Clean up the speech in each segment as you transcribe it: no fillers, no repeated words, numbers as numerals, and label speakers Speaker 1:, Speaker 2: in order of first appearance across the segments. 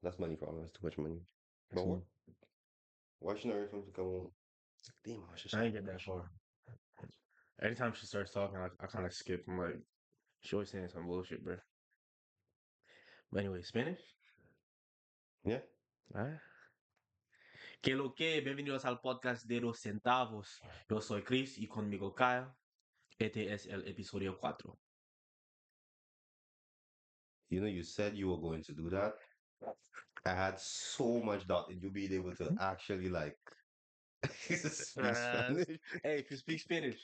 Speaker 1: That's money problem. That's too much money. But what?
Speaker 2: So
Speaker 1: Why shouldn't I to come home? Damn, I should
Speaker 2: I
Speaker 1: stop.
Speaker 2: ain't get that far. Anytime she starts talking, I kind of skip. I'm like, she always saying some bullshit, bro. But anyway, Spanish.
Speaker 1: Yeah.
Speaker 2: Ah. Que lo que, bienvenidos al podcast de los centavos. Yo soy Chris y conmigo Kyle. Este es el episodio 4.
Speaker 1: You know, you said you were going to do that. I had so much doubt in you being able to actually like speak
Speaker 2: Uh,
Speaker 1: Spanish.
Speaker 2: hey, if you speak Spanish,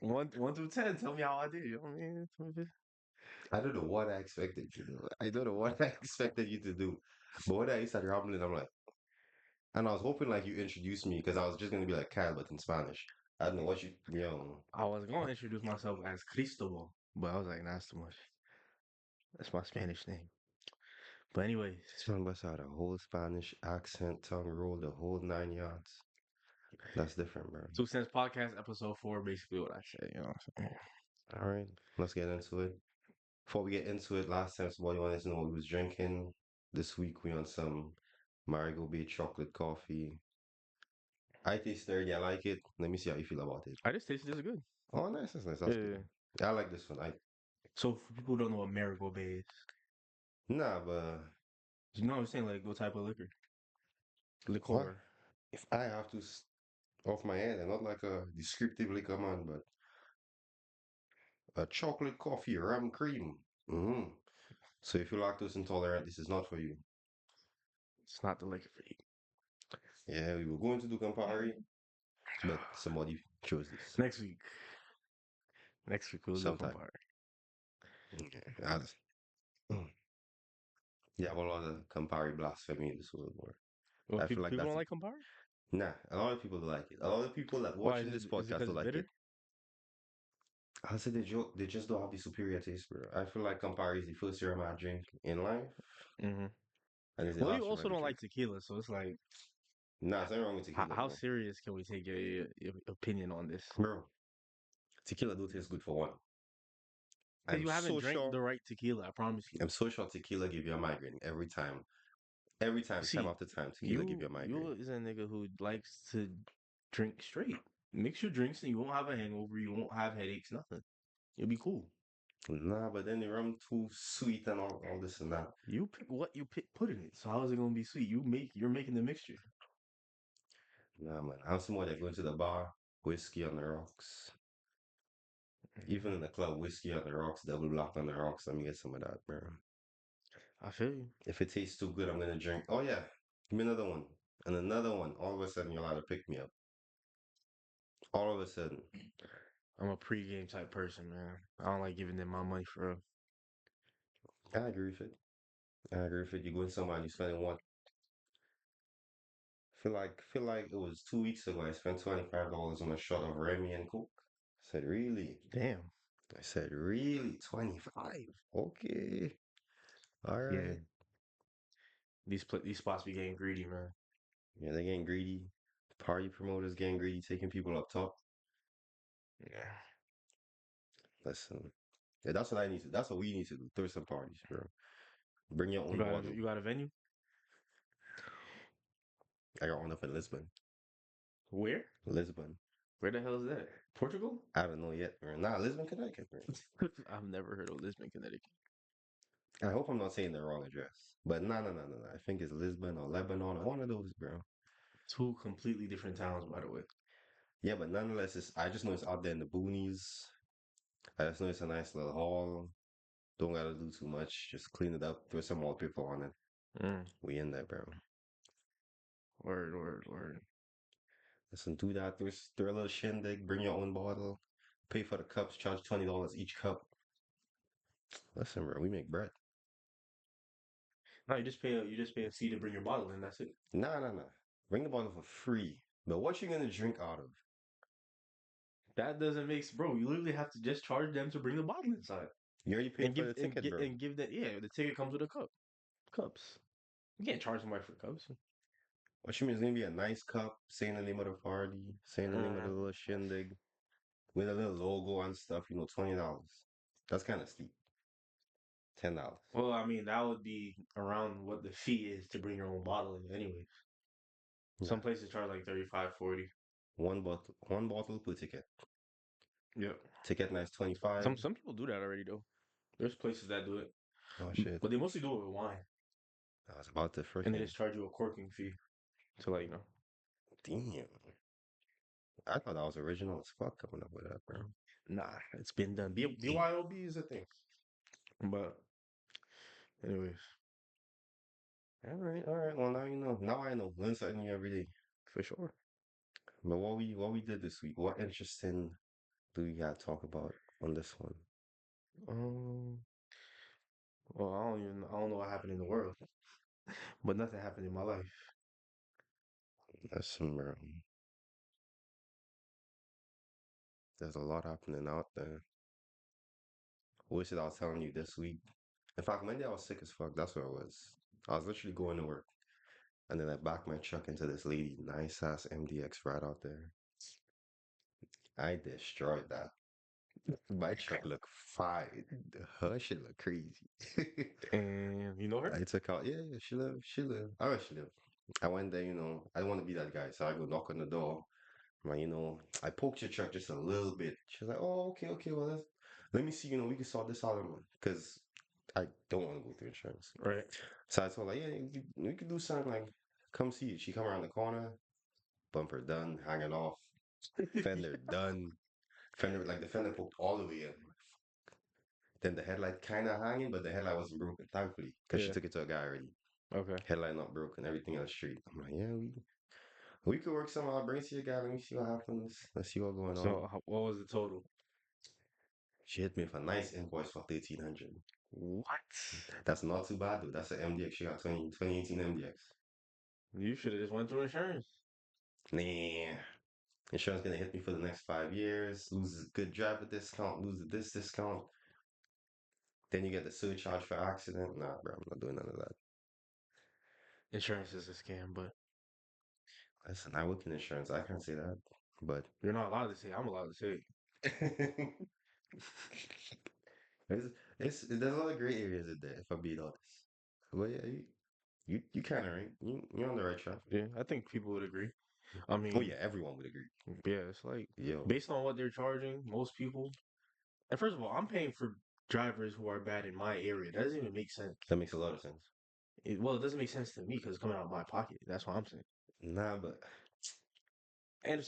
Speaker 2: one through 10, tell me how I did. You know what I mean?
Speaker 1: I don't know what I expected you to do. I don't know what I expected you to do. But when I started rambling, I'm like, and I was hoping like you introduced me because I was just gonna be like Kyle, but in Spanish. I don't know what
Speaker 2: I was going to introduce myself as Cristobal, but I was like, nah, that's too much. That's my Spanish name. But anyways,
Speaker 1: this man must have a whole Spanish accent, tongue roll, the whole 9 yards. That's different, bro.
Speaker 2: 2 Cents Podcast, episode 4, basically what I said, you know what I'm saying?
Speaker 1: All right, let's get into it. Before we get into it, last time somebody wanted to know what we was drinking. This week we on some Marigold Bay chocolate coffee. I taste sturdy, I like it. Let me see how you feel about it.
Speaker 2: I just tasted this good.
Speaker 1: Oh, nice, that's nice. That's good.
Speaker 2: Yeah.
Speaker 1: I like this one. I
Speaker 2: So for people who don't know what Marigold Bay is,
Speaker 1: nah, but
Speaker 2: you know what I'm saying? Like, what type of liquor?
Speaker 1: what
Speaker 2: Liqueur.
Speaker 1: if I have to off my head and not like a descriptive liquor man, but a chocolate coffee rum cream. Mm-hmm. So if you're lactose intolerant, this is not for you.
Speaker 2: It's not the liquor for you.
Speaker 1: Yeah, we were going to do Campari, but somebody chose this.
Speaker 2: Next week. Next week we'll do
Speaker 1: Sometime.
Speaker 2: Campari.
Speaker 1: Yeah, mm. Yeah, have a lot of Campari blasphemy in this world, more.
Speaker 2: Well,
Speaker 1: I feel like
Speaker 2: people don't
Speaker 1: that's
Speaker 2: like Campari?
Speaker 1: nah. A lot of people like it. A lot of people that
Speaker 2: Why
Speaker 1: watching this
Speaker 2: is it
Speaker 1: podcast
Speaker 2: because
Speaker 1: will
Speaker 2: it's
Speaker 1: like it.
Speaker 2: bitter?
Speaker 1: I said they just don't have the superior taste, bro. I feel like Campari is the first rum I drink in life,
Speaker 2: Mm-hmm.
Speaker 1: and it's the
Speaker 2: Well, you
Speaker 1: last rum I
Speaker 2: also
Speaker 1: ever
Speaker 2: don't
Speaker 1: drink.
Speaker 2: like tequila, so it's like,
Speaker 1: Nah, there's nothing wrong with tequila,
Speaker 2: how
Speaker 1: bro.
Speaker 2: serious can we take your opinion on this?
Speaker 1: Bro, tequila do taste good for one.
Speaker 2: Because
Speaker 1: I'm
Speaker 2: you haven't
Speaker 1: so
Speaker 2: drank
Speaker 1: sure.
Speaker 2: the right tequila, I promise you.
Speaker 1: I'm so sure tequila give you a migraine every time. Every time, time
Speaker 2: See,
Speaker 1: after time, tequila give you
Speaker 2: you
Speaker 1: a migraine.
Speaker 2: you is a nigga who likes to drink straight. Mix your drinks and you won't have a hangover, you won't have headaches, nothing. You'll be cool.
Speaker 1: Nah, but then the rum too sweet and all this and that.
Speaker 2: You pick what you put in it. So how is it gonna be sweet? You're making the mixture.
Speaker 1: Nah, man. I'm somebody that going to the bar, whiskey on the rocks. Even in the club, whiskey on the rocks, double black on the rocks. Let me get some of that, bro.
Speaker 2: I feel you.
Speaker 1: If it tastes too good, I'm gonna drink. Oh yeah, give me another one. And another one. All of a sudden, you're allowed to pick me up. All of a sudden.
Speaker 2: I'm a pregame type person, man. I don't like giving them my money for real.
Speaker 1: I agree with it. I agree with it. You go in somewhere and you spending one. Feel like it was 2 weeks ago. I spent $25 on a shot of Remy and Coke. I said, really?
Speaker 2: Damn.
Speaker 1: I said, really? 25? Okay. All
Speaker 2: Yeah.
Speaker 1: right.
Speaker 2: These spots be getting greedy, man.
Speaker 1: Yeah, they getting greedy. Party promoters getting greedy, taking people up top.
Speaker 2: Yeah.
Speaker 1: Listen, yeah, that's what I need to. That's what we need to do. Throw some parties, bro. Bring your
Speaker 2: You
Speaker 1: own
Speaker 2: got
Speaker 1: bottle.
Speaker 2: a venue?
Speaker 1: I got one up in Lisbon.
Speaker 2: Where?
Speaker 1: Lisbon.
Speaker 2: Where the hell is that? Portugal?
Speaker 1: I don't know yet, bro. Nah, Lisbon, Connecticut, bro.
Speaker 2: I've never heard of Lisbon, Connecticut.
Speaker 1: I hope I'm not saying the wrong address. But no. I think it's Lisbon or Lebanon or one of those, bro.
Speaker 2: Two completely different towns, by the way.
Speaker 1: Yeah, but nonetheless, I just know it's out there in the boonies. I just know it's a nice little hall. Don't gotta do too much. Just clean it up, throw some wallpaper on it.
Speaker 2: Mm.
Speaker 1: We in there, bro.
Speaker 2: Word.
Speaker 1: Listen, do that. Throw a little shindig. Bring your own bottle. Pay for the cups. Charge $20 each cup. Listen, bro, we make bread.
Speaker 2: No, you just pay a fee to bring your bottle in. That's it.
Speaker 1: Nah. Bring the bottle for free. But what you gonna drink out of?
Speaker 2: That doesn't make bro. You literally have to just charge them to bring the bottle inside
Speaker 1: You already paid for the ticket, bro.
Speaker 2: and give that. Yeah, the ticket comes with a cups. You can't charge somebody for cups.
Speaker 1: What you mean? It's gonna be a nice cup, saying the name of the party, saying the name of the
Speaker 2: Mm,
Speaker 1: little shindig, with a little logo and stuff. $20. That's kind of steep. $10.
Speaker 2: Well, I mean, that would be around what the fee is to bring your own bottle in, anyways.
Speaker 1: Yeah.
Speaker 2: Some places charge like 35, 40.
Speaker 1: One bottle per ticket.
Speaker 2: Yep.
Speaker 1: Ticket nice 25.
Speaker 2: Some people do that already though. There's places that do it,
Speaker 1: Oh shit.
Speaker 2: but they mostly do it with wine,
Speaker 1: I was about to
Speaker 2: and they
Speaker 1: freaking
Speaker 2: just charge you a corking fee to like
Speaker 1: damn. I thought that was original as fuck coming up with that, bro.
Speaker 2: Nah, it's been done.
Speaker 1: Damn.
Speaker 2: BYOB is a thing, but anyways,
Speaker 1: All right, all right. Well, now you know. Now I know. Learn something new every day.
Speaker 2: for sure.
Speaker 1: But what we did this week? What interesting do we got to talk about on this one?
Speaker 2: Um, well, I don't know what happened in the world, but nothing happened in my life.
Speaker 1: That's some. There's a lot happening out there. What is it I was telling you this week? In fact, Monday I was sick as fuck. That's what it was. I was literally going to work, and then I backed my truck into this lady, nice ass MDX right out there. I destroyed that. My truck looked fine. Her shit look crazy.
Speaker 2: And you know her,
Speaker 1: I took out, yeah, yeah, she live, she live. I know she live. I went there, I didn't want to be that guy, so I go knock on the door. I'm like, I poked your truck just a little bit. She's like, oh, okay, okay, well, let me see, we can sort this out, because I don't want to go through insurance.
Speaker 2: right?
Speaker 1: So I told her, yeah, we could do something like, come see it. She come around the corner, bumper done, hanging off, fender done, fender, like the fender poked all the way in. Then the headlight kind of hanging, but the headlight wasn't broken, thankfully, because she
Speaker 2: Yeah.
Speaker 1: took it to a guy already.
Speaker 2: Okay.
Speaker 1: Headlight not broken, everything else straight. I'm like, yeah, we could work something out. Bring it to your guy. Let me see what happens. Let's see what's going on.
Speaker 2: So what was the total?
Speaker 1: She hit me with a nice invoice for 1,300.
Speaker 2: What?
Speaker 1: That's not too bad though. That's an MDX. She got 2018 MDX.
Speaker 2: You should have just went through insurance.
Speaker 1: Nah. Insurance gonna hit me for the next 5 years. Loses good driver discount. Loses this discount. Then you get the surcharge for accident. Nah, bro, I'm not doing none of that.
Speaker 2: Insurance is a scam, but
Speaker 1: Listen, I work in insurance. I can't say that, but
Speaker 2: you're not allowed to say. I'm allowed to say.
Speaker 1: it's, there's a lot of gray areas in there. If I'm being honest, but yeah, you kind of right. You're on the right track.
Speaker 2: Yeah, I think people would agree. I
Speaker 1: Oh
Speaker 2: mean,
Speaker 1: yeah, everyone would agree.
Speaker 2: yeah, it's like
Speaker 1: Yo,
Speaker 2: based on what they're charging, most people. And first of all, I'm paying for drivers who are bad in my area. That doesn't even make sense.
Speaker 1: that makes a lot of sense.
Speaker 2: Well, it doesn't make sense to me because it's coming out of my pocket. That's what I'm saying.
Speaker 1: Nah, but
Speaker 2: And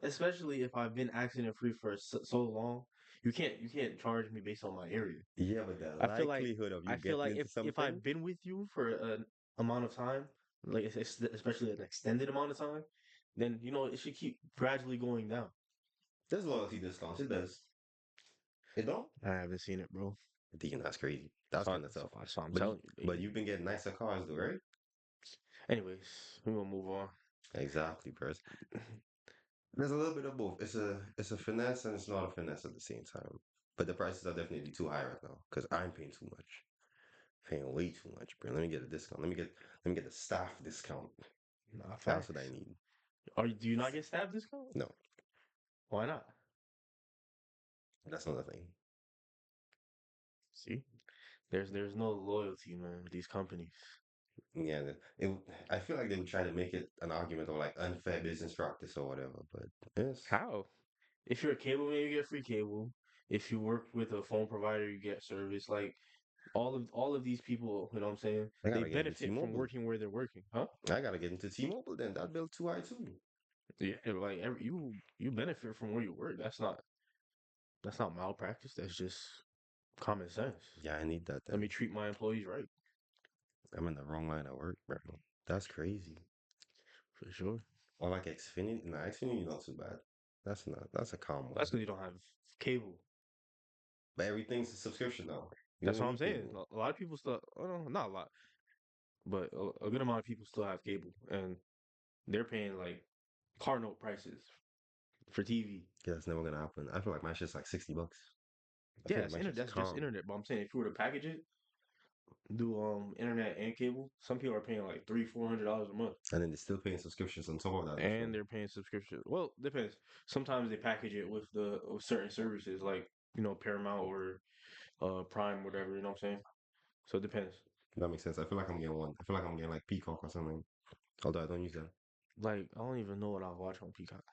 Speaker 2: especially if I've been accident free for so long, you can't charge me based on my area.
Speaker 1: yeah, but the
Speaker 2: I feel like
Speaker 1: likelihood of you
Speaker 2: I feel
Speaker 1: getting
Speaker 2: like
Speaker 1: into
Speaker 2: if
Speaker 1: something,
Speaker 2: I've been with you for an amount of time, like especially an extended amount of time, then it should keep gradually going down.
Speaker 1: there's loyalty discounts. It does. It don't.
Speaker 2: I haven't seen it, bro.
Speaker 1: Damn, that's crazy. That's
Speaker 2: So,
Speaker 1: kind of
Speaker 2: so,
Speaker 1: tough.
Speaker 2: so I'm
Speaker 1: But
Speaker 2: telling you,
Speaker 1: but you've been getting nicer cars though, right?
Speaker 2: anyways, we're gonna move on.
Speaker 1: Exactly, bros. There's a little bit of both. It's a finesse and it's not a finesse at the same time. But the prices are definitely too high right now because I'm paying too much. Paying way too much, bro. Let me get a discount. Let me get a staff discount.
Speaker 2: Nah,
Speaker 1: That's what I
Speaker 2: facts.
Speaker 1: need.
Speaker 2: Do you not get staff discount?
Speaker 1: No,
Speaker 2: Why not?
Speaker 1: that's another thing.
Speaker 2: See, there's no loyalty, man, with these companies.
Speaker 1: Yeah, I feel like they would try to make it an argument of like unfair business practice or whatever, but yes,
Speaker 2: How? If you're a cable man, you get free cable. If you work with a phone provider, you get service. Like all of these people, you know what I'm saying?
Speaker 1: I
Speaker 2: They
Speaker 1: gotta get into
Speaker 2: benefit from
Speaker 1: T-Mobile.
Speaker 2: working where they're working, huh?
Speaker 1: I gotta get into T-Mobile then. That bill too high too.
Speaker 2: Yeah, like you benefit from where you work. That's not malpractice. That's just common sense.
Speaker 1: Yeah, I need that
Speaker 2: Let
Speaker 1: then.
Speaker 2: me treat my employees right,
Speaker 1: I'm in the wrong line of work, bro. That's crazy.
Speaker 2: for sure.
Speaker 1: Or like Xfinity. Nah, Xfinity not too bad. That's a calm
Speaker 2: That's
Speaker 1: one.
Speaker 2: because you don't have cable.
Speaker 1: But everything's a subscription now. You don't
Speaker 2: That's what
Speaker 1: even
Speaker 2: I'm
Speaker 1: need
Speaker 2: saying.
Speaker 1: cable.
Speaker 2: A lot of people still, oh, no, not a lot, but a good amount of people still have cable, and they're paying like car note prices for TV.
Speaker 1: Yeah, that's never gonna happen. I feel like my shit's like $60. I
Speaker 2: Yeah,
Speaker 1: feel like
Speaker 2: that's
Speaker 1: my
Speaker 2: internet.
Speaker 1: shit's
Speaker 2: That's just
Speaker 1: calm.
Speaker 2: internet. But I'm saying if you were to package it, do internet and cable, some people are paying like $300-$400 a month,
Speaker 1: And then they're still paying subscriptions on top of that as
Speaker 2: and
Speaker 1: well.
Speaker 2: they're paying subscription. Well, depends. Sometimes they package it with certain services like Paramount or Prime, whatever. You know what I'm saying? So it depends.
Speaker 1: That makes sense. I feel like I'm getting one. I feel like I'm getting like Peacock or something. Although I don't use that.
Speaker 2: Like I don't even know what I watch on Peacock.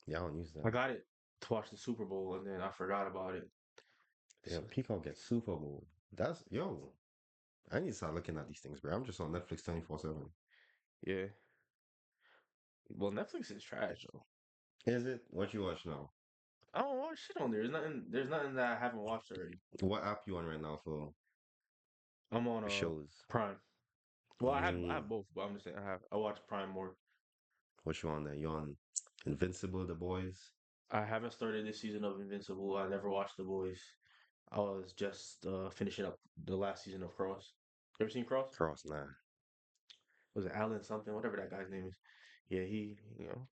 Speaker 1: Yeah, I don't use
Speaker 2: I
Speaker 1: that.
Speaker 2: got it to watch the Super Bowl and then I forgot about it.
Speaker 1: Yeah,
Speaker 2: So,
Speaker 1: Peacock gets Super Bowl. That's yo. I need to start looking at these things, bro. I'm just on Netflix 24/7.
Speaker 2: yeah. Well, Netflix is trash though.
Speaker 1: Is it? What you watch now?
Speaker 2: I don't watch shit on there. There's nothing. There's nothing that I haven't watched already.
Speaker 1: What app you on right now
Speaker 2: I'm on
Speaker 1: for shows?
Speaker 2: Prime. Well, I
Speaker 1: Mm,
Speaker 2: have both, but I'm just saying I watch Prime more.
Speaker 1: what you on there? You on Invincible, The Boys?
Speaker 2: I haven't started this season of Invincible. I never watched The Boys. I was just finishing up the last season of Cross. Ever seen Cross?
Speaker 1: Cross, nah.
Speaker 2: Was it Alan something? Whatever that guy's name is. Yeah,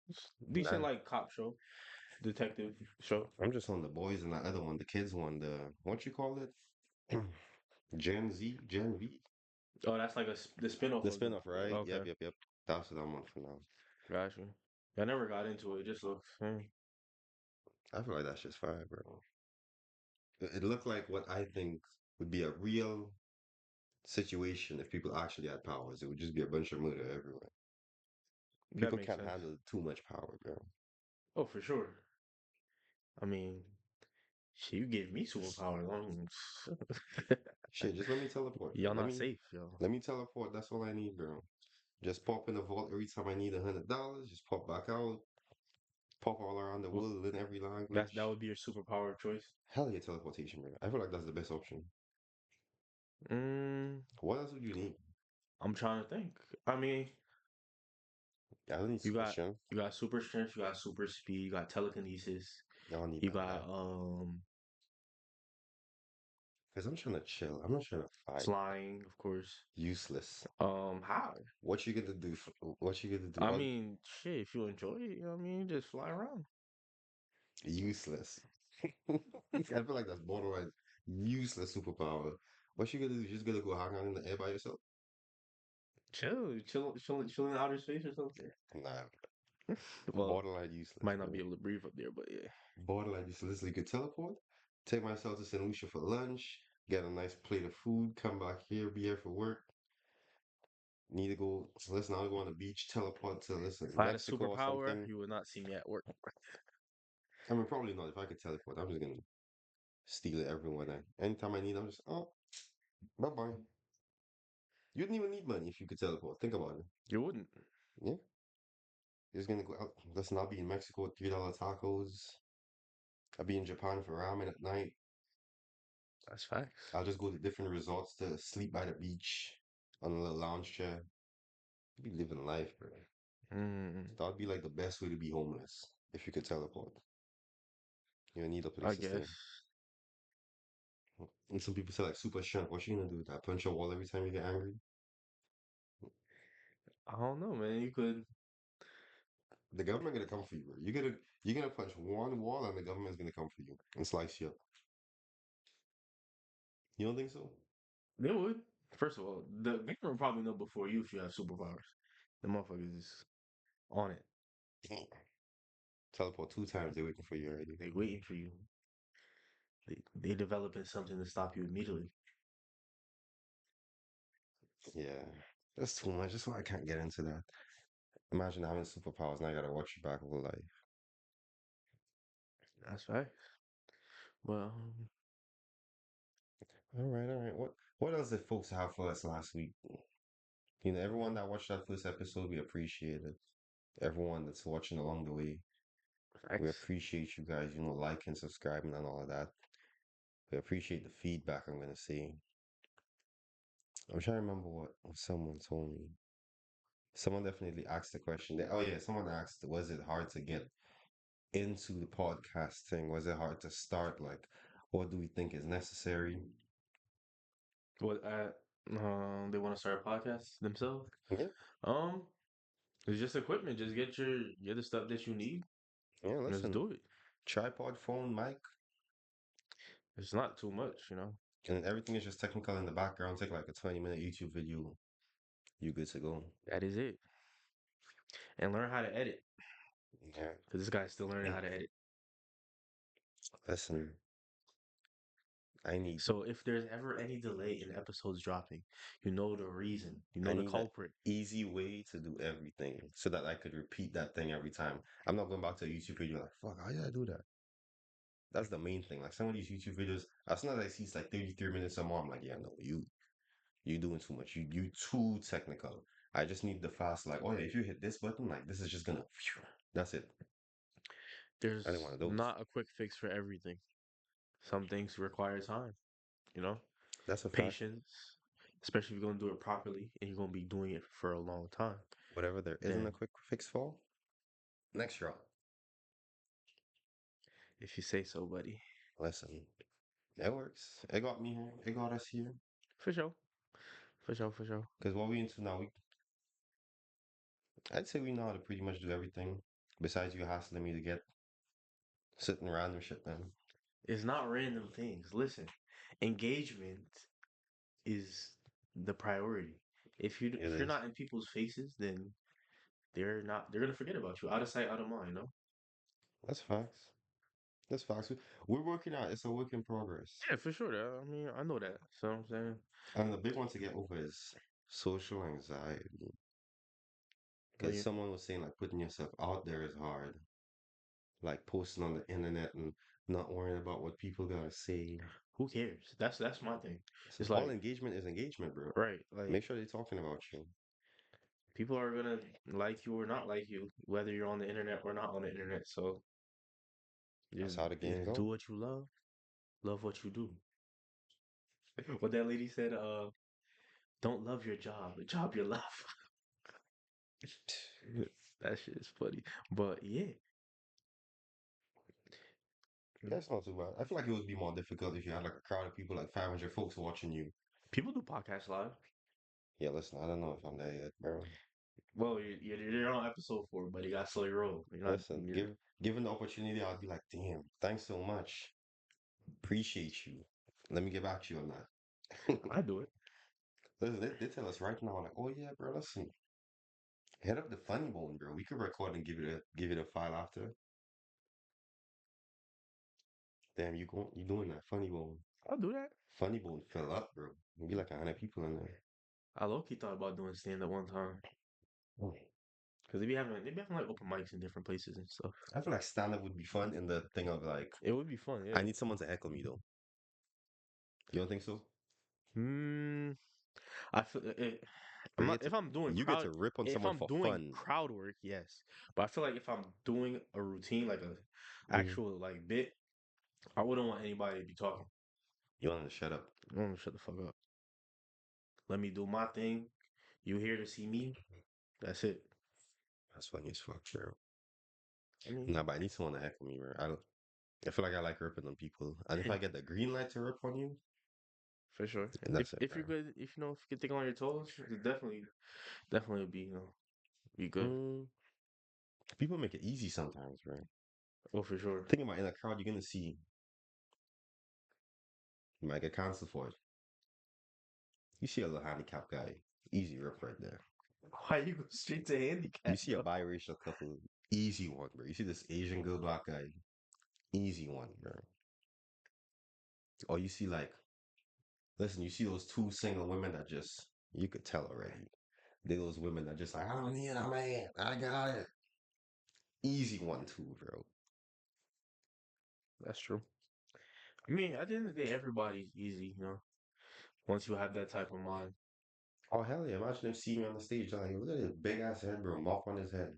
Speaker 2: it's decent
Speaker 1: Nah.
Speaker 2: like cop show, detective show.
Speaker 1: I'm just on The Boys and the other one, the kids one, the what you call it? Gen Z, Gen V?
Speaker 2: Oh, that's like the spinoff
Speaker 1: The
Speaker 2: of the.
Speaker 1: spinoff, right?
Speaker 2: Okay,
Speaker 1: Yep. That's what I'm on for now.
Speaker 2: got you. I never got into it. It just looks.
Speaker 1: I feel like that's just fire, bro. It looked like what I think would be a real situation if people actually had powers. It would just be a bunch of murder everywhere.
Speaker 2: That
Speaker 1: People
Speaker 2: makes
Speaker 1: can't
Speaker 2: sense.
Speaker 1: handle too much power, bro.
Speaker 2: Oh, for sure. I mean, shit, you gave me superpowers.
Speaker 1: Shit, just let me teleport, bro.
Speaker 2: Y'all not safe, yo.
Speaker 1: Let me teleport. That's all I need, bro. Just pop in the vault every time I need $100. Just pop back out. Pop all around the
Speaker 2: Well,
Speaker 1: world in every
Speaker 2: that
Speaker 1: language.
Speaker 2: would be your superpower of choice.
Speaker 1: Hell yeah, teleportation, bro. I feel like that's the best option.
Speaker 2: Mm,
Speaker 1: What else would you need?
Speaker 2: I'm trying to think. I mean,
Speaker 1: I don't need
Speaker 2: you
Speaker 1: super
Speaker 2: got
Speaker 1: strength.
Speaker 2: you got super strength, you got super speed, you got telekinesis,
Speaker 1: I don't need
Speaker 2: you
Speaker 1: none of
Speaker 2: got
Speaker 1: that. Because I'm trying to chill. I'm not trying to fight.
Speaker 2: flying, of course.
Speaker 1: Useless.
Speaker 2: How?
Speaker 1: What you gonna do? What you gonna do?
Speaker 2: I mean, shit, if you enjoy it, I mean, just fly around.
Speaker 1: Useless. I feel like that's borderline useless superpower. What you gonna do? Just gonna go hang out in the air by yourself?
Speaker 2: Chill in outer space or something.
Speaker 1: Nah,
Speaker 2: Well,
Speaker 1: borderline useless,
Speaker 2: might not be
Speaker 1: bro.
Speaker 2: able to breathe up there, but yeah.
Speaker 1: Borderline useless. You could teleport. Take myself to St. Lucia for lunch. Get a nice plate of food. Come back here. Be here for work. Need to go. Listen, I'll go on the beach. Teleport to listen
Speaker 2: If I had a
Speaker 1: Mexico or
Speaker 2: superpower,
Speaker 1: something.
Speaker 2: you would not see me at work.
Speaker 1: I mean, probably not. If I could teleport, I'm just gonna steal it everywhere. Anytime I need, I'm just bye bye. You wouldn't even need money if you could teleport. Think about it.
Speaker 2: You wouldn't.
Speaker 1: Yeah, you're just gonna go out. Listen, I'll be in Mexico with $3 tacos. I'll be in Japan for ramen at night.
Speaker 2: That's facts.
Speaker 1: I'll just go to different resorts to sleep by the beach on a little lounge chair. Be living life, bro.
Speaker 2: Mm,
Speaker 1: That would be like the best way to be homeless if you could teleport. You don't need a
Speaker 2: I
Speaker 1: place to
Speaker 2: guess.
Speaker 1: stay. And some people say like super strength. What you gonna do with that? Punch a wall every time you get angry?
Speaker 2: I don't know, man. You could.
Speaker 1: The government gonna come for you, bro. You're gonna punch one wall and the government's gonna come for you and slice you up. You don't think so?
Speaker 2: They would. First of all, the government would probably know before you if you have superpowers. The motherfuckers is on it.
Speaker 1: Teleport 2 times, they're waiting for you already.
Speaker 2: They waiting for you. They developing something to stop you immediately.
Speaker 1: Yeah, that's too much. That's why I can't get into that. Imagine having superpowers and I gotta watch you back whole life.
Speaker 2: That's right. Well,
Speaker 1: All right. What else did folks have for us last week? Everyone that watched that first episode, we appreciate it. Everyone that's watching along the way, we
Speaker 2: thanks.
Speaker 1: appreciate you guys, liking, subscribing, and all of that. We appreciate the feedback, I'm gonna say. I'm trying to remember what someone told me. Someone definitely asked the question. Oh yeah, someone asked, was it hard to get into the podcast thing? Was it hard to start? Like, what do we think is necessary?
Speaker 2: What? They want to start a podcast themselves.
Speaker 1: Yeah,
Speaker 2: Um, it's just equipment. Just get the stuff that you need.
Speaker 1: yeah.
Speaker 2: And just
Speaker 1: Listen,
Speaker 2: do it.
Speaker 1: tripod, phone, mic,
Speaker 2: It's not too much.
Speaker 1: and everything is just technical in the background. Take like a 20-minute YouTube video. You good to go.
Speaker 2: That is it. And learn how to edit.
Speaker 1: Yeah.
Speaker 2: Because this guy's still learning
Speaker 1: And
Speaker 2: how to edit.
Speaker 1: listen, I need
Speaker 2: So if there's ever any delay in episodes dropping, you know the reason, you
Speaker 1: I
Speaker 2: know the
Speaker 1: need an
Speaker 2: culprit.
Speaker 1: easy way to do everything so that I could repeat that thing every time. I'm not going back to a YouTube video like, fuck, how did I do that? That's the main thing. Like some of these YouTube videos, as soon as I see it's like 33 minutes or more, I'm like, yeah, no, you doing too much. You too technical. I just need the fast, like, oh yeah, if you hit this button, like this is just gonna phew, that's it. I didn't
Speaker 2: There's
Speaker 1: want those.
Speaker 2: not a quick fix for everything. Some things require time, you know,
Speaker 1: That's a fact.
Speaker 2: patience, especially if you're gonna do it properly and you're gonna be doing it for a long time.
Speaker 1: Whatever there isn't a
Speaker 2: Then,
Speaker 1: quick fix for, next round.
Speaker 2: if you say so, buddy,
Speaker 1: Listen, it works. It got me here. It got us here.
Speaker 2: for sure, for sure, for sure.
Speaker 1: Because what we into now, I'd say we know how to pretty much do everything. Besides you hassling me to get certain random shit done.
Speaker 2: It's not random things. Listen, engagement is the priority.
Speaker 1: It
Speaker 2: If you're
Speaker 1: is.
Speaker 2: not in people's faces, then they're gonna forget about you. Out of sight, out of mind, no?
Speaker 1: That's facts. That's facts. We're working out. It's a work in progress.
Speaker 2: Yeah, for sure. I mean, I know that. So I'm saying,
Speaker 1: And the big one to get over is social anxiety.
Speaker 2: what do
Speaker 1: Because
Speaker 2: you
Speaker 1: someone was saying like putting yourself out there is hard. Like posting on the internet and not worrying about what people gotta say.
Speaker 2: who cares? That's my thing.
Speaker 1: Listen,
Speaker 2: It's
Speaker 1: all
Speaker 2: like,
Speaker 1: engagement is engagement, bro.
Speaker 2: right, like
Speaker 1: Make sure they're talking about you.
Speaker 2: people are gonna like you or not like you, whether you're on the internet or not on the internet. So
Speaker 1: That's
Speaker 2: just
Speaker 1: how the game
Speaker 2: just do
Speaker 1: go.
Speaker 2: what you love what you do. What that lady said, don't love your job, the job you love. That shit is funny. But yeah,
Speaker 1: Yeah, it's not too bad. I feel like it would be more difficult if you had like a crowd of people, like 500 folks watching you.
Speaker 2: people do podcasts live.
Speaker 1: Yeah, listen, I don't know if I'm there yet, bro.
Speaker 2: Well, you're on episode 4, but you got slow your roll. You're not.
Speaker 1: Listen,
Speaker 2: You're.
Speaker 1: given the opportunity, I'd be like, damn, thanks so much. Appreciate you. Let me get back to you on that.
Speaker 2: I do it
Speaker 1: Listen, they tell us right now, like, oh yeah, bro, listen, hit up the funny bone, bro. We could record and give it a file after. Damn, you doing that funny bone?
Speaker 2: I'll do that.
Speaker 1: Funny bone fill up, bro. Be like 100 people in there.
Speaker 2: I low key thought about doing stand up one time
Speaker 1: Mm.
Speaker 2: because they be having like open mics in different places and stuff.
Speaker 1: I feel like stand up would be fun in the thing of like,
Speaker 2: It would be fun,
Speaker 1: I
Speaker 2: yeah.
Speaker 1: need someone to heckle me though. You don't think so?
Speaker 2: Hmm. I feel I'm
Speaker 1: Bro,
Speaker 2: not if I'm doing
Speaker 1: you get to rip on
Speaker 2: if
Speaker 1: someone
Speaker 2: I'm
Speaker 1: for
Speaker 2: doing
Speaker 1: fun.
Speaker 2: crowd work, yes. But I feel like if I'm doing a routine like a
Speaker 1: Mm.
Speaker 2: actual like bit, I wouldn't want anybody to be talking.
Speaker 1: You want to shut up.
Speaker 2: I want to shut the fuck up. Let me do my thing. You here to see me? That's it.
Speaker 1: That's funny as fuck, bro.
Speaker 2: I mean,
Speaker 1: Nah, but I need someone to heckle me, bro. I feel like I like ripping on people. And if I get the green light to rip on you,
Speaker 2: for sure.
Speaker 1: and that's it,
Speaker 2: If
Speaker 1: bro.
Speaker 2: you're good, if you know if you can think on your toes, it definitely be be good.
Speaker 1: Mm, people make it easy sometimes, bro.
Speaker 2: Oh, for sure.
Speaker 1: Think about in a crowd, you're gonna see you might get canceled for it. You see a little handicapped guy, easy rip right there.
Speaker 2: Why you go straight to
Speaker 1: You
Speaker 2: handicap
Speaker 1: see a
Speaker 2: though?
Speaker 1: biracial couple, easy one, bro. You see this Asian girl, black guy, easy one, bro. Or you see like, listen, you see those two single women that just you could tell already. They those women that just like, I don't need a man, I got it. Easy one too, bro.
Speaker 2: That's true. I mean, at the end of the day, everybody's easy. Once you have that type of mind.
Speaker 1: Oh hell yeah! Imagine them seeing me on the stage, like, look at this big ass head, bro, mop on his head,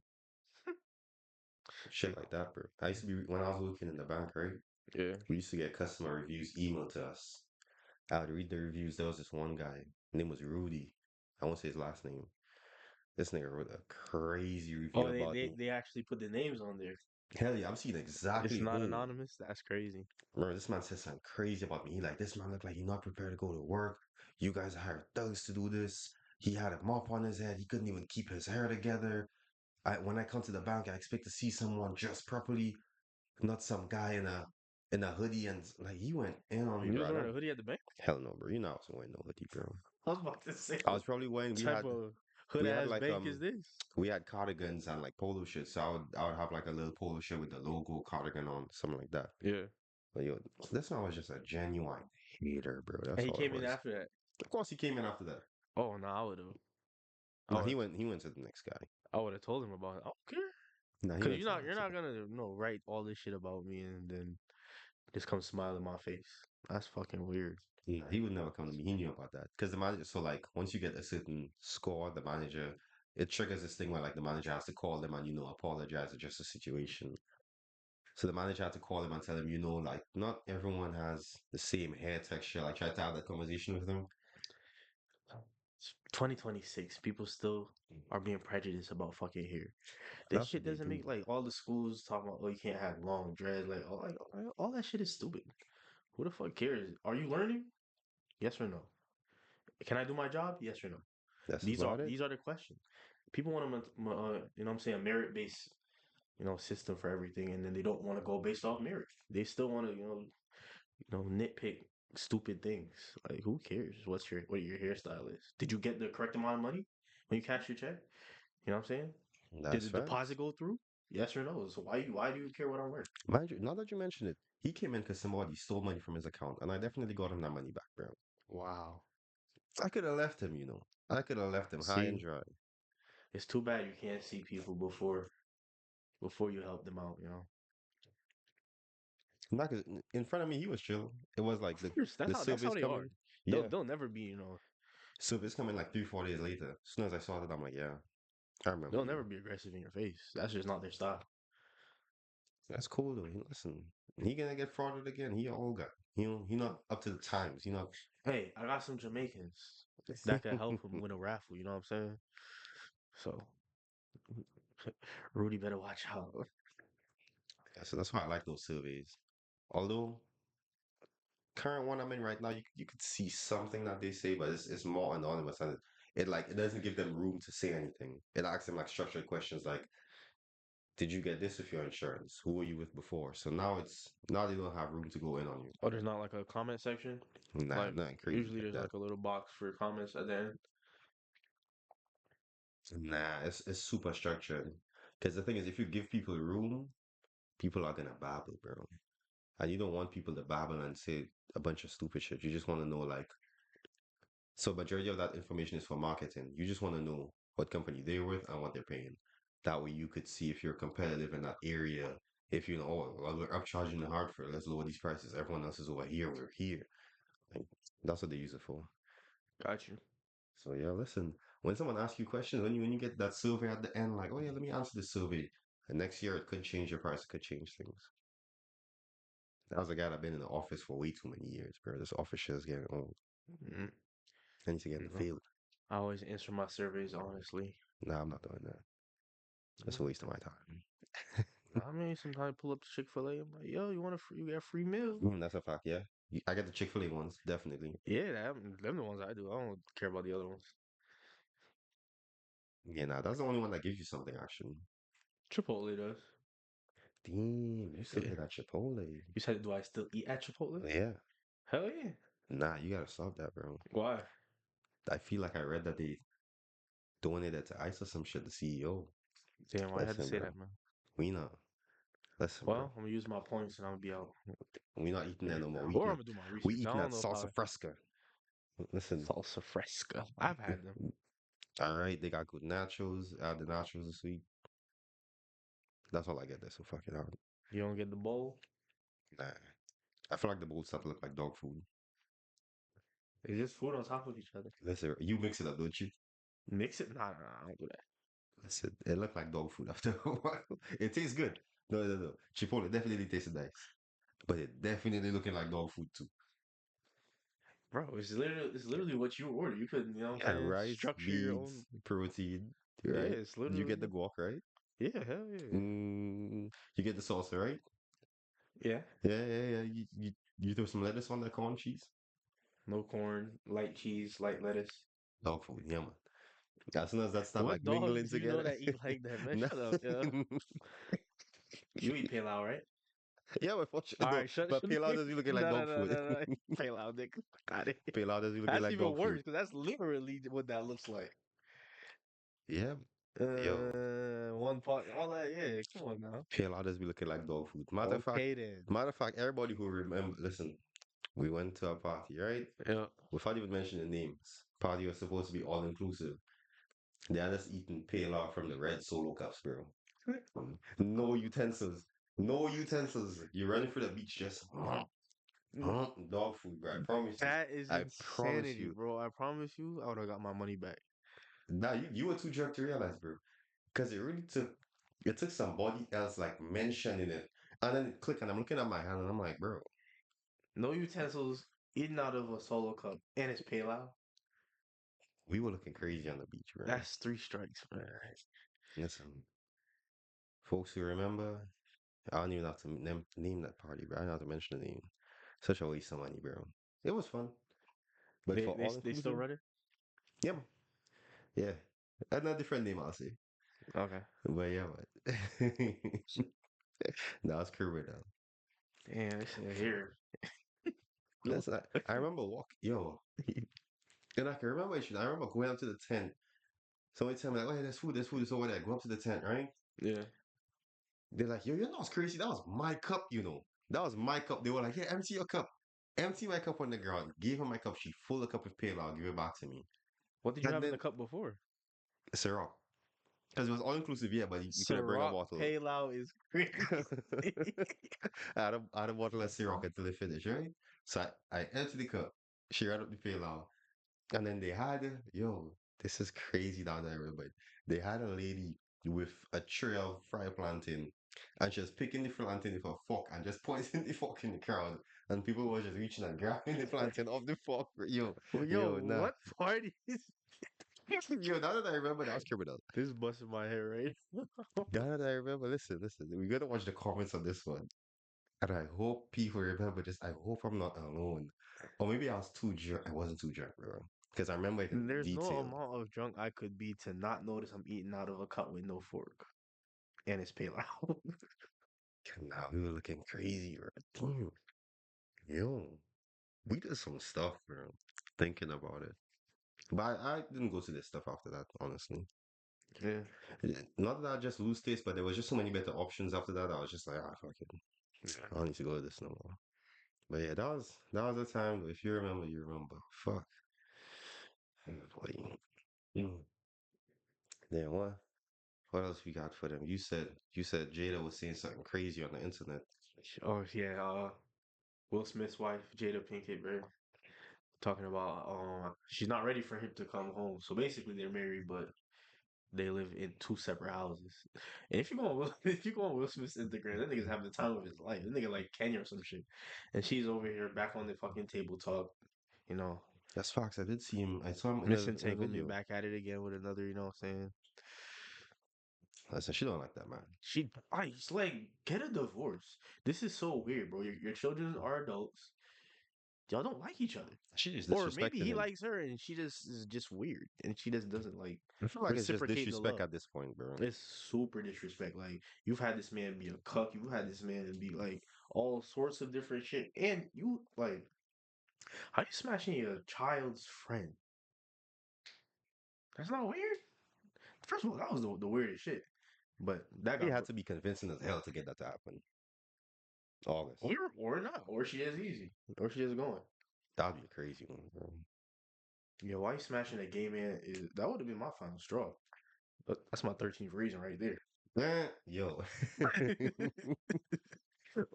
Speaker 1: shit like that, bro. I used to be when I was working in the bank, right?
Speaker 2: Yeah.
Speaker 1: We used to get customer reviews emailed to us. I would read the reviews. There was this one guy, his name was Rudy. I won't say his last name. This nigga wrote a crazy review
Speaker 2: Oh, they
Speaker 1: about
Speaker 2: they
Speaker 1: me.
Speaker 2: they actually put the names on there.
Speaker 1: Hell yeah, I'm seeing
Speaker 2: It's
Speaker 1: exactly
Speaker 2: not
Speaker 1: who.
Speaker 2: anonymous. That's crazy.
Speaker 1: Remember, this man said something crazy about me. He like, this man looked like he's not prepared to go to work. You guys hired thugs to do this. He had a mop on his head. He couldn't even keep his hair together. When I come to the bank, I expect to see someone dressed properly, not some guy in a hoodie and like he went in on me,
Speaker 2: You
Speaker 1: bro.
Speaker 2: was
Speaker 1: I
Speaker 2: wearing a
Speaker 1: don't
Speaker 2: hoodie at the bank?
Speaker 1: hell no, bro. You know I wasn't wearing no hoodie, bro.
Speaker 2: I was about to say,
Speaker 1: I
Speaker 2: what
Speaker 1: was probably wearing
Speaker 2: type of hood
Speaker 1: we had
Speaker 2: ass
Speaker 1: like
Speaker 2: bank is this?
Speaker 1: we had cardigans and like polo shirts. So I would have like a little polo shirt with the logo cardigan on, something like that.
Speaker 2: Yeah.
Speaker 1: But yo, this one was just a genuine Hater, bro.
Speaker 2: And
Speaker 1: That's
Speaker 2: he
Speaker 1: all it
Speaker 2: came in
Speaker 1: was.
Speaker 2: after that.
Speaker 1: Of course, he came in after that.
Speaker 2: Oh no, I would have. I
Speaker 1: No,
Speaker 2: would.
Speaker 1: he went to the next guy.
Speaker 2: I would have told him about it. I don't care.
Speaker 1: No, he
Speaker 2: Cause
Speaker 1: went to the
Speaker 2: you're
Speaker 1: next
Speaker 2: not
Speaker 1: guy.
Speaker 2: gonna write all this shit about me and then just come smile in my face. That's fucking weird.
Speaker 1: Yeah, he would never come to me. He knew about that because the manager. So like, once you get a certain score, the manager it triggers this thing where like the manager has to call them and apologize, adjust the situation. So the manager had to call him and tell him, like not everyone has the same hair texture. Like try to have that conversation with him.
Speaker 2: It's 2026. People still are being prejudiced about fucking hair. This
Speaker 1: That's what
Speaker 2: shit
Speaker 1: they
Speaker 2: doesn't
Speaker 1: do.
Speaker 2: make like all the schools talking about. Oh, you can't have long dreads. All that shit is stupid. Who the fuck cares? Are you learning? Yes or no? Can I do my job? Yes or no?
Speaker 1: That's
Speaker 2: These are
Speaker 1: about it.
Speaker 2: these are the questions. People want to, what I'm saying, merit based, system for everything, and then they don't want to go based off merit. They still want to, nitpick stupid things. Like, who cares? What your hairstyle is? Did you get the correct amount of money when you cash your check? You know what I'm saying? Did
Speaker 1: That's
Speaker 2: the
Speaker 1: facts.
Speaker 2: deposit go through? Yes or no? So why do you care what I'm wearing?
Speaker 1: Mind you, now that you mention it, he came in because somebody stole money from his account, and I definitely got him that money back, bro.
Speaker 2: Wow.
Speaker 1: I could have left him. I could have left him high and
Speaker 2: See,
Speaker 1: dry.
Speaker 2: it's too bad you can't see people before you help them out.
Speaker 1: Not 'cause in front of me, he was chill. It was like
Speaker 2: Of course,
Speaker 1: the
Speaker 2: that's how
Speaker 1: survey's
Speaker 2: they are.
Speaker 1: coming. Yeah,
Speaker 2: They'll never be,
Speaker 1: survey's coming like 3, 4 days later. As soon as I saw it, I'm like, yeah, I remember
Speaker 2: they'll
Speaker 1: you.
Speaker 2: never be aggressive in your face. That's just not their style.
Speaker 1: That's cool though. Listen, he gonna get frauded again. He all got. He not up to the times. He not.
Speaker 2: Hey, I got some Jamaicans that could help him win a raffle. You know what I'm saying? So Rudy better watch out.
Speaker 1: Yeah, so that's why I like those surveys. Although current one I'm in right now, you could see something that they say, but it's more anonymous and it doesn't give them room to say anything. It asks them like structured questions like, did you get this with your insurance? Who were you with before? So now they don't have room to go in on you.
Speaker 2: Oh, there's not like a comment section.
Speaker 1: Nah,
Speaker 2: Like
Speaker 1: nothing crazy
Speaker 2: usually
Speaker 1: like
Speaker 2: there's
Speaker 1: that.
Speaker 2: like a little box for comments at the end.
Speaker 1: Nah, it's super structured. Because the thing is, if you give people room, people are gonna babble, bro. And you don't want people to babble and say a bunch of stupid shit. You just want to know like so majority of that information is for marketing. You just want to know what company they're with and what they're paying. That way you could see if you're competitive in that area. If you know, oh, well, we're upcharging in Hartford, let's lower these prices. Everyone else is over here, we're here. Like, that's what they use it for.
Speaker 2: Got you.
Speaker 1: So yeah, listen. When someone asks you questions, when you get that survey at the end, like, oh yeah, let me answer this survey. And next year it could change your price, it could change things. That was a guy that been in the office for way too many years, bro. This office shit is getting old.
Speaker 2: Mm,
Speaker 1: I need to get in the
Speaker 2: no.
Speaker 1: field.
Speaker 2: I always answer my surveys honestly.
Speaker 1: Nah, I'm not doing that. That's a
Speaker 2: Mm.
Speaker 1: waste of my time.
Speaker 2: I mean, sometimes I pull up to Chick-fil-A. I'm like, yo, you got a free meal?
Speaker 1: That's a fact, yeah. I get the Chick-fil-A ones, definitely.
Speaker 2: Yeah, them the ones I do. I don't care about the other ones.
Speaker 1: Yeah, nah, that's the only one that gives you something, actually.
Speaker 2: Chipotle does.
Speaker 1: Damn, you still
Speaker 2: Yeah.
Speaker 1: eat at Chipotle.
Speaker 2: You said, do I still eat at Chipotle?
Speaker 1: Yeah.
Speaker 2: Hell yeah.
Speaker 1: Nah, you gotta stop that, bro.
Speaker 2: Why?
Speaker 1: I feel like I read that they donated to ICE or some shit, the CEO.
Speaker 2: Damn, why you had to
Speaker 1: Listen,
Speaker 2: say
Speaker 1: bro.
Speaker 2: that, man?
Speaker 1: We not. Listen, bro.
Speaker 2: Well, I'm gonna use my points and I'm gonna be out.
Speaker 1: We not eating that no more.
Speaker 2: Or I'm gonna do my
Speaker 1: We
Speaker 2: research. I
Speaker 1: eating
Speaker 2: don't
Speaker 1: that
Speaker 2: know if I
Speaker 1: salsa fresca. Listen.
Speaker 2: salsa fresca. I've had them.
Speaker 1: All right, they got good nachos. Add the nachos this week. That's all I get there, so fuck it out.
Speaker 2: You don't get the bowl.
Speaker 1: Nah. I feel like the bowls start to look like dog food.
Speaker 2: It's just food on top of each other.
Speaker 1: Listen, you mix it up, don't you?
Speaker 2: Mix it. Nah, I don't do that.
Speaker 1: Listen, it looked like dog food after a while. It tastes good. No, no, no. Chipotle definitely tasted nice. But it definitely looking like dog food too.
Speaker 2: Bro, it's literally what you order. You could, what I'm
Speaker 1: Yeah,
Speaker 2: saying,
Speaker 1: rice,
Speaker 2: structure your own.
Speaker 1: beans, protein,
Speaker 2: Yeah,
Speaker 1: right?
Speaker 2: it's
Speaker 1: You
Speaker 2: literally.
Speaker 1: get the guac, right?
Speaker 2: Yeah, hell yeah.
Speaker 1: You get the salsa, right?
Speaker 2: Yeah.
Speaker 1: Yeah, yeah, yeah. You throw some lettuce on the corn cheese.
Speaker 2: No corn, light cheese, light lettuce.
Speaker 1: Dog food, yeah, man. As soon as that start like
Speaker 2: What dogs
Speaker 1: mingling
Speaker 2: do you know
Speaker 1: together,
Speaker 2: that eat like that, man?
Speaker 1: nah.
Speaker 2: Shut up, yeah. You eat palau, right?
Speaker 1: Yeah, but for sure,
Speaker 2: All
Speaker 1: though.
Speaker 2: right, shut
Speaker 1: But
Speaker 2: shut
Speaker 1: pilau does be looking like
Speaker 2: No, no,
Speaker 1: dog
Speaker 2: no,
Speaker 1: food.
Speaker 2: no, no. Palau, nigga. Got it.
Speaker 1: Pilau does be looking
Speaker 2: That's
Speaker 1: like
Speaker 2: even
Speaker 1: dog
Speaker 2: worse
Speaker 1: food.
Speaker 2: because that's literally what that looks like.
Speaker 1: Yeah, yo.
Speaker 2: One pot, all that. Yeah, come on now.
Speaker 1: Pilau does be looking like dog food.
Speaker 2: Okay then.
Speaker 1: Matter of fact, everybody who remember, listen. We went to a party, right?
Speaker 2: Yeah.
Speaker 1: Without even mentioning names. Party was supposed to be all inclusive. They had us eating pale from the red solo cups, bro. No utensils. No utensils. You're running for the beach just dog food, bro. I promise you.
Speaker 2: That is
Speaker 1: I promise
Speaker 2: insanity,
Speaker 1: you.
Speaker 2: bro. I promise you, I would have got my money back.
Speaker 1: Now you were too drunk to realize, bro. Because it took somebody else like mentioning it. And then it clicked and I'm looking at my hand and I'm like, bro,
Speaker 2: No utensils, eating out of a solo cup, and it's pale.
Speaker 1: we were looking crazy on the beach, bro.
Speaker 2: That's three strikes, man.
Speaker 1: Listen, folks who remember, I don't even have to name that party, bro. I don't have to mention the name. Such a waste of money, bro. It was fun. But
Speaker 2: They
Speaker 1: for
Speaker 2: they
Speaker 1: all
Speaker 2: they still
Speaker 1: inclusive,
Speaker 2: running?
Speaker 1: yeah, yeah. And a different name, I'll say.
Speaker 2: Okay.
Speaker 1: But yeah, but that was criminal.
Speaker 2: And this shit here.
Speaker 1: Listen, I remember yo, and I can remember I remember going up to the tent. Somebody tell me like, oh, yeah, there's food, it's over there. Go up to the tent, right?
Speaker 2: Yeah.
Speaker 1: They're like, yo, you know what's crazy? That was my cup, you know. That was my cup. They were like, yeah, empty your cup. Empty my cup on the ground. Gave her my cup. She full the cup with pale out. Give it back to me.
Speaker 2: What did you
Speaker 1: And
Speaker 2: have in the
Speaker 1: then
Speaker 2: cup before?
Speaker 1: Ciroc. Because it was all inclusive, yeah, but you couldn't bring a
Speaker 2: Ciroc
Speaker 1: bottle.
Speaker 2: Pale is crazy.
Speaker 1: I had a bottle of Ciroc until it finished, right? So I emptied the cup. She ran up the pale out. And then they had, yo, this is crazy down there, but they had a lady with a tray of fried plantain, and she was picking the plantain with a fork and just pointing the fork in the crowd, and people were just reaching and grabbing the plantain off the fork.
Speaker 2: Yo,
Speaker 1: Yo, nah,
Speaker 2: what party is
Speaker 1: yo, now that I remember, that was criminal.
Speaker 2: this? Busting my head right now.
Speaker 1: Now that I remember, listen, we gotta watch the comments on this one, and I hope people remember this. I hope I'm not alone, or maybe I was too drunk. I wasn't too drunk, bro, because I remember it in
Speaker 2: There's no
Speaker 1: detail.
Speaker 2: amount of drunk I could be to not notice I'm eating out of a cup with no fork. And it's pale.
Speaker 1: Now we were looking crazy, right? Damn, yo, we did some stuff, bro. Thinking about it, but I didn't go to this stuff after that, honestly.
Speaker 2: Yeah.
Speaker 1: Not that I just lose taste, but there was just so many better options after that. I was just like, ah, fuck it, I don't need to go to this no more. But yeah, that was the time. If you remember, you remember. Fuck. Boy. Mm. Then what? What else we got for them? You said Jada was saying something crazy on the internet.
Speaker 2: Oh yeah. Will Smith's wife, Jada Pinkett, bro, talking about she's not ready for him to come home. So basically, they're married, but they live in two separate houses. And if you go on Will, if you go on Will Smith's Instagram, that nigga's having the time of his life. That nigga like Kenya or some shit, and she's over here back on the fucking table talk. You know,
Speaker 1: That's facts. I did see him. I saw him in a
Speaker 2: misentanglement
Speaker 1: video.
Speaker 2: back at it again with another. You know what I'm saying?
Speaker 1: I said she don't like that man.
Speaker 2: It's like, get a divorce. This is so weird, bro. Your children are adults. Y'all don't like each other.
Speaker 1: She just
Speaker 2: Or maybe
Speaker 1: disrespecting
Speaker 2: he
Speaker 1: him.
Speaker 2: likes her and she just is just weird and she just doesn't like
Speaker 1: I feel like it's just
Speaker 2: reciprocate the
Speaker 1: disrespect
Speaker 2: love.
Speaker 1: at this point, bro.
Speaker 2: It's super disrespect. Like you've had this man be a cuck, you've had this man be like all sorts of different shit, and you like how you smashing your child's friend? That's not weird. First of all, that was the weirdest shit. But that
Speaker 1: He
Speaker 2: got
Speaker 1: had to be convincing as hell to get that to happen. August.
Speaker 2: or not, or she is easy, or she is going.
Speaker 1: That'd be a crazy one, bro.
Speaker 2: Yeah, why you smashing a gay man is that would have been my final straw. But that's my 13th reason right there.
Speaker 1: Yo.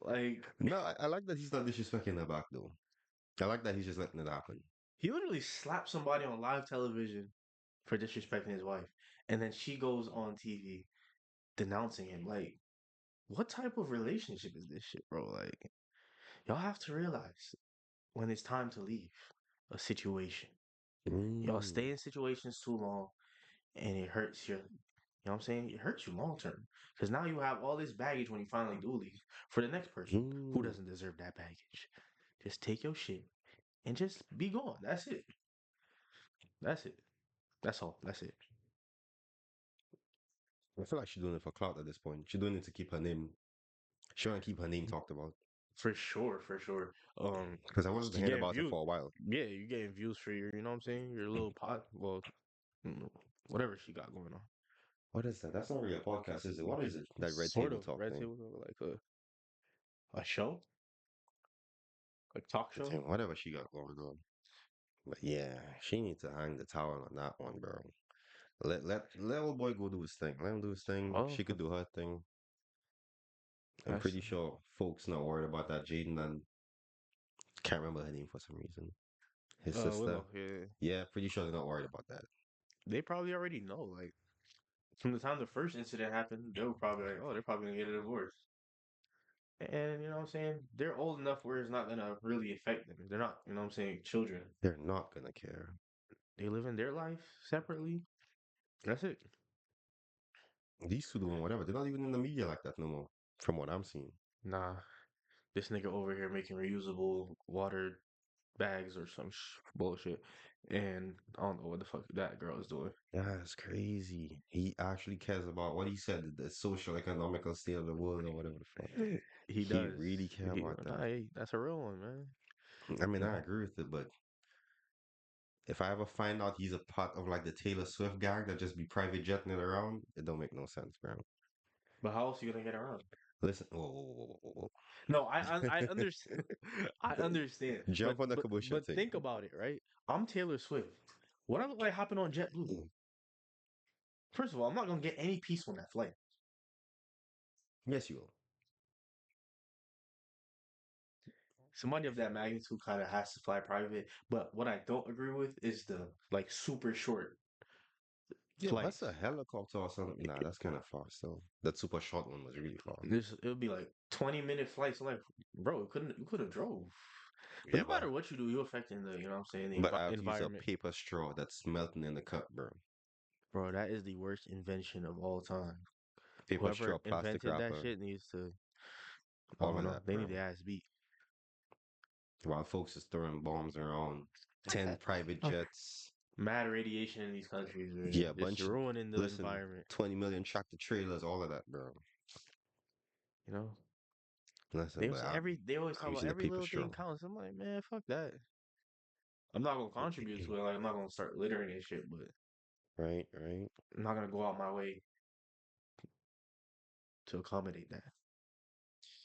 Speaker 2: Like
Speaker 1: No, I like that he's not disrespecting her back though. I like that he's just letting it happen.
Speaker 2: he literally slapped somebody on live television for disrespecting his wife, and then she goes on TV denouncing him. Like, what type of relationship is this shit, bro? Like, y'all have to realize when it's time to leave a situation. Y'all
Speaker 1: Mm,
Speaker 2: stay in situations too long, and it hurts your. You know what I'm saying? It hurts you long term because now you have all this baggage when you finally do leave for the next person who
Speaker 1: mm.
Speaker 2: doesn't deserve that baggage. Just take your shit and just be gone. That's it. That's it. That's all. That's it.
Speaker 1: I feel like she's doing it for clout at this point. She's doing it to keep her name. She want to keep her name talked about.
Speaker 2: For sure, for sure.
Speaker 1: Because I wasn't
Speaker 2: You
Speaker 1: hearing
Speaker 2: getting
Speaker 1: about it
Speaker 2: views.
Speaker 1: for a while.
Speaker 2: Yeah, you getting views for your, you know what I'm saying? Your little pot. Well, whatever she got going on.
Speaker 1: What is that? That's not really a podcast, is it? What is it? That red
Speaker 2: Sort
Speaker 1: table
Speaker 2: of
Speaker 1: talk
Speaker 2: red
Speaker 1: thing.
Speaker 2: table, like a show. Like talk
Speaker 1: I
Speaker 2: show?
Speaker 1: think whatever she got going on. But yeah, she needs to hang the towel on that one, bro. Let old boy go do his thing. Let him do his thing.
Speaker 2: Oh,
Speaker 1: She could do her thing. I'm
Speaker 2: that's
Speaker 1: pretty sure folks not worried about that. Jaden and can't remember her name for some reason. His sister.
Speaker 2: Willow. Yeah,
Speaker 1: Yeah, pretty sure they're not worried about that.
Speaker 2: they probably already know. Like from the time the first incident happened, they were probably like, oh, they're probably gonna get a divorce. And you know what I'm saying? They're old enough where it's not gonna really affect them. They're not, you know what I'm saying, children.
Speaker 1: They're not gonna care.
Speaker 2: They live in their life separately. That's it.
Speaker 1: These two doing whatever. They're not even in the media like that no more, from what I'm seeing.
Speaker 2: Nah, this nigga over here making reusable water bags or some bullshit. And I don't know what the fuck that girl is doing.
Speaker 1: That's crazy. He actually cares about what he said, the social economical state of the world or whatever the fuck.
Speaker 2: He
Speaker 1: He
Speaker 2: does.
Speaker 1: really care about that.
Speaker 2: Nah, that's a real one, man.
Speaker 1: I mean,
Speaker 2: You
Speaker 1: I
Speaker 2: know.
Speaker 1: agree with it, but if I ever find out he's a part of like the Taylor Swift gang that just be private jetting it around, it don't make no sense, bro.
Speaker 2: But how else are you gonna get around?
Speaker 1: Listen, whoa, whoa, whoa, whoa,
Speaker 2: No, I
Speaker 1: whoa.
Speaker 2: understand. I understand. But
Speaker 1: Jump on the
Speaker 2: but
Speaker 1: commercial
Speaker 2: but
Speaker 1: thing.
Speaker 2: think about it, right? I'm Taylor Swift. What I look like hopping on JetBlue? First of all, I'm not gonna get any peace on that flight.
Speaker 1: Yes, you will.
Speaker 2: Somebody of that magnitude kind of has to fly private. But what I don't agree with is the like super short
Speaker 1: Yeah, but that's
Speaker 2: flights.
Speaker 1: a helicopter or something. Nah, that's kind of fast though. That super short one was really fast.
Speaker 2: This it would be like 20-minute flights. Like, bro, you could have drove. But
Speaker 1: Yeah,
Speaker 2: no matter what you do, you're affecting the, you know what I'm saying, the
Speaker 1: but I have to use a
Speaker 2: environment.
Speaker 1: paper straw that's melting in the cup, bro.
Speaker 2: Bro, that is the worst invention of all time.
Speaker 1: Paper
Speaker 2: Whoever
Speaker 1: straw, plastic
Speaker 2: invented that
Speaker 1: wrapper,
Speaker 2: shit needs to, I
Speaker 1: all
Speaker 2: don't
Speaker 1: of
Speaker 2: know,
Speaker 1: that,
Speaker 2: they need
Speaker 1: bro.
Speaker 2: their ass beat.
Speaker 1: While folks is throwing bombs around, 10 private jets.
Speaker 2: Mad radiation in these countries, man.
Speaker 1: Yeah,
Speaker 2: Just
Speaker 1: bunch.
Speaker 2: ruining the
Speaker 1: Listen,
Speaker 2: environment.
Speaker 1: 20 million tractor trailers, all of that, bro.
Speaker 2: You know,
Speaker 1: Listen, but
Speaker 2: they always
Speaker 1: I'm
Speaker 2: talk about
Speaker 1: using the
Speaker 2: every
Speaker 1: paper
Speaker 2: little
Speaker 1: straw.
Speaker 2: thing counts. I'm like, man, fuck that. I'm not gonna contribute to it. Like, I'm not gonna start littering and shit, but
Speaker 1: Right, right.
Speaker 2: I'm not gonna go out my way to accommodate that.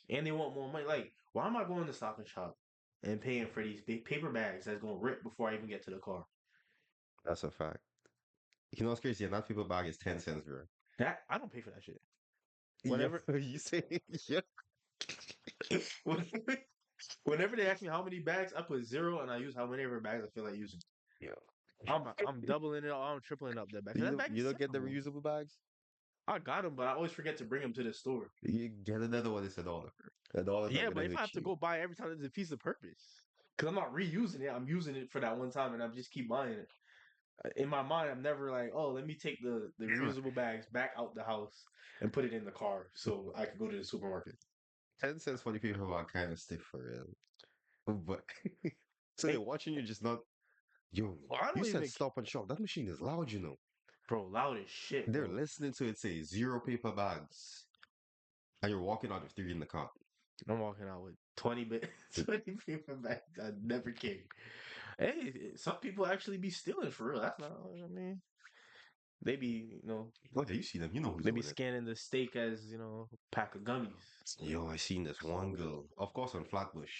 Speaker 2: And they want more money. Like, why am I going to Stop and Shop and paying for these big paper bags that's gonna rip before I even get to the car?
Speaker 1: That's a fact. You know what's crazy? And that paper bag is 10 cents, bro.
Speaker 2: That I don't pay for that shit.
Speaker 1: Yo,
Speaker 2: Whenever,
Speaker 1: you say, yeah.
Speaker 2: whenever, whenever they ask me how many bags, I put zero and I use how many ever bags I feel like using.
Speaker 1: Yo.
Speaker 2: I'm doubling it. I'm tripling up that bag. 'Cause
Speaker 1: You
Speaker 2: that
Speaker 1: don't,
Speaker 2: bag
Speaker 1: you
Speaker 2: is
Speaker 1: don't get the
Speaker 2: simple.
Speaker 1: reusable bags?
Speaker 2: I got them, but I always forget to bring them to the store.
Speaker 1: You get another one, it's $1. $1 is not
Speaker 2: Yeah,
Speaker 1: gonna
Speaker 2: but if I
Speaker 1: hurt
Speaker 2: have to
Speaker 1: you.
Speaker 2: go buy every time, there's a piece of purpose. Because I'm not reusing it. I'm using it for that one time, and I just keep buying it. In my mind, I'm never like, oh, let me take the
Speaker 1: Yeah.
Speaker 2: reusable bags back out the house and put it in the car so I could go to the supermarket.
Speaker 1: 10 cents for the people are kind of stiff for real. But so they're
Speaker 2: Hey,
Speaker 1: watching you just not, yo,
Speaker 2: well, I
Speaker 1: you
Speaker 2: don't
Speaker 1: said
Speaker 2: even,
Speaker 1: stop and shop. That machine is loud, you know.
Speaker 2: bro, loud as shit,
Speaker 1: They're
Speaker 2: bro.
Speaker 1: listening to it say zero paper bags. And you're walking out with three in the car.
Speaker 2: I'm walking out with 20 paper bags. I never care. Hey, some people actually be stealing for real. That's not, I mean, they be,
Speaker 1: Okay, you see them, you know who's
Speaker 2: they be
Speaker 1: doing it.
Speaker 2: scanning the steak as, a pack of gummies.
Speaker 1: Yo, I seen this one girl, of course, on Flatbush,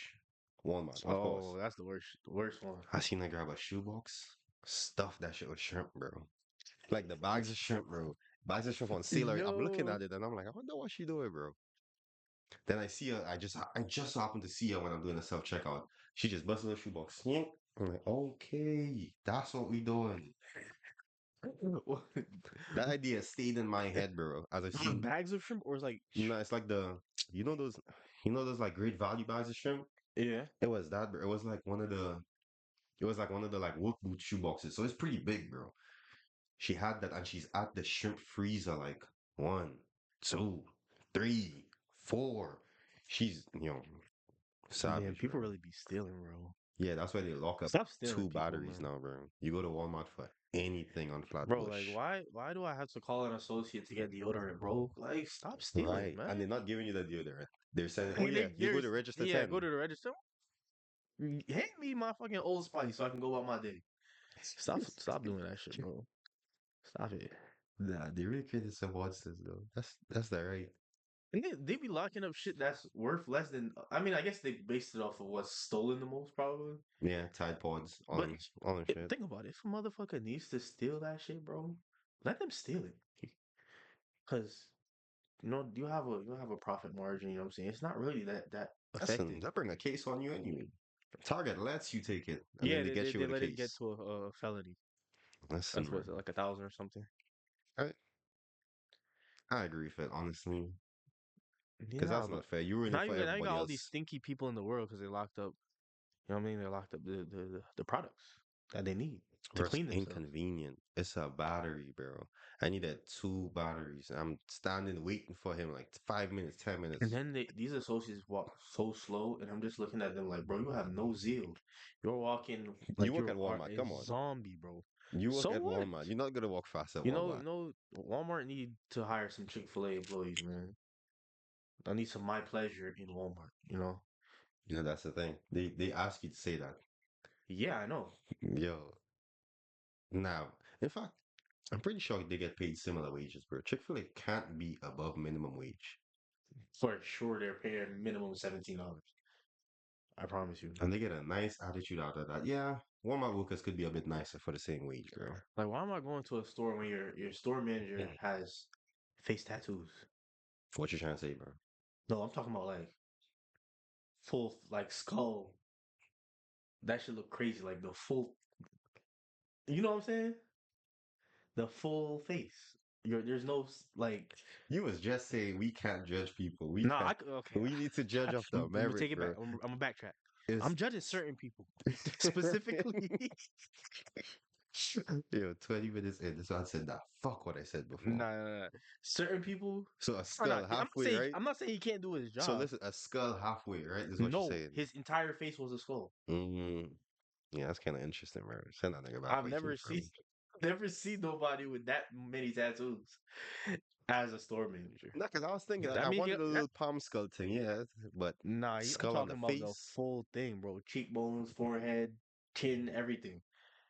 Speaker 1: Walmart, of
Speaker 2: Oh,
Speaker 1: course.
Speaker 2: that's the worst one.
Speaker 1: I seen her grab a shoebox, stuff that shit with shrimp, bro. Like the bags of shrimp, bro. Bags of shrimp on sale. I'm looking
Speaker 2: Yo,
Speaker 1: at it and I'm like, I wonder what she doing, bro. Then I see her. I just so happened to see her when I'm doing a self checkout. She just busted her shoebox. Yep. I'm like, okay, that's what we doing. That idea stayed in my head, bro. As I
Speaker 2: was it
Speaker 1: seen,
Speaker 2: bags of shrimp or was like,
Speaker 1: no, it's like you know those, like great value bags of shrimp.
Speaker 2: yeah,
Speaker 1: It was that, bro. It was like one of the like work boot shoe boxes. So it's pretty big, bro. She had that, and she's at the shrimp freezer like one, two, three, four. She's
Speaker 2: man,
Speaker 1: savage,
Speaker 2: people
Speaker 1: bro.
Speaker 2: really be stealing, bro.
Speaker 1: Yeah, that's why they lock up
Speaker 2: Stop stealing
Speaker 1: two
Speaker 2: people,
Speaker 1: batteries
Speaker 2: man.
Speaker 1: now, bro. You go to Walmart for anything on
Speaker 2: Bro, like
Speaker 1: Flatbush.
Speaker 2: why do I have to call an associate to get deodorant, bro? Like, stop stealing,
Speaker 1: Right. And
Speaker 2: man.
Speaker 1: they're not giving you the deodorant. They're saying, oh
Speaker 2: Hey,
Speaker 1: yeah, you go to
Speaker 2: there's
Speaker 1: register
Speaker 2: yeah, go
Speaker 1: 10.
Speaker 2: to the register. Hand me my fucking Old Spice so I can go about my day. Stop doing that shit, bro. Stop it.
Speaker 1: Nah, they really created some monsters though. That's the right.
Speaker 2: And they be locking up shit that's worth less than. I mean, I guess they based it off of what's stolen the most, probably.
Speaker 1: Yeah, Tide Pods,
Speaker 2: But
Speaker 1: all them shit.
Speaker 2: think about it. If a motherfucker needs to steal that shit, bro, let them steal it. Cause you have a profit margin. You know what I'm saying? It's not really that
Speaker 1: Listen,
Speaker 2: affected.
Speaker 1: they bring a case on you anyway. Target lets you take it, and then
Speaker 2: Yeah,
Speaker 1: they get you
Speaker 2: they
Speaker 1: with a
Speaker 2: let it get
Speaker 1: case.
Speaker 2: to a felony.
Speaker 1: Listen,
Speaker 2: That's
Speaker 1: bro.
Speaker 2: what's like 1,000 or something.
Speaker 1: I, I agree with it, honestly. Because
Speaker 2: Yeah,
Speaker 1: that's
Speaker 2: but
Speaker 1: not fair. You're ruining for
Speaker 2: now you got
Speaker 1: everybody
Speaker 2: all these
Speaker 1: else.
Speaker 2: stinky people in the world because they locked up. You know what I mean? They locked up the products that they need to
Speaker 1: Bro, it's
Speaker 2: clean themselves.
Speaker 1: inconvenient. It's a battery, bro. I needed two batteries. I'm standing waiting for him like 5 minutes,
Speaker 2: And
Speaker 1: 10 minutes.
Speaker 2: then these associates walk so slow, and I'm just looking at them like, bro, you have no zeal. You're walking
Speaker 1: You
Speaker 2: like
Speaker 1: work
Speaker 2: you
Speaker 1: at
Speaker 2: are
Speaker 1: Walmart.
Speaker 2: a
Speaker 1: Come on.
Speaker 2: zombie, bro.
Speaker 1: You work
Speaker 2: So
Speaker 1: at
Speaker 2: what?
Speaker 1: Walmart. You're not gonna walk fast at Walmart.
Speaker 2: Walmart need to hire some Chick-fil-A employees, man. I need some my pleasure in Walmart, you know?
Speaker 1: You know, that's the thing. They ask you to say that.
Speaker 2: Yeah, I know.
Speaker 1: Yo, now, in fact, I'm pretty sure they get paid similar wages, bro. Chick-fil-A can't be above minimum wage.
Speaker 2: For sure, they're paying minimum $17. I promise you.
Speaker 1: And they get a nice attitude out of that. Yeah, Walmart workers could be a bit nicer for the same wage, bro.
Speaker 2: Like, why am I going to a store when your store manager has face tattoos?
Speaker 1: What you trying to say, bro?
Speaker 2: No, I'm talking about like full like skull. That should look crazy. Like the full, you know what I'm saying? The full face. There's no like.
Speaker 1: You was just saying we can't judge people. We
Speaker 2: No,
Speaker 1: can't.
Speaker 2: okay.
Speaker 1: We need to judge off the
Speaker 2: I'm gonna
Speaker 1: merit,
Speaker 2: take it back.
Speaker 1: bro.
Speaker 2: I'm gonna backtrack.
Speaker 1: It's
Speaker 2: I'm judging certain people specifically.
Speaker 1: yo, 20 minutes in. This one said that. Fuck what I said before.
Speaker 2: Nah. Certain people
Speaker 1: So a
Speaker 2: are
Speaker 1: skull
Speaker 2: not.
Speaker 1: halfway, right?
Speaker 2: I'm not saying he can't do his
Speaker 1: So
Speaker 2: job.
Speaker 1: listen, a skull halfway, right? Is what you're
Speaker 2: No,
Speaker 1: saying.
Speaker 2: his entire face was a skull.
Speaker 1: Mm, yeah, that's kind of interesting, bro. Send that nigga back
Speaker 2: I've
Speaker 1: where he came
Speaker 2: never seen
Speaker 1: from.
Speaker 2: never seen nobody with that many tattoos as a store manager.
Speaker 1: Nah, because I was thinking,
Speaker 2: That
Speaker 1: I
Speaker 2: means
Speaker 1: wanted a
Speaker 2: that
Speaker 1: little palm skull thing, yeah, but
Speaker 2: I'm
Speaker 1: skull on the
Speaker 2: talking about the
Speaker 1: face.
Speaker 2: full thing, bro. Cheekbones, forehead, chin, everything.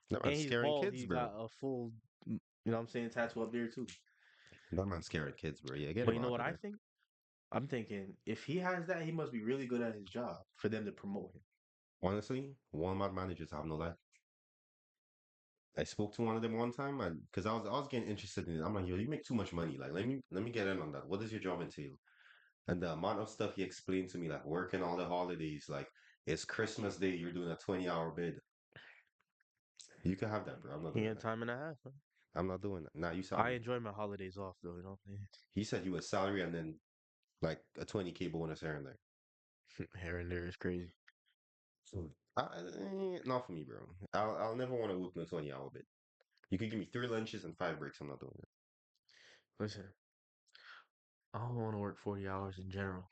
Speaker 1: That
Speaker 2: And
Speaker 1: man's
Speaker 2: he's
Speaker 1: scaring
Speaker 2: bald.
Speaker 1: kids,
Speaker 2: He
Speaker 1: bro.
Speaker 2: got a full, you know what I'm saying, tattoo up there too.
Speaker 1: That man's scaring kids, bro. Yeah, get
Speaker 2: But
Speaker 1: him
Speaker 2: you know
Speaker 1: out
Speaker 2: what
Speaker 1: of
Speaker 2: I
Speaker 1: there.
Speaker 2: think? I'm thinking if he has that, he must be really good at his job for them to promote him.
Speaker 1: Honestly, Walmart managers have no life. I spoke to one of them one time, and because I was getting interested in it, I'm like, yo, you make too much money. Like, let me get in on that. What does your job entail? And the amount of stuff he explained to me, like working all the holidays, like it's Christmas Day, you're doing a 20-hour bid. You can have that, bro. I'm not
Speaker 2: He
Speaker 1: doing
Speaker 2: had
Speaker 1: that.
Speaker 2: time and a half. Huh?
Speaker 1: I'm not doing that. Nah, you
Speaker 2: I
Speaker 1: salary.
Speaker 2: enjoy my holidays off though. You know what
Speaker 1: He said you a salary and then like a 20K bonus here and there.
Speaker 2: I'm saying? Here and there is crazy.
Speaker 1: So not for me, bro. I'll never want to work no 20-hour bid. You could give me three lunches and five breaks. I'm not doing it.
Speaker 2: Listen, I don't want to work 40 hours in general.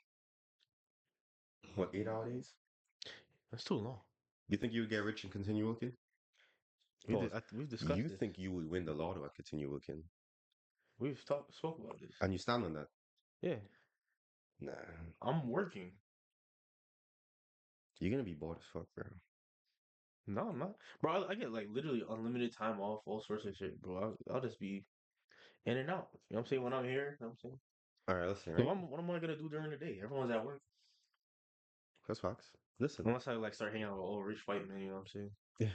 Speaker 1: What, 8 hour days?
Speaker 2: That's too long.
Speaker 1: You think you would get rich and continue working? Pause.
Speaker 2: We've discussed
Speaker 1: You
Speaker 2: this.
Speaker 1: think you would win the lotto and continue working?
Speaker 2: Spoke about this.
Speaker 1: And you stand on that?
Speaker 2: Yeah,
Speaker 1: Nah.
Speaker 2: I'm working.
Speaker 1: You're gonna be bored as fuck, bro.
Speaker 2: No, I'm not, bro. I get like literally unlimited time off, all sorts of shit, bro. I'll just be in and out. You know what I'm saying? When I'm here, you know what I'm saying?
Speaker 1: All right, listen,
Speaker 2: So
Speaker 1: right?
Speaker 2: what am I gonna do during the day? Everyone's at work.
Speaker 1: That's facts. Listen.
Speaker 2: Unless I like start hanging out with old rich white men, you know what I'm saying?
Speaker 1: Yeah.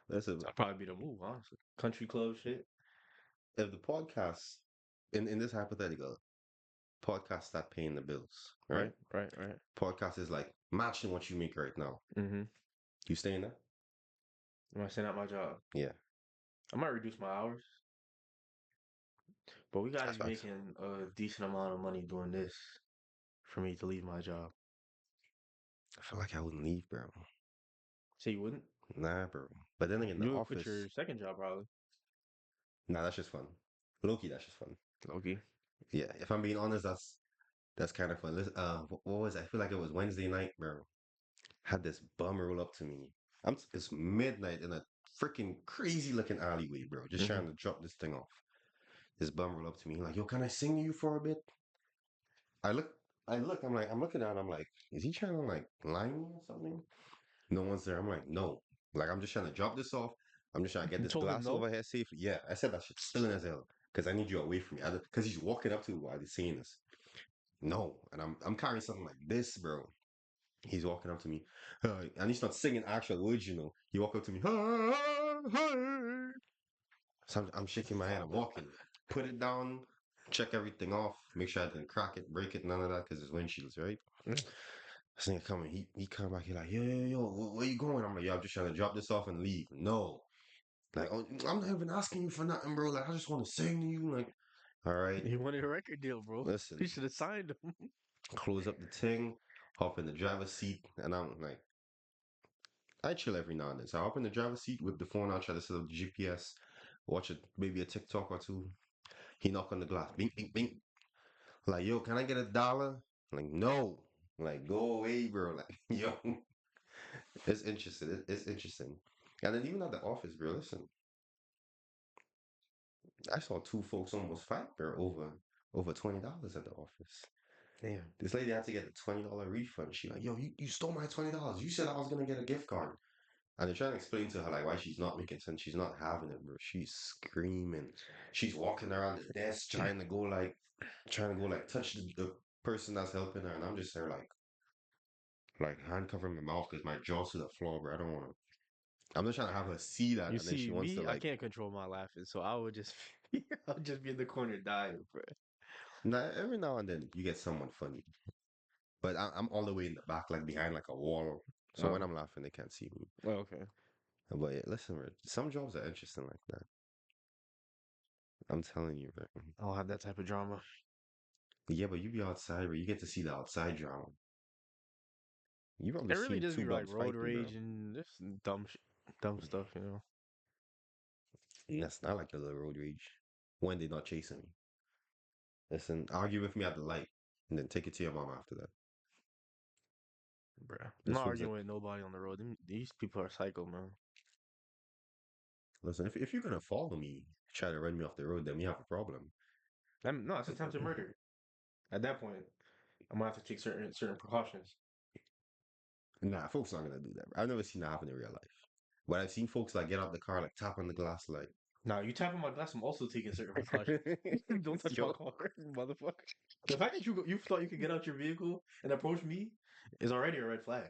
Speaker 1: Listen,
Speaker 2: That'd probably be the move, honestly. Country club shit.
Speaker 1: if the podcast in this hypothetical podcast start paying the bills, right?
Speaker 2: Right, right, right.
Speaker 1: Podcast is like matching what you make right now.
Speaker 2: Mm-hmm.
Speaker 1: You staying there?
Speaker 2: Am I sending out my job?
Speaker 1: Yeah,
Speaker 2: I might reduce my hours, but we gotta
Speaker 1: that's
Speaker 2: be
Speaker 1: facts.
Speaker 2: making a decent amount of money doing this for me to leave my job.
Speaker 1: I feel like I wouldn't leave, bro.
Speaker 2: So you wouldn't?
Speaker 1: Nah, bro. But then again, the
Speaker 2: You would quit
Speaker 1: office.
Speaker 2: your second job probably.
Speaker 1: Nah, that's just fun. Loki, that's just fun.
Speaker 2: Okay.
Speaker 1: Yeah, if I'm being honest, that's kind of fun. Listen, what was it? I feel like it was Wednesday night, bro. Had this bum roll up to me. It's midnight in a freaking crazy looking alleyway, bro. Just
Speaker 2: Mm-hmm.
Speaker 1: trying to drop this thing off. This bum roll up to me, like, yo, can I sing to you for a bit? I look, I'm looking at, I'm like, is he trying to like line me or something? No one's there. I'm like, no, like I'm just trying to drop this off. I'm just trying to get
Speaker 2: You
Speaker 1: this
Speaker 2: told him
Speaker 1: glass
Speaker 2: no?
Speaker 1: over here safely. Yeah, I said that shit still in his hell. because I need you away from me. Because he's walking up to me while he's saying this. No, and I'm carrying something like this, bro. He's walking up to me, and he's not singing actual words, you know. He walk up to me, so I'm shaking my head. I'm walking, put it down, check everything off, make sure I didn't crack it, break it, none of that, because it's windshields, right?
Speaker 2: Mm.
Speaker 1: This nigga coming, he come back, he like, yo, where you going? I'm like, yo, I'm just trying to drop this off and leave. No, like, oh, I'm not even asking you for nothing, bro. Like, I just want to sing to you, like, all right,
Speaker 2: He wanted a record deal, bro.
Speaker 1: listen,
Speaker 2: He should have signed him.
Speaker 1: close up the thing, hop in the driver's seat, and I'm like, I chill every now and then. So I hop in the driver's seat with the phone out, try to set up the GPS, watch it, maybe a TikTok or two. He knock on the glass, bing, bing, bing. Like, yo, can I get $1? Like, no. Like, go away, bro. Like, yo, it's interesting. It's interesting. And then even at the office, bro, listen, I saw two folks almost fight, bro, over $20 at the office.
Speaker 2: Damn.
Speaker 1: This lady had to get a $20 refund. She like, yo, you stole my $20. You said I was gonna get a gift card. And they're trying to explain to her like why she's not making sense. She's not having it, bro. She's screaming. She's walking around the desk trying to go like touch the person that's helping her. And I'm just there like hand covering my mouth because my jaw's to the floor, bro. I don't want to. I'm just trying to have her see that,
Speaker 2: You
Speaker 1: and then she
Speaker 2: see,
Speaker 1: wants to
Speaker 2: me, I
Speaker 1: like.
Speaker 2: can't control my laughing, so I would just, I'll just be in the corner dying, bro.
Speaker 1: Now every now and then you get someone funny, but I'm all the way in the back, like behind like a wall. So when
Speaker 2: Oh,
Speaker 1: I'm laughing, they can't see me.
Speaker 2: well, okay.
Speaker 1: But yeah, listen, bro, some jobs are interesting like that. I'm telling you, bro.
Speaker 2: I don't have that type of drama.
Speaker 1: Yeah, but you be outside, bro. You get to see the outside drama. You
Speaker 2: It
Speaker 1: probably
Speaker 2: really
Speaker 1: seen
Speaker 2: just
Speaker 1: two
Speaker 2: be like
Speaker 1: bums
Speaker 2: road
Speaker 1: fighting,
Speaker 2: rage
Speaker 1: bro.
Speaker 2: and just dumb stuff, you know.
Speaker 1: That's not like the little road rage when they're not chasing me. Listen, argue with me at the light, and then take it to your mom after that.
Speaker 2: Bruh. I'm not
Speaker 1: This one's a
Speaker 2: arguing with nobody on the road. These people are psycho, man.
Speaker 1: listen. If you're gonna follow me, try to run me off the road, then we have a problem.
Speaker 2: No, it's attempted murder. At that point, I'm gonna have to take certain precautions.
Speaker 1: Nah, folks not gonna do that. I've never seen that happen in real life. But I've seen folks like get out the car, like tap on the glass, like
Speaker 2: Now, you tap on my glass, I'm also taking certain precautions. Don't touch my
Speaker 1: yo.
Speaker 2: car, motherfucker. The fact that you thought you could get out your vehicle and approach me is already a red flag.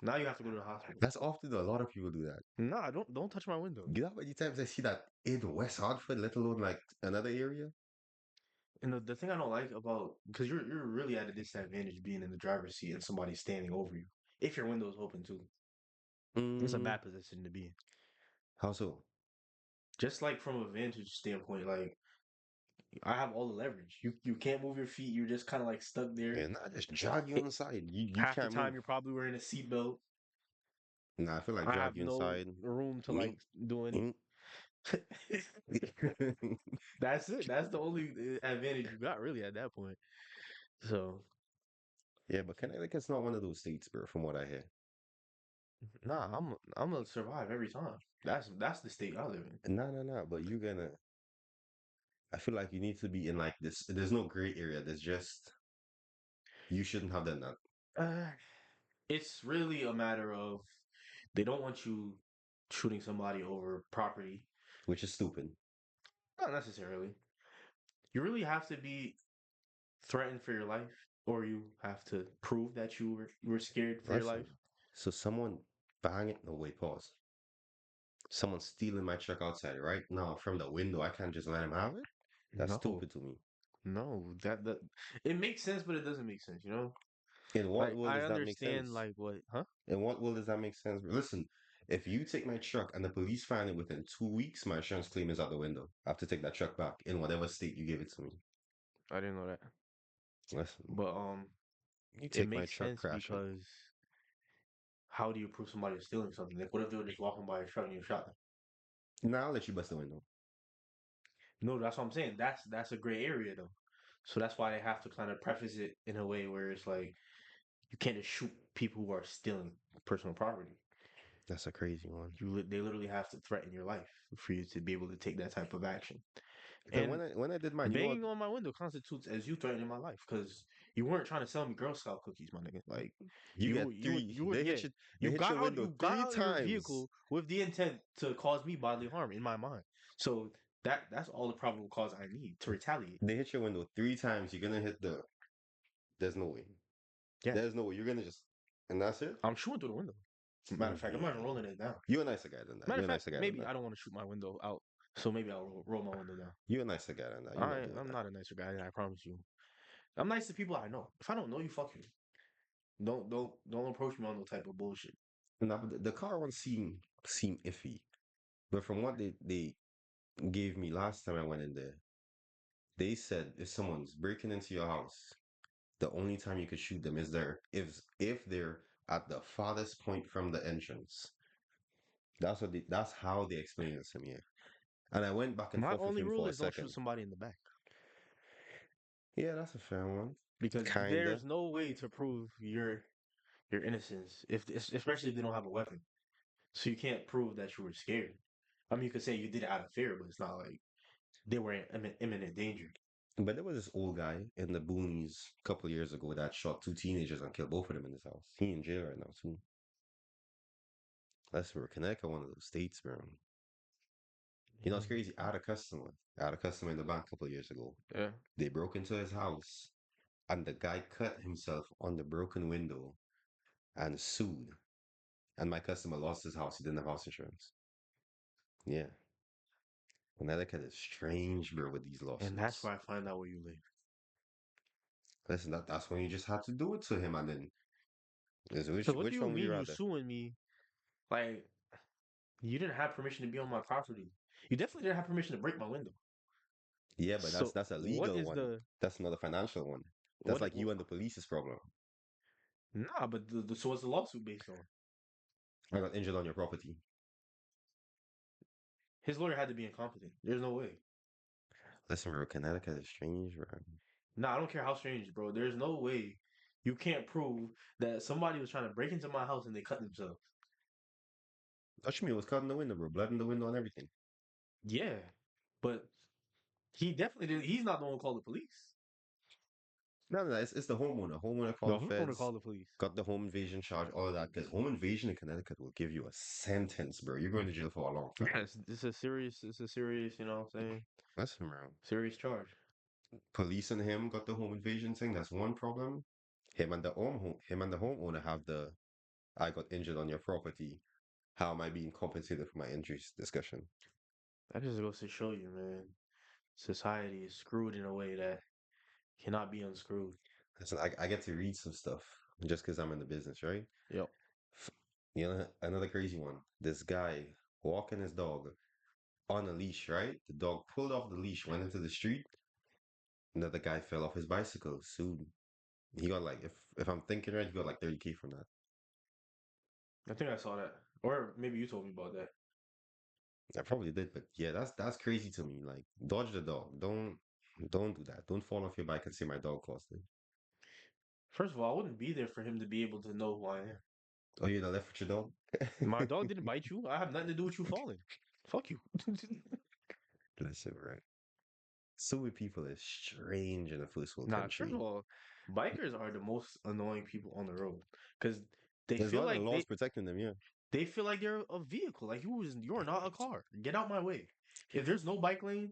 Speaker 2: Now you have to go to the hospital.
Speaker 1: That's often a lot of people do that.
Speaker 2: Nah, don't touch my window.
Speaker 1: You know how many times I see that in West Hartford, let alone like another area?
Speaker 2: And the thing I don't like about because you're really at a disadvantage being in the driver's seat and somebody standing over you. If your window's open too. It's a
Speaker 1: Mm,
Speaker 2: bad position to be in.
Speaker 1: how so?
Speaker 2: Just like from a vantage standpoint, like I have all the leverage. You can't move your feet. You're just kind of like stuck there.
Speaker 1: And I just drag you
Speaker 2: It,
Speaker 1: inside. You
Speaker 2: half the
Speaker 1: can't
Speaker 2: time
Speaker 1: move.
Speaker 2: you're probably wearing a seatbelt.
Speaker 1: Nah, I feel like
Speaker 2: I
Speaker 1: drag
Speaker 2: have
Speaker 1: you
Speaker 2: no
Speaker 1: inside.
Speaker 2: room to
Speaker 1: Mm,
Speaker 2: like do any.
Speaker 1: mm.
Speaker 2: That's it. That's the only advantage you got really at that point. So
Speaker 1: Yeah, but Connecticut's not one of those states, bro, from what I hear.
Speaker 2: nah, I'm gonna survive every time. That's the state I live in.
Speaker 1: Nah. But you're gonna. I feel like you need to be in like this. There's no gray area. There's just you shouldn't have done that,
Speaker 2: Uh, it's really a matter of they don't want you shooting somebody over property.
Speaker 1: which is stupid.
Speaker 2: Not necessarily. You really have to be threatened for your life, or you have to prove that you were scared for your
Speaker 1: Listen,
Speaker 2: life.
Speaker 1: so someone banging. No, wait, pause. Someone stealing my truck outside right now from the window. I can't just let him have it. That's
Speaker 2: No,
Speaker 1: stupid to me.
Speaker 2: no, that it makes sense, but it doesn't make sense. You know,
Speaker 1: In what
Speaker 2: like
Speaker 1: world
Speaker 2: I
Speaker 1: does that make
Speaker 2: understand,
Speaker 1: sense?
Speaker 2: like what, huh?
Speaker 1: In what world does that make sense? Listen, if you take my truck and the police find it within 2 weeks, my insurance claim is out the window. I have to take that truck back in whatever state you gave it to me.
Speaker 2: I didn't know that,
Speaker 1: Listen,
Speaker 2: but
Speaker 1: you
Speaker 2: it
Speaker 1: take my
Speaker 2: makes
Speaker 1: truck
Speaker 2: sense
Speaker 1: crashing.
Speaker 2: because how do you prove somebody is stealing something? Like, what if they were just walking by a truck and you shot them?
Speaker 1: Now I'll let you bust the window.
Speaker 2: No, that's what I'm saying. That's a gray area though. So that's why they have to kind of preface it in a way where it's like you can't just shoot people who are stealing personal property.
Speaker 1: That's a crazy one.
Speaker 2: They literally have to threaten your life for you to be able to take that type of action.
Speaker 1: Because
Speaker 2: And
Speaker 1: when I did mine, you know what?
Speaker 2: banging on my window constitutes as you threatening my life because you weren't trying to sell me Girl Scout cookies, my nigga. Like
Speaker 1: You get three.
Speaker 2: you would yeah.
Speaker 1: They hit your
Speaker 2: You
Speaker 1: window
Speaker 2: got
Speaker 1: three
Speaker 2: out of your
Speaker 1: times.
Speaker 2: vehicle with the intent to cause me bodily harm in my mind. So That's all the probable cause I need to retaliate.
Speaker 1: They hit your window 3 times. You're gonna hit the. There's no way.
Speaker 2: Yeah,
Speaker 1: There's no way. You're gonna just. And that's it.
Speaker 2: I'm shooting through the window. Matter of fact, I'm not even rolling it down.
Speaker 1: You're a nicer guy than that.
Speaker 2: Matter
Speaker 1: You're
Speaker 2: of
Speaker 1: a
Speaker 2: fact,
Speaker 1: nicer guy than
Speaker 2: maybe
Speaker 1: that.
Speaker 2: I don't want to shoot my window out, so maybe I'll roll my window down.
Speaker 1: You're a nicer guy than that. You're
Speaker 2: All
Speaker 1: not
Speaker 2: right,
Speaker 1: doing
Speaker 2: I'm
Speaker 1: that.
Speaker 2: not a nicer guy, I promise you. I'm nice to people I know. If I don't know you, fuck you. Don't approach me on no type of bullshit.
Speaker 1: No, but the car one seem iffy. But from what they gave me last time I went in there, they said if someone's breaking into your house, the only time you could shoot them is there if they're at the farthest point from the entrance. That's how they explained it to me. And I went back and
Speaker 2: My
Speaker 1: forth with
Speaker 2: only
Speaker 1: him
Speaker 2: rule
Speaker 1: for a
Speaker 2: is don't shoot
Speaker 1: second.
Speaker 2: somebody in the back
Speaker 1: Yeah, that's a fair one.
Speaker 2: because
Speaker 1: Kinda.
Speaker 2: there's no way to prove your innocence especially if they don't have a weapon. So you can't prove that you were scared. I mean, you could say you did it out of fear, but it's not like they were in imminent danger.
Speaker 1: But there was this old guy in the boonies a couple of years ago that shot 2 teenagers and killed both of them in his house. He in jail right now too. That's where Connecticut, one of those states, bro. You know, it's crazy. I had a customer in the bank a couple of years ago.
Speaker 2: Yeah.
Speaker 1: They broke into his house, and the guy cut himself on the broken window and sued. And my customer lost his house. He didn't have house insurance. Yeah, Connecticut is strange, bro, with these
Speaker 2: And that's
Speaker 1: lawsuits.
Speaker 2: where I find out where you live.
Speaker 1: Listen, that's when you just had to do it to him, and then is
Speaker 2: Because what do
Speaker 1: which
Speaker 2: you
Speaker 1: one would you
Speaker 2: mean you
Speaker 1: rather?
Speaker 2: suing me? Like, you didn't have permission to be on my property. You definitely didn't have permission to break my window.
Speaker 1: Yeah, but
Speaker 2: So
Speaker 1: that's a
Speaker 2: what
Speaker 1: legal
Speaker 2: is
Speaker 1: one.
Speaker 2: the
Speaker 1: That's not a financial one. That's
Speaker 2: what?
Speaker 1: like you and the police's problem.
Speaker 2: Nah, but so what's the lawsuit based on?
Speaker 1: I got injured on your property.
Speaker 2: His lawyer had to be incompetent. There's no way.
Speaker 1: Listen, bro, Connecticut is strange, bro.
Speaker 2: Nah, I don't care how strange, bro. There's no way you can't prove that somebody was trying to break into my house and they cut themselves.
Speaker 1: Touch me, it was cut in the window, bro. Blood in the window and everything.
Speaker 2: Yeah, but he definitely did. He's not the one who called the police.
Speaker 1: No, it's the homeowner. Homeowner
Speaker 2: The
Speaker 1: called the
Speaker 2: homeowner
Speaker 1: feds,
Speaker 2: called the police.
Speaker 1: got the home invasion charge, all of that. Because home invasion in Connecticut will give you a sentence, bro. You're going to jail for a long
Speaker 2: Yeah,
Speaker 1: time.
Speaker 2: it's a serious, you know what I'm saying?
Speaker 1: Listen, bro.
Speaker 2: Serious charge.
Speaker 1: Police and him got the home invasion thing. That's one problem. Him and the homeowner have the I got injured on your property. How am I being compensated for my injuries discussion?
Speaker 2: That just goes to show you, man. Society is screwed in a way that cannot be unscrewed.
Speaker 1: Listen, I get to read some stuff just because I'm in the business, right?
Speaker 2: Yep.
Speaker 1: F- You know, another crazy one. This guy walking his dog on a leash, right? The dog pulled off the leash, went into the street. Another guy fell off his bicycle, sued. He got like, if I'm thinking right, he got like 30K from that.
Speaker 2: I think I saw that. Or maybe you told me about that.
Speaker 1: I probably did, but yeah, that's crazy to me. Like, dodge the dog. Don't do that. Don't fall off your bike and say my dog caused it.
Speaker 2: First of all, I wouldn't be there for him to be able to know who I am.
Speaker 1: Oh, you're the left with your dog?
Speaker 2: My dog didn't bite you. I have nothing to do with you falling. Fuck you.
Speaker 1: Listen, right. So many people is strange in a first world
Speaker 2: Nah, first of
Speaker 1: country.
Speaker 2: all, bikers are the most annoying people on the road because they
Speaker 1: There's a
Speaker 2: feel
Speaker 1: lot of
Speaker 2: like
Speaker 1: laws protecting them, yeah.
Speaker 2: they feel like they're a vehicle. Like you're not a car. Get out my way. If there's no bike lane,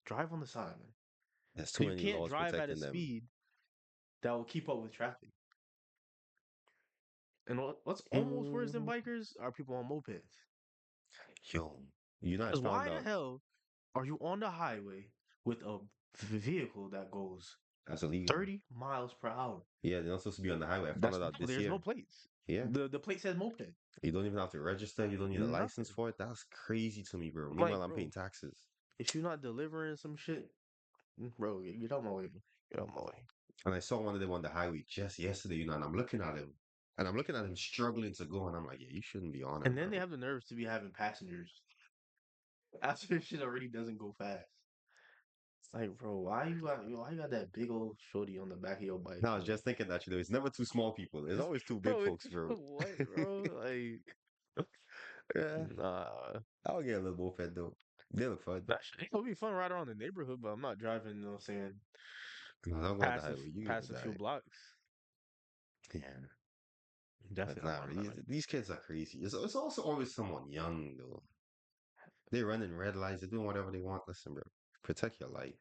Speaker 2: drive on the side, man.
Speaker 1: There's too
Speaker 2: Because you
Speaker 1: many
Speaker 2: can't
Speaker 1: laws
Speaker 2: drive at a
Speaker 1: protecting them.
Speaker 2: speed that will keep up with traffic. And what's almost worse than
Speaker 1: Mm,
Speaker 2: bikers are people on mopeds.
Speaker 1: yo, you know, I
Speaker 2: Because
Speaker 1: found
Speaker 2: why the
Speaker 1: out
Speaker 2: hell are you on the highway with a vehicle that goes
Speaker 1: that's illegal.
Speaker 2: 30 miles per hour?
Speaker 1: Yeah, they're not supposed to be on the highway. I found
Speaker 2: That's
Speaker 1: out
Speaker 2: no,
Speaker 1: this
Speaker 2: there's no
Speaker 1: year.
Speaker 2: plates.
Speaker 1: Yeah,
Speaker 2: The plate says moped.
Speaker 1: you don't even have to register. You don't need a license
Speaker 2: Nothing.
Speaker 1: for it. That's crazy to me, bro.
Speaker 2: I'm
Speaker 1: Meanwhile,
Speaker 2: like,
Speaker 1: I'm paying
Speaker 2: bro,
Speaker 1: taxes.
Speaker 2: if you're not delivering some shit, bro, get out my way. Get out my way.
Speaker 1: And I saw one of them on the highway just yesterday, and I'm looking at him. And I'm looking at him struggling to go, and I'm like, yeah, you shouldn't be on it,
Speaker 2: And then they
Speaker 1: bro.
Speaker 2: have the nerves to be having passengers after shit already doesn't go fast. It's like, bro, why you got that big old shorty on the back of your bike?
Speaker 1: Now I was
Speaker 2: Like,
Speaker 1: just thinking that, it's never two small people. It's always two big
Speaker 2: bro,
Speaker 1: folks, bro.
Speaker 2: what, bro? Like,
Speaker 1: Yeah,
Speaker 2: nah.
Speaker 1: I'll get a little moped though. They look fun.
Speaker 2: That shit, it'll be fun right around the neighborhood, but I'm not driving, you know what I'm saying,
Speaker 1: No, don't go on the
Speaker 2: past
Speaker 1: highway. You
Speaker 2: past
Speaker 1: gonna
Speaker 2: a few
Speaker 1: die.
Speaker 2: blocks.
Speaker 1: Yeah, but
Speaker 2: Definitely
Speaker 1: nah,
Speaker 2: don't want to
Speaker 1: these
Speaker 2: like
Speaker 1: these kids are crazy. It's also always someone young though. They running red lights. They're doing whatever they want. Listen, bro. Protect your life.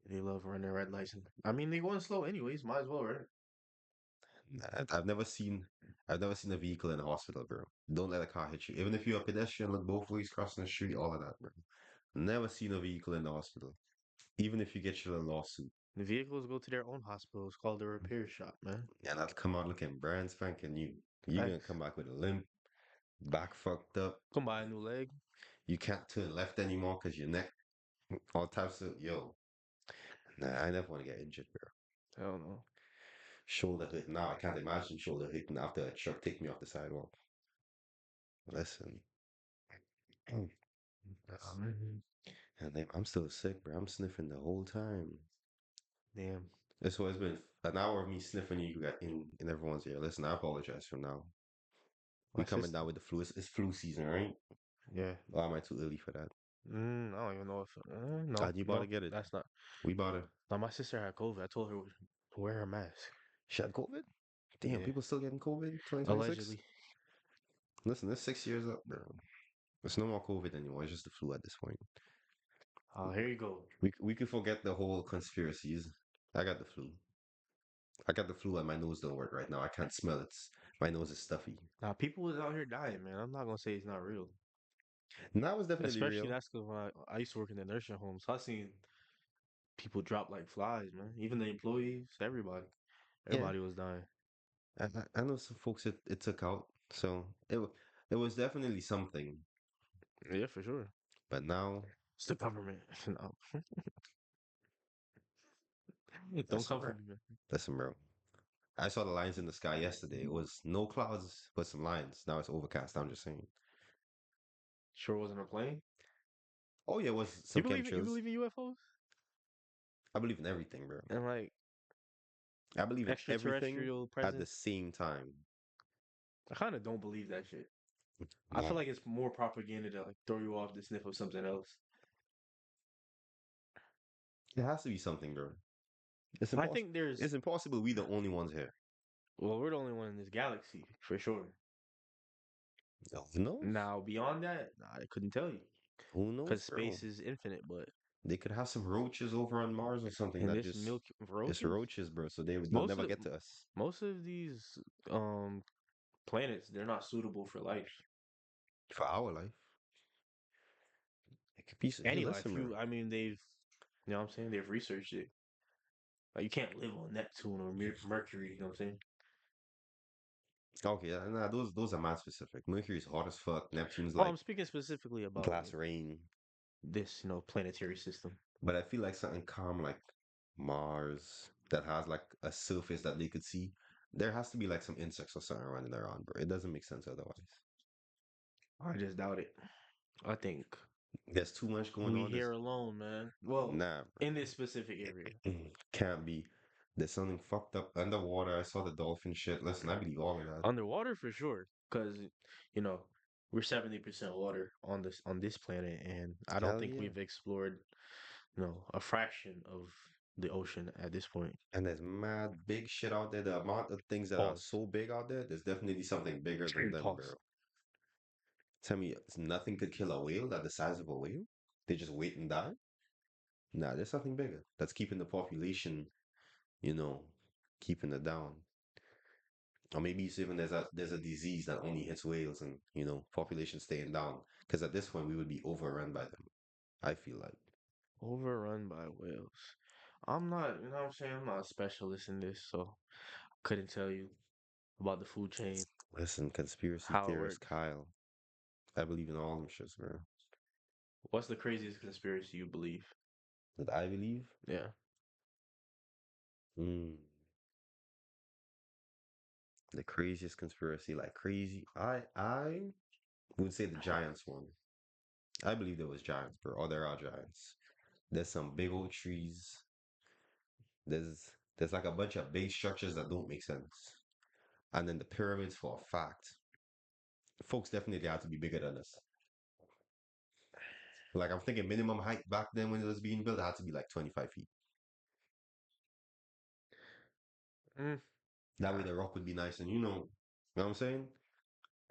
Speaker 2: They love running red lights. I mean, they going slow anyways. Might as well, right?
Speaker 1: I've never seen. I've never seen a vehicle in a hospital, bro. Don't let a car hit you. Even if you're a pedestrian, look both ways crossing the street, all of that, bro. Never seen a vehicle in the hospital. Even if you get your lawsuit.
Speaker 2: The vehicles go to their own hospital. It's called a repair shop, man.
Speaker 1: And I'll come out looking brand spanking new. You're gonna
Speaker 2: Thanks.
Speaker 1: come back with a limp, back fucked up.
Speaker 2: Come buy a new leg.
Speaker 1: You can't turn left anymore because your neck, all types of yo. Nah, I never want to get injured, bro.
Speaker 2: Hell no.
Speaker 1: Shoulder hit. Now I can't imagine shoulder hitting after a truck take me off the sidewalk. Listen, and
Speaker 2: Man.
Speaker 1: I'm still sick, bro. I'm sniffing the whole time.
Speaker 2: Damn.
Speaker 1: This has been an hour of me sniffing you got in everyone's ear. Listen, I apologize for now. We
Speaker 2: My
Speaker 1: coming down
Speaker 2: sister.
Speaker 1: with the flu. It's flu season, right?
Speaker 2: Yeah.
Speaker 1: Or am I too early for that?
Speaker 2: I don't even know if. No,
Speaker 1: God, you about to
Speaker 2: no,
Speaker 1: get it.
Speaker 2: that's not.
Speaker 1: We about to.
Speaker 2: Now my sister had COVID. I told her to wear her mask.
Speaker 1: She had COVID? Damn,
Speaker 2: Yeah,
Speaker 1: people still getting COVID 2026?
Speaker 2: allegedly.
Speaker 1: Listen, this 6 years up, bro. It's no more COVID anymore. It's just the flu at this point.
Speaker 2: Here you go.
Speaker 1: We could forget the whole conspiracies. I got the flu. I got the flu and my nose don't work right now. I can't smell it. My nose is stuffy.
Speaker 2: Now people was out here dying, man. I'm not gonna say it's not real.
Speaker 1: And that was definitely
Speaker 2: Especially
Speaker 1: real.
Speaker 2: that's because I used to work in the nursing home, so I seen people drop like flies, man. Even the employees, everybody,
Speaker 1: Yeah,
Speaker 2: everybody was dying.
Speaker 1: I know some folks it took out. So it was definitely something.
Speaker 2: Yeah, for sure.
Speaker 1: But now,
Speaker 2: It's the government. No, don't
Speaker 1: listen,
Speaker 2: come for
Speaker 1: bro.
Speaker 2: me, man.
Speaker 1: Listen, bro. I saw the lines in the sky yesterday. It was no clouds, but some lines. Now it's overcast. I'm just saying.
Speaker 2: Sure wasn't a plane.
Speaker 1: Oh yeah, it was some
Speaker 2: You
Speaker 1: chemtrails.
Speaker 2: believe in UFOs
Speaker 1: I believe in everything, bro.
Speaker 2: and like
Speaker 1: I believe in everything
Speaker 2: extraterrestrial
Speaker 1: at the
Speaker 2: presence?
Speaker 1: same time.
Speaker 2: I kind of don't believe that shit. I feel
Speaker 1: Nah,
Speaker 2: like it's more propaganda to like throw you off the sniff of something else.
Speaker 1: it has to be something, bro. It's
Speaker 2: I
Speaker 1: impossible.
Speaker 2: think
Speaker 1: It's
Speaker 2: there's
Speaker 1: impossible. We the only ones here.
Speaker 2: well, we're the only one in this galaxy for sure.
Speaker 1: Who knows?
Speaker 2: Now beyond that, I couldn't tell you
Speaker 1: Who knows,
Speaker 2: because
Speaker 1: bro?
Speaker 2: space is infinite. But
Speaker 1: They could have some roaches over on Mars or something
Speaker 2: in
Speaker 1: that
Speaker 2: this
Speaker 1: just
Speaker 2: Milky
Speaker 1: it's
Speaker 2: roaches,
Speaker 1: roaches, bro. So they'll
Speaker 2: most
Speaker 1: never
Speaker 2: of
Speaker 1: get to us.
Speaker 2: most of these planets they're not suitable for life.
Speaker 1: For our life, it could be. Hey,
Speaker 2: Any
Speaker 1: listen,
Speaker 2: life,
Speaker 1: bro.
Speaker 2: I mean, you know what I'm saying? They've researched it. Like you can't live on Neptune or Mercury. You know what I'm saying?
Speaker 1: Okay, nah, those are man specific. Mercury's hot as fuck. Neptune's
Speaker 2: Oh,
Speaker 1: like
Speaker 2: I'm speaking specifically about
Speaker 1: glass rain.
Speaker 2: this, planetary system.
Speaker 1: But I feel like something calm like Mars that has like a surface that they could see. There has to be like some insects or something running around, bro. It doesn't make sense otherwise.
Speaker 2: I just doubt it. I think
Speaker 1: There's too much going
Speaker 2: we
Speaker 1: on.
Speaker 2: here alone, man. Well,
Speaker 1: Nah,
Speaker 2: in this specific area.
Speaker 1: bro. Can't be. There's something fucked up underwater. I saw the dolphin shit. Listen, I believe all of that.
Speaker 2: Underwater for sure, because you know we're 70% water on this planet, and I don't
Speaker 1: Hell
Speaker 2: think
Speaker 1: yeah.
Speaker 2: we've explored a fraction of the ocean at this point.
Speaker 1: And there's mad big shit out there. The amount of things that are
Speaker 2: Pause.
Speaker 1: so big out there, there's definitely something bigger than them,
Speaker 2: Pause.
Speaker 1: bro. Tell me nothing could kill a whale that the size of a whale? They just wait and die? Nah, there's something bigger that's keeping the population, you know, keeping it down. Or maybe it's even there's a disease that only hits whales and, population staying down. Because at this point we would be overrun by them. I feel like.
Speaker 2: Overrun by whales. I'm not, you know what I'm saying? I'm not a specialist in this, so couldn't tell you about the food chain,
Speaker 1: Listen, conspiracy
Speaker 2: how it
Speaker 1: theorist
Speaker 2: works.
Speaker 1: Kyle. I believe in all them shits, bro.
Speaker 2: What's the craziest conspiracy you believe?
Speaker 1: That I believe?
Speaker 2: Yeah.
Speaker 1: Hmm. The craziest conspiracy, like crazy. I would say the giants one. I believe there was giants, bro. Or there are giants. There's some big old trees. There's like a bunch of big structures that don't make sense. And then the pyramids for a fact. Folks definitely had to be bigger than us. Like I'm thinking minimum height back then when it was being built, it had to be like 25 feet.
Speaker 2: Mm,
Speaker 1: That way
Speaker 2: nah.
Speaker 1: the rock would be nice and you know what I'm saying?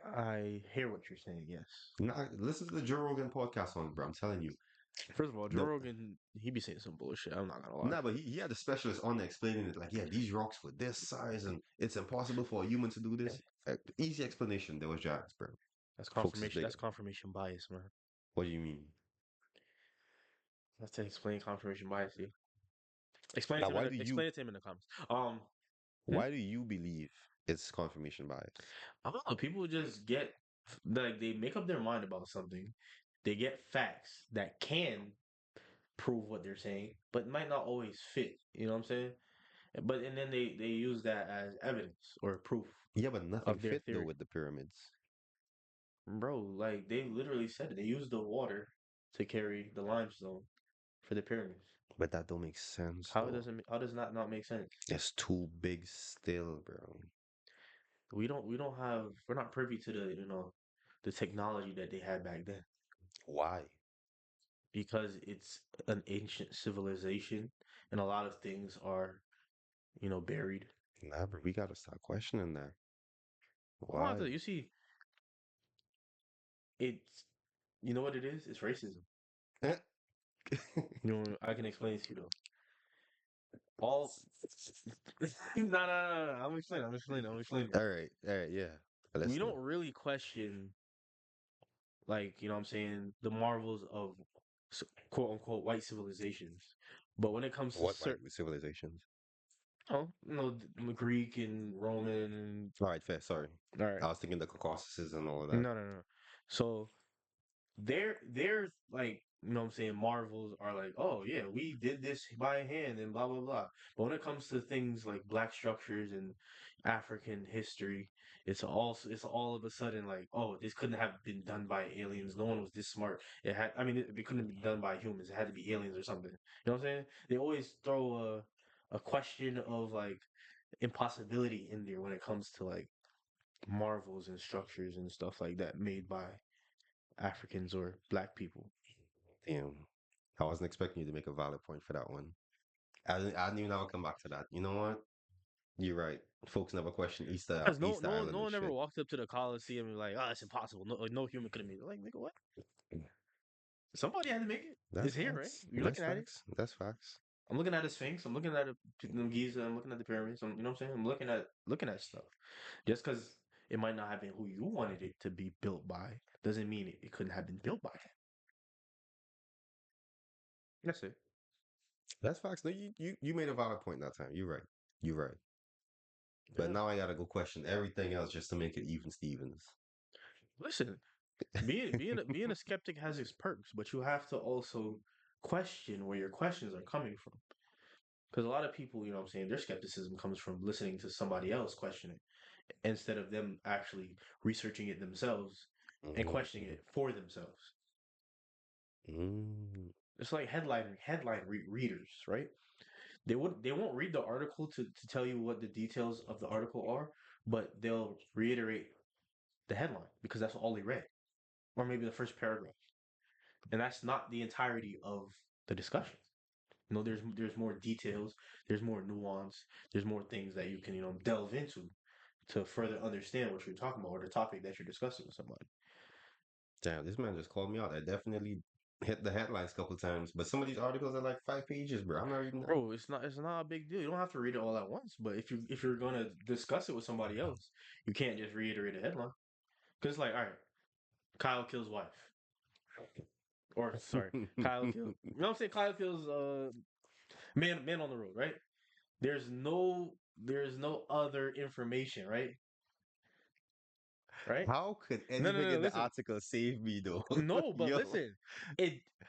Speaker 2: I hear what you're saying. Yes.
Speaker 1: Nah, listen to the Joe Rogan podcast on it, bro. I'm telling you.
Speaker 2: First of all, Joe
Speaker 1: The
Speaker 2: Rogan, he be saying some bullshit. I'm not gonna lie.
Speaker 1: Nah, but he had a specialist on there explaining it like, yeah, these rocks were this size and it's impossible for a human to do
Speaker 2: Yeah,
Speaker 1: this. Easy explanation. There was Jack's, bro.
Speaker 2: that's
Speaker 1: Folks is
Speaker 2: confirmation.
Speaker 1: bigger.
Speaker 2: That's confirmation bias, man.
Speaker 1: What do you mean?
Speaker 2: Let's explain confirmation bias. To you. Explain it
Speaker 1: Now,
Speaker 2: to him. Explain it to him in the comments. Hmm?
Speaker 1: why do you believe it's confirmation bias?
Speaker 2: I don't know. People just get like they make up their mind about something. They get facts that can prove what they're saying, but might not always fit. You know what I'm saying? But and then they use that as evidence or proof
Speaker 1: Yeah, but nothing
Speaker 2: of their
Speaker 1: fit though
Speaker 2: theory.
Speaker 1: with the pyramids.
Speaker 2: Bro, like they literally said it. They used the water to carry the limestone for the pyramids.
Speaker 1: But that don't make sense though.
Speaker 2: How does that not make sense?
Speaker 1: It's too big still, bro.
Speaker 2: We're not privy to the technology that they had back then
Speaker 1: Why?
Speaker 2: because it's an ancient civilization and a lot of things are, buried.
Speaker 1: Nah, bro, we gotta start questioning that.
Speaker 2: I don't have
Speaker 1: Why?
Speaker 2: to, you see, it's you know what it is? It's racism. I can explain it to you though. All no, no, no, no, I'm explaining.
Speaker 1: All right, yeah.
Speaker 2: We
Speaker 1: Listening.
Speaker 2: don't really question, like, what I'm saying, the marvels of quote unquote white civilizations. But when it comes to
Speaker 1: What white
Speaker 2: certain,
Speaker 1: civilizations?
Speaker 2: Greek and Roman and
Speaker 1: All right, fair. Sorry,
Speaker 2: all right,
Speaker 1: I was thinking the Caucasus and all of that.
Speaker 2: no, no, no. So their like what I'm saying marvels are like, oh yeah, we did this by hand and blah blah blah. But when it comes to things like black structures and African history, it's all of a sudden like, oh, this couldn't have been done by aliens. No one was this smart. It couldn't have been done by humans. It had to be aliens or something. You know what I'm saying? They always throw a question of like impossibility in there when it comes to like marvels and structures and stuff like that made by Africans or black people.
Speaker 1: Damn, I wasn't expecting you to make a valid point for that one. I didn't even ever come back to that. You know what? You're right. Folks never question
Speaker 2: Because no,
Speaker 1: Easter
Speaker 2: no one,
Speaker 1: Island
Speaker 2: no
Speaker 1: and
Speaker 2: one ever
Speaker 1: shit.
Speaker 2: walked up to the Coliseum and be like, "Oh, it's impossible. No, like, no human could have made it." Like, nigga, what? Somebody had to make it.
Speaker 1: That's
Speaker 2: It's here, right?
Speaker 1: facts.
Speaker 2: You're
Speaker 1: That's
Speaker 2: looking at it.
Speaker 1: facts. That's facts.
Speaker 2: I'm looking at the Sphinx. I'm looking at the Giza. I'm looking at the pyramids. You know what I'm saying? I'm looking at stuff. Just because it might not have been who you wanted it to be built by, doesn't mean it couldn't have been built by. That's it.
Speaker 1: That's facts. No, you made a valid point that time. You're right. You're right. But
Speaker 2: Yeah.
Speaker 1: now I gotta go question everything else just to make it even Stevens.
Speaker 2: Listen, being a skeptic has its perks, but you have to also question where your questions are coming from. Because a lot of people, you know what I'm saying, their skepticism comes from listening to somebody else question it instead of them actually researching it themselves and questioning
Speaker 1: Mm,
Speaker 2: it for themselves.
Speaker 1: mm.
Speaker 2: It's like readers, right? They won't read the article to tell you what the details of the article are, but they'll reiterate the headline because that's all they read, or maybe the first paragraph, and that's not the entirety of the discussion. There's more details, there's more nuance, there's more things that you can delve into to further understand what you're talking about or the topic that you're discussing with somebody.
Speaker 1: Damn, this man just called me out. I definitely hit the headlines a couple times, but some of these articles are like 5 pages, bro. I'm not reading that.
Speaker 2: Bro, it's not a big deal. You don't have to read it all at once, but if you're gonna discuss it with somebody else, you can't just reiterate a headline. Because it's like, all right, Kyle kills wife. Or sorry, Kyle kills you know what I'm saying? Kyle kills man on the road, right? There's no other information, right? Right?
Speaker 1: How could
Speaker 2: No, no,
Speaker 1: anything
Speaker 2: no, no,
Speaker 1: in the
Speaker 2: listen.
Speaker 1: article save me though?
Speaker 2: No, but
Speaker 1: Yo,
Speaker 2: listen.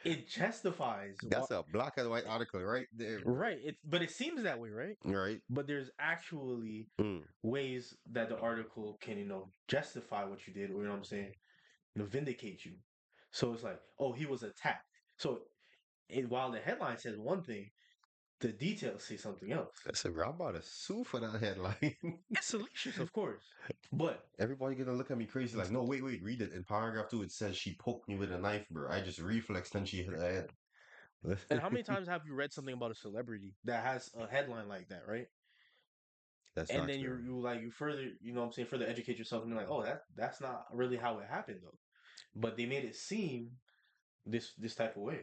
Speaker 2: It justifies
Speaker 1: that's
Speaker 2: what
Speaker 1: a black and white article right there, bro.
Speaker 2: right. But it seems that way, right?
Speaker 1: Right?
Speaker 2: But there's actually
Speaker 1: Mm.
Speaker 2: ways that the article can, justify what you did, or you know what I'm saying, vindicate you. So it's like, oh, he was attacked. So while the headline says one thing, the details say something else.
Speaker 1: I said, bro, I'm about to sue for that headline.
Speaker 2: It's salacious, of course, but
Speaker 1: Everybody gonna look at me crazy like, no, wait, read it. In paragraph 2, it says she poked me with a knife, bro. I just reflexed and she hit her head.
Speaker 2: and how many times have you read something about a celebrity that has a headline like that, right?
Speaker 1: That's
Speaker 2: And
Speaker 1: facts,
Speaker 2: then
Speaker 1: bro.
Speaker 2: you further, you know what I'm saying, further educate yourself and be like, oh, that's not really how it happened though. But they made it seem this type of way.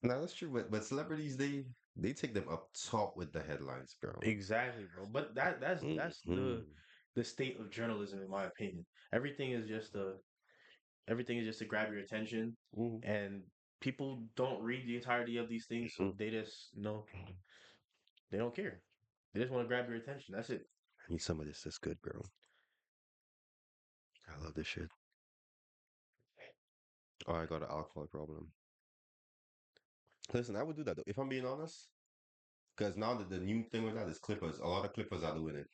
Speaker 1: No, that's true. But celebrities, they take them up top with the headlines, bro.
Speaker 2: Exactly, bro. But that's
Speaker 1: Hmm.
Speaker 2: the state of journalism, in my opinion. Everything is just a everything is just to grab your attention,
Speaker 1: Hmm.
Speaker 2: and people don't read the entirety of these things, so they just they don't care. They just want to grab your attention. That's it.
Speaker 1: I need some of this. That's good, bro. I love this shit. Oh, I got an alcohol problem. Listen, I would do that though. If I'm being honest, because now that the new thing with that is clippers, a lot of clippers are doing it.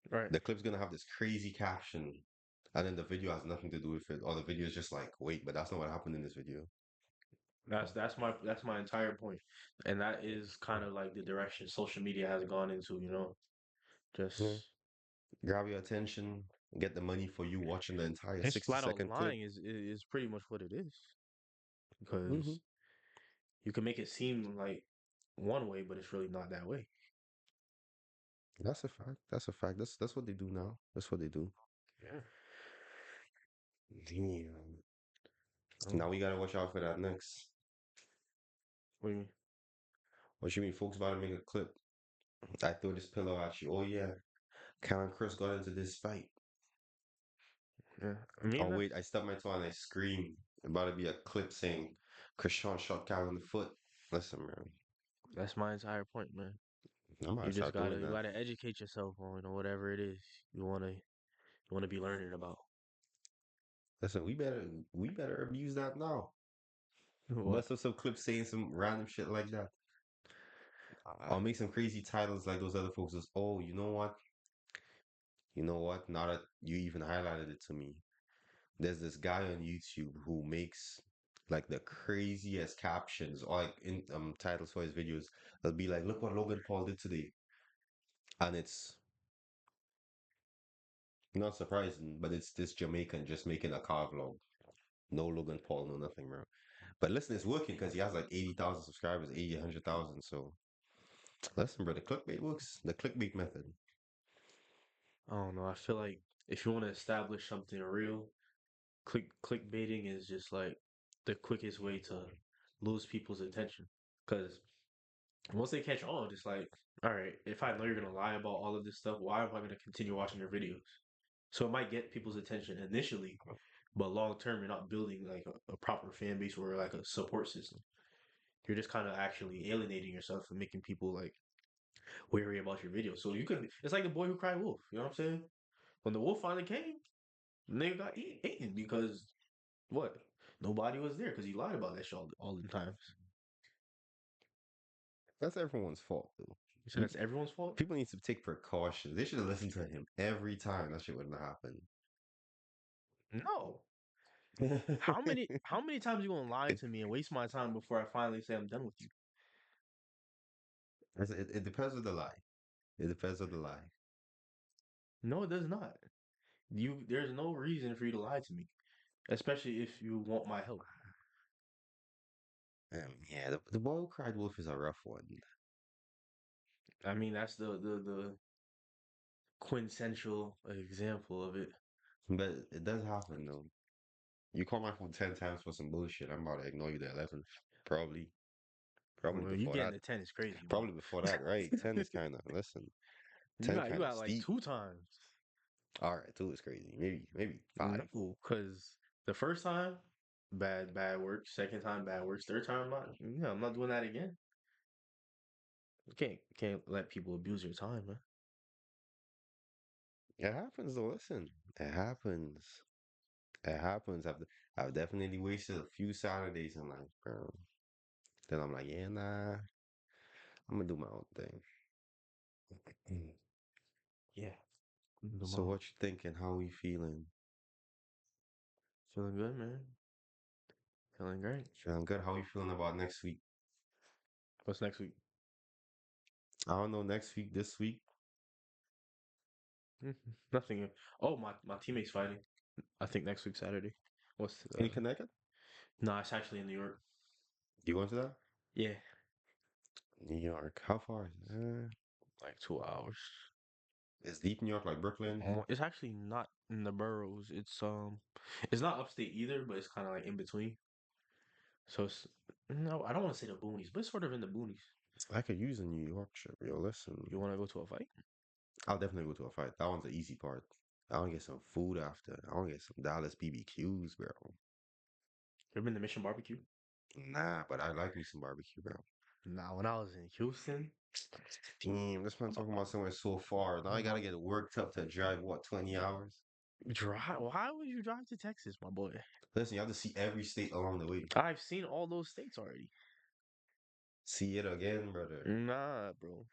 Speaker 2: Right.
Speaker 1: The clip's gonna have this crazy caption, and then the video has nothing to do with it, or the video is just like, wait, but that's not what happened in this video.
Speaker 2: That's my entire point, and that is kind of like the direction social media has gone into. Just
Speaker 1: Yeah. Grab your attention, get the money for you watching the entire
Speaker 2: it's
Speaker 1: 60
Speaker 2: flat out
Speaker 1: second clip.
Speaker 2: lying is pretty much what it is
Speaker 1: Hmm.
Speaker 2: because you can make it seem like one way, but it's really not that way.
Speaker 1: That's a fact. That's a fact. That's what they do now. That's what they do.
Speaker 2: Yeah.
Speaker 1: Damn.
Speaker 2: Oh,
Speaker 1: Now we gotta watch out for that next.
Speaker 2: what do you mean?
Speaker 1: What you mean, folks about to make a clip? I threw this pillow at you. Oh yeah, Kyle and Chris got into this fight.
Speaker 2: Yeah. I mean
Speaker 1: Oh
Speaker 2: that's
Speaker 1: wait, I stubbed my toe and I screamed. About to be a clip saying Krishan shot Kyle in the foot. Listen, man,
Speaker 2: that's my entire point, man.
Speaker 1: I'm about
Speaker 2: You
Speaker 1: to
Speaker 2: just
Speaker 1: start doing
Speaker 2: you
Speaker 1: that.
Speaker 2: gotta educate yourself on whatever it is you wanna be learning about.
Speaker 1: Listen, we better abuse that now.
Speaker 2: What?
Speaker 1: Bust up some clips saying some random shit like that.
Speaker 2: Uh,
Speaker 1: I'll make some crazy titles like those other folks. Is, oh, you know what? You know what? Now that you even highlighted it to me, there's this guy on YouTube who makes like the craziest captions or like in titles for his videos. It'll be like, look what Logan Paul did today. And it's not surprising, but it's this Jamaican just making a car vlog. No Logan Paul, no nothing, bro. But listen, it's working because he has like 80,000 subscribers, 80, 100,000. So listen, bro, the clickbait works. The clickbait method.
Speaker 2: I don't know. I feel like if you want to establish something real, clickbaiting is just like the quickest way to lose people's attention. Because once they catch on, it's like, all right, if I know you're gonna lie about all of this stuff, why am I gonna continue watching your videos? So it might get people's attention initially, but long term, you're not building like a proper fan base or like a support system. You're just kind of actually alienating yourself and making people like wary about your videos. So you could, it's like the boy who cried wolf. You know what I'm saying? When the wolf finally came, the nigga got eaten because what? Nobody was there because he lied about that shit all the times.
Speaker 1: That's everyone's fault, though.
Speaker 2: So
Speaker 1: You,
Speaker 2: that's everyone's fault.
Speaker 1: people need to take precautions. They should have listened to him every time. That shit wouldn't have happened.
Speaker 2: No.
Speaker 1: it,
Speaker 2: How many times you gonna lie to me and waste my time before I finally say I'm done with you?
Speaker 1: it depends on the lie. It depends on the lie.
Speaker 2: No, it does not. There's no reason for you to lie to me, especially if you want my help.
Speaker 1: Yeah, the boy who cried wolf is a rough one.
Speaker 2: I mean, that's the quintessential example of it.
Speaker 1: But it does happen, though. You call my phone 10 times for some bullshit, I'm about to ignore you the 11th. Probably. Probably
Speaker 2: Well, you
Speaker 1: before
Speaker 2: getting
Speaker 1: that.
Speaker 2: to 10 is crazy, bro.
Speaker 1: Probably before that, right? 10 is kind of, listen, 10
Speaker 2: You
Speaker 1: kind of
Speaker 2: got like
Speaker 1: steep.
Speaker 2: two times.
Speaker 1: All right, 2 is crazy. Maybe 5.
Speaker 2: No, because the first time, bad work. Second time, bad works. Third time, I'm not doing that again. You can't let people abuse your time, man.
Speaker 1: It happens, though. Listen, it happens. It happens. I've definitely wasted a few Saturdays in life, bro. Then I'm like, yeah, nah, I'm gonna do my own thing. Mm.
Speaker 2: Yeah.
Speaker 1: So
Speaker 2: Tomorrow.
Speaker 1: what you thinking? How we feeling?
Speaker 2: Feeling good, man. Feeling great.
Speaker 1: Feeling good? How we feeling about next week?
Speaker 2: What's next week?
Speaker 1: I don't know. Next week, this week,
Speaker 2: Nothing. Oh, my teammate's fighting. I think next week Saturday. What's
Speaker 1: in Connecticut?
Speaker 2: No, it's actually in New York.
Speaker 1: You going to that?
Speaker 2: Yeah,
Speaker 1: New York. How far is it?
Speaker 2: like 2 hours.
Speaker 1: It's deep New York, like Brooklyn.
Speaker 2: It's actually not in the boroughs. It's not upstate either, but it's kind of like in between. So it's no, I don't want to say the boonies, but it's sort of in the boonies.
Speaker 1: I could use a New York trip, yo.
Speaker 2: You
Speaker 1: Listen,
Speaker 2: want to go to a fight?
Speaker 1: I'll definitely go to a fight. That one's the easy part. I want to get some food after. I want to get some Dallas BBQs, bro.
Speaker 2: You ever been to Mission Barbecue?
Speaker 1: Nah, but I like me some barbecue, bro.
Speaker 2: Nah, when I was in Houston,
Speaker 1: Damn, this man talking about somewhere so far. Now I gotta get worked up to drive, what, 20 hours?
Speaker 2: drive. Why would you drive to Texas, my boy?
Speaker 1: Listen, you have to see every state along the way.
Speaker 2: I've seen all those states already.
Speaker 1: See it again, brother.
Speaker 2: Nah, bro.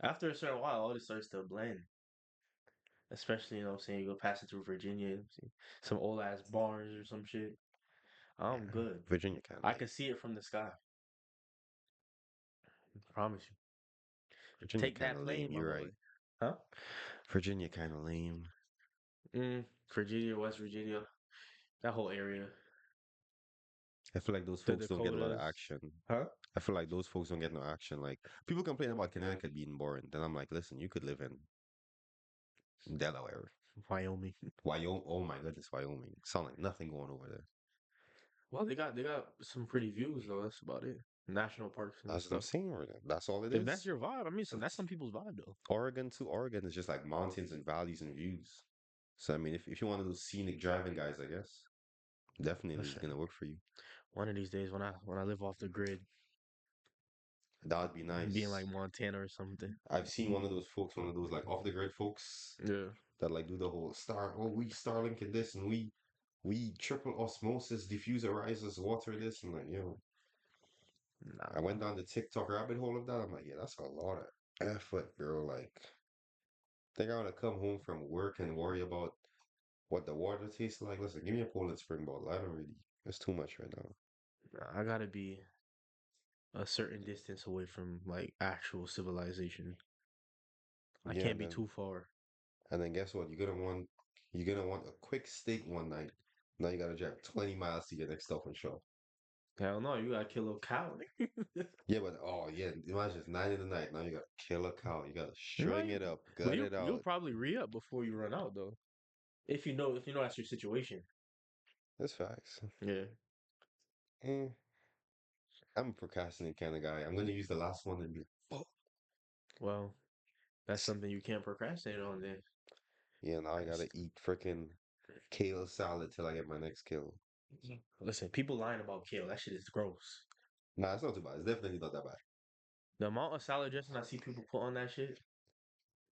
Speaker 2: After a certain while, all this starts to blend. Especially, you know what I'm saying, you go passing through Virginia, see some old ass barns or some shit. I'm
Speaker 1: Yeah,
Speaker 2: good.
Speaker 1: Virginia kind of
Speaker 2: I
Speaker 1: lame.
Speaker 2: can see it from the sky. Promise you.
Speaker 1: Virginia
Speaker 2: Take
Speaker 1: kind
Speaker 2: that
Speaker 1: of
Speaker 2: plane,
Speaker 1: lame.
Speaker 2: my
Speaker 1: You're
Speaker 2: boy.
Speaker 1: right.
Speaker 2: Huh?
Speaker 1: Virginia kind of lame.
Speaker 2: Virginia, West Virginia, that whole area.
Speaker 1: I feel like those
Speaker 2: The
Speaker 1: folks don't get a lot of
Speaker 2: Dakotas.
Speaker 1: action.
Speaker 2: Huh?
Speaker 1: I feel like those folks don't get no action. Like people complain about Connecticut being boring. Then I'm like, listen, you could live in Delaware,
Speaker 2: Wyoming.
Speaker 1: Wyoming. Oh my goodness, Wyoming. Sound like nothing going over there.
Speaker 2: Well, they got some pretty views though. That's about it. National parks and
Speaker 1: That's what I'm
Speaker 2: stuff.
Speaker 1: saying right now. That's all it
Speaker 2: If that's
Speaker 1: is.
Speaker 2: your vibe, I mean,
Speaker 1: If
Speaker 2: that's
Speaker 1: it's
Speaker 2: some people's vibe though.
Speaker 1: Oregon to Oregon is just like mountains and valleys and views. So I mean, if you want to do scenic driving, guys, I guess definitely is
Speaker 2: Listen,
Speaker 1: gonna work for you.
Speaker 2: one of these days when I live off the grid,
Speaker 1: That would be
Speaker 2: be in
Speaker 1: nice.
Speaker 2: like Montana or something.
Speaker 1: I've seen one of those folks, one of those like off the grid folks
Speaker 2: Yeah.
Speaker 1: that like do the whole star. Oh, we Starlink and this, and we triple osmosis diffuser rises water this, and like I
Speaker 2: Nah.
Speaker 1: went down the TikTok rabbit hole of that. I'm like, yeah, that's a lot of effort, girl. Like, think I want to come home from work and worry about what the water tastes like. Listen, give me a Poland spring bottle. I don't really. It's too much right now.
Speaker 2: I gotta be a certain distance away from like actual civilization. I
Speaker 1: Yeah,
Speaker 2: can't be too far.
Speaker 1: and then guess what? You're gonna want a quick steak one night. Now you gotta drive 20 miles to get next stop and shop.
Speaker 2: Hell no, you gotta kill a cow.
Speaker 1: Yeah, but oh yeah, imagine it's 9 in the night. Now you gotta kill a cow. You gotta
Speaker 2: No,
Speaker 1: string it up,
Speaker 2: but
Speaker 1: gut
Speaker 2: you
Speaker 1: it
Speaker 2: you'll
Speaker 1: out.
Speaker 2: probably re up before you run out though. If you know that's your situation.
Speaker 1: That's facts.
Speaker 2: Yeah.
Speaker 1: Eh, I'm a procrastinating kind of guy. I'm gonna use the last one and be like, fuck.
Speaker 2: Well, that's something you can't procrastinate on then.
Speaker 1: Yeah, now I gotta eat freaking kale salad till I get my next kill.
Speaker 2: Listen, people lying about kale. That shit is gross.
Speaker 1: Nah, it's not too bad. It's definitely not that
Speaker 2: The amount of salad dressing I see people put on that shit,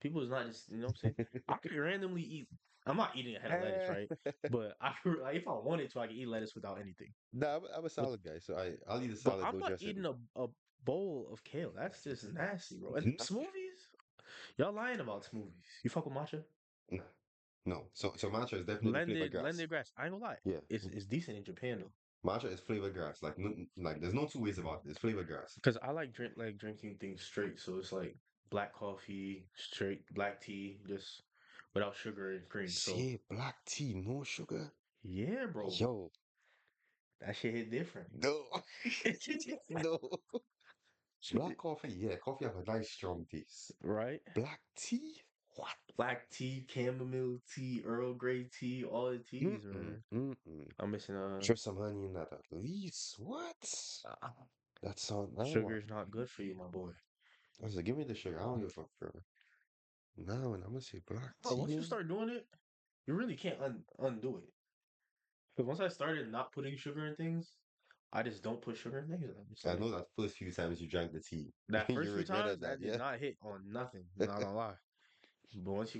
Speaker 2: people is not just, you know what I'm saying? I could randomly eat. I'm not eating a head of lettuce,
Speaker 1: bad.
Speaker 2: right? But I could, like, if I wanted to, I could eat lettuce without anything.
Speaker 1: Nah, I'm a
Speaker 2: But
Speaker 1: salad guy, so I'll eat a
Speaker 2: but
Speaker 1: salad,
Speaker 2: I'm
Speaker 1: no
Speaker 2: not
Speaker 1: dressing.
Speaker 2: eating a bowl of kale. That's just nasty, bro. And
Speaker 1: Nah,
Speaker 2: smoothies? Y'all lying about smoothies. You fuck with matcha?
Speaker 1: nah, no. So matcha is definitely flavored
Speaker 2: Blended
Speaker 1: grass.
Speaker 2: grass. I ain't gonna lie.
Speaker 1: Yeah,
Speaker 2: It's decent in Japan though.
Speaker 1: matcha is flavored grass. Like like there's no two ways about it. It's flavored grass.
Speaker 2: Because I like drinking things straight. So it's like black coffee, straight black tea, just without sugar and cream. So
Speaker 1: Shit, black tea, no sugar.
Speaker 2: yeah, bro.
Speaker 1: Yo,
Speaker 2: That shit hit different.
Speaker 1: no, no. Black coffee, yeah, coffee have a nice strong taste.
Speaker 2: Right?
Speaker 1: Black tea? What?
Speaker 2: Black tea, chamomile tea, Earl Grey tea, all the teas,
Speaker 1: Mm-mm,
Speaker 2: man.
Speaker 1: mm-mm.
Speaker 2: I'm missing
Speaker 1: Drip some honey in that at least. What?
Speaker 2: uh
Speaker 1: That sound now.
Speaker 2: sugar is not good for you, my boy.
Speaker 1: I was like, give me the sugar. I don't give a fuck for it. Now, and I'm gonna say black
Speaker 2: But once you
Speaker 1: tea.
Speaker 2: start doing it, you really can't undo it. Because once I started not putting sugar in things, I just don't put sugar in things. I'm just
Speaker 1: I
Speaker 2: like
Speaker 1: know that first few times you drank the tea,
Speaker 2: that
Speaker 1: you
Speaker 2: first few times
Speaker 1: regretted that,
Speaker 2: that did
Speaker 1: yeah.
Speaker 2: not hit on nothing. I'm not gonna lie. But once I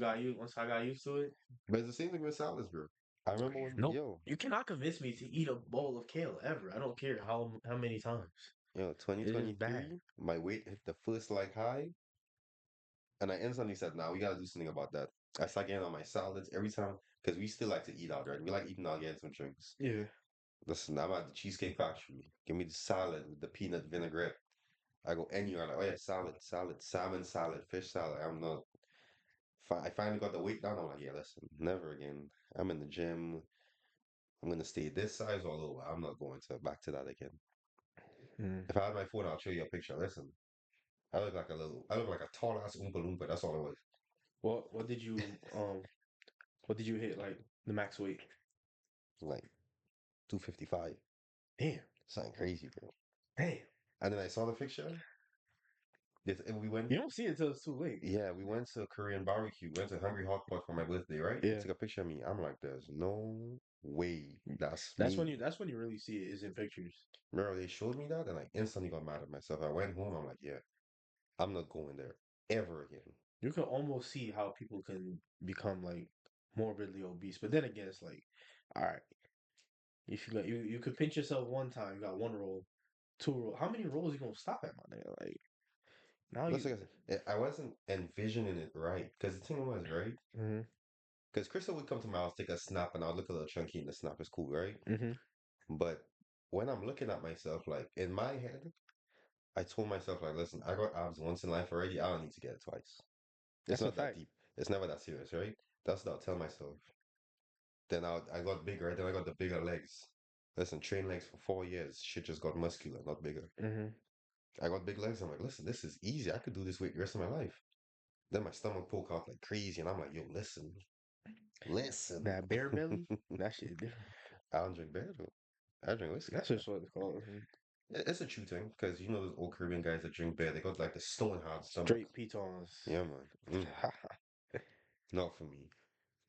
Speaker 2: got used to it,
Speaker 1: But it's the same thing with salads, bro. I remember when,
Speaker 2: nope.
Speaker 1: yo,
Speaker 2: You cannot convince me to eat a bowl of kale ever. I don't care how many times. It's just bad.
Speaker 1: 2023, my weight hit the first like high, and I instantly said, "Nah, we gotta do something about that." I start getting on my salads every time because we still like to eat out, right? We like eating out, getting some drinks.
Speaker 2: Yeah.
Speaker 1: Listen, I'm at the Cheesecake Factory. Give me the salad with the peanut vinaigrette. I go anywhere, like, oh yeah, salad, salmon salad, fish salad. I'm not. I finally got the weight down. I'm like, yeah, listen, never again. I'm in the gym. I'm gonna stay this size all over. I'm not going to back to that again.
Speaker 2: Mm.
Speaker 1: If I had my phone, I'll show you a picture. Listen, I look like a tall ass Oompa Loompa. That's all it was.
Speaker 2: What did you what did you hit like the max weight?
Speaker 1: like 255.
Speaker 2: Damn,
Speaker 1: Something crazy, bro.
Speaker 2: damn.
Speaker 1: And then I saw the picture. And we went,
Speaker 2: You don't see it till it's too late.
Speaker 1: yeah, we went to a Korean barbecue, went to Hungry Hot Pot for my birthday, right? He
Speaker 2: Yeah.
Speaker 1: took a picture of me. I'm like, there's no way that's
Speaker 2: That's
Speaker 1: me.
Speaker 2: when you really see it is in pictures.
Speaker 1: Remember, they showed me that and I instantly got mad at myself. I went home, I'm like, yeah, I'm not going there ever again.
Speaker 2: You can almost see how people can become like morbidly obese. But then again, it's like, all right, if you got you could pinch yourself one time, you got one roll, two roll. How many rolls you gonna stop at, my nigga? Like now
Speaker 1: That's
Speaker 2: you.
Speaker 1: like I said, I wasn't envisioning it right. Because the thing was, right?
Speaker 2: Hmm.
Speaker 1: Because Crystal would come to my house, take a snap, and I'll look a little chunky, and the snap is cool, right?
Speaker 2: Hmm.
Speaker 1: But when I'm looking at myself, like in my head, I told myself, like, listen, I got abs once in life already. I don't need to get it twice. It's
Speaker 2: That's a
Speaker 1: not that
Speaker 2: fact.
Speaker 1: deep. It's never that serious, right? That's what I'll tell myself. Then I got bigger. Then I got the bigger legs. Listen, train legs for 4 years. Shit just got muscular, not bigger.
Speaker 2: Hmm.
Speaker 1: I got big legs. I'm like, listen, this is easy. I could do this with the rest of my life. Then my stomach poke out like crazy, and I'm like, yo, listen, listen.
Speaker 2: That bare belly, that shit different.
Speaker 1: I don't drink beer though. I drink whiskey.
Speaker 2: That's just what it's called.
Speaker 1: It's a true thing because you know those old Caribbean guys that drink beer, they got like the stone hard stomach.
Speaker 2: Straight pitons.
Speaker 1: Yeah, man. Not for me.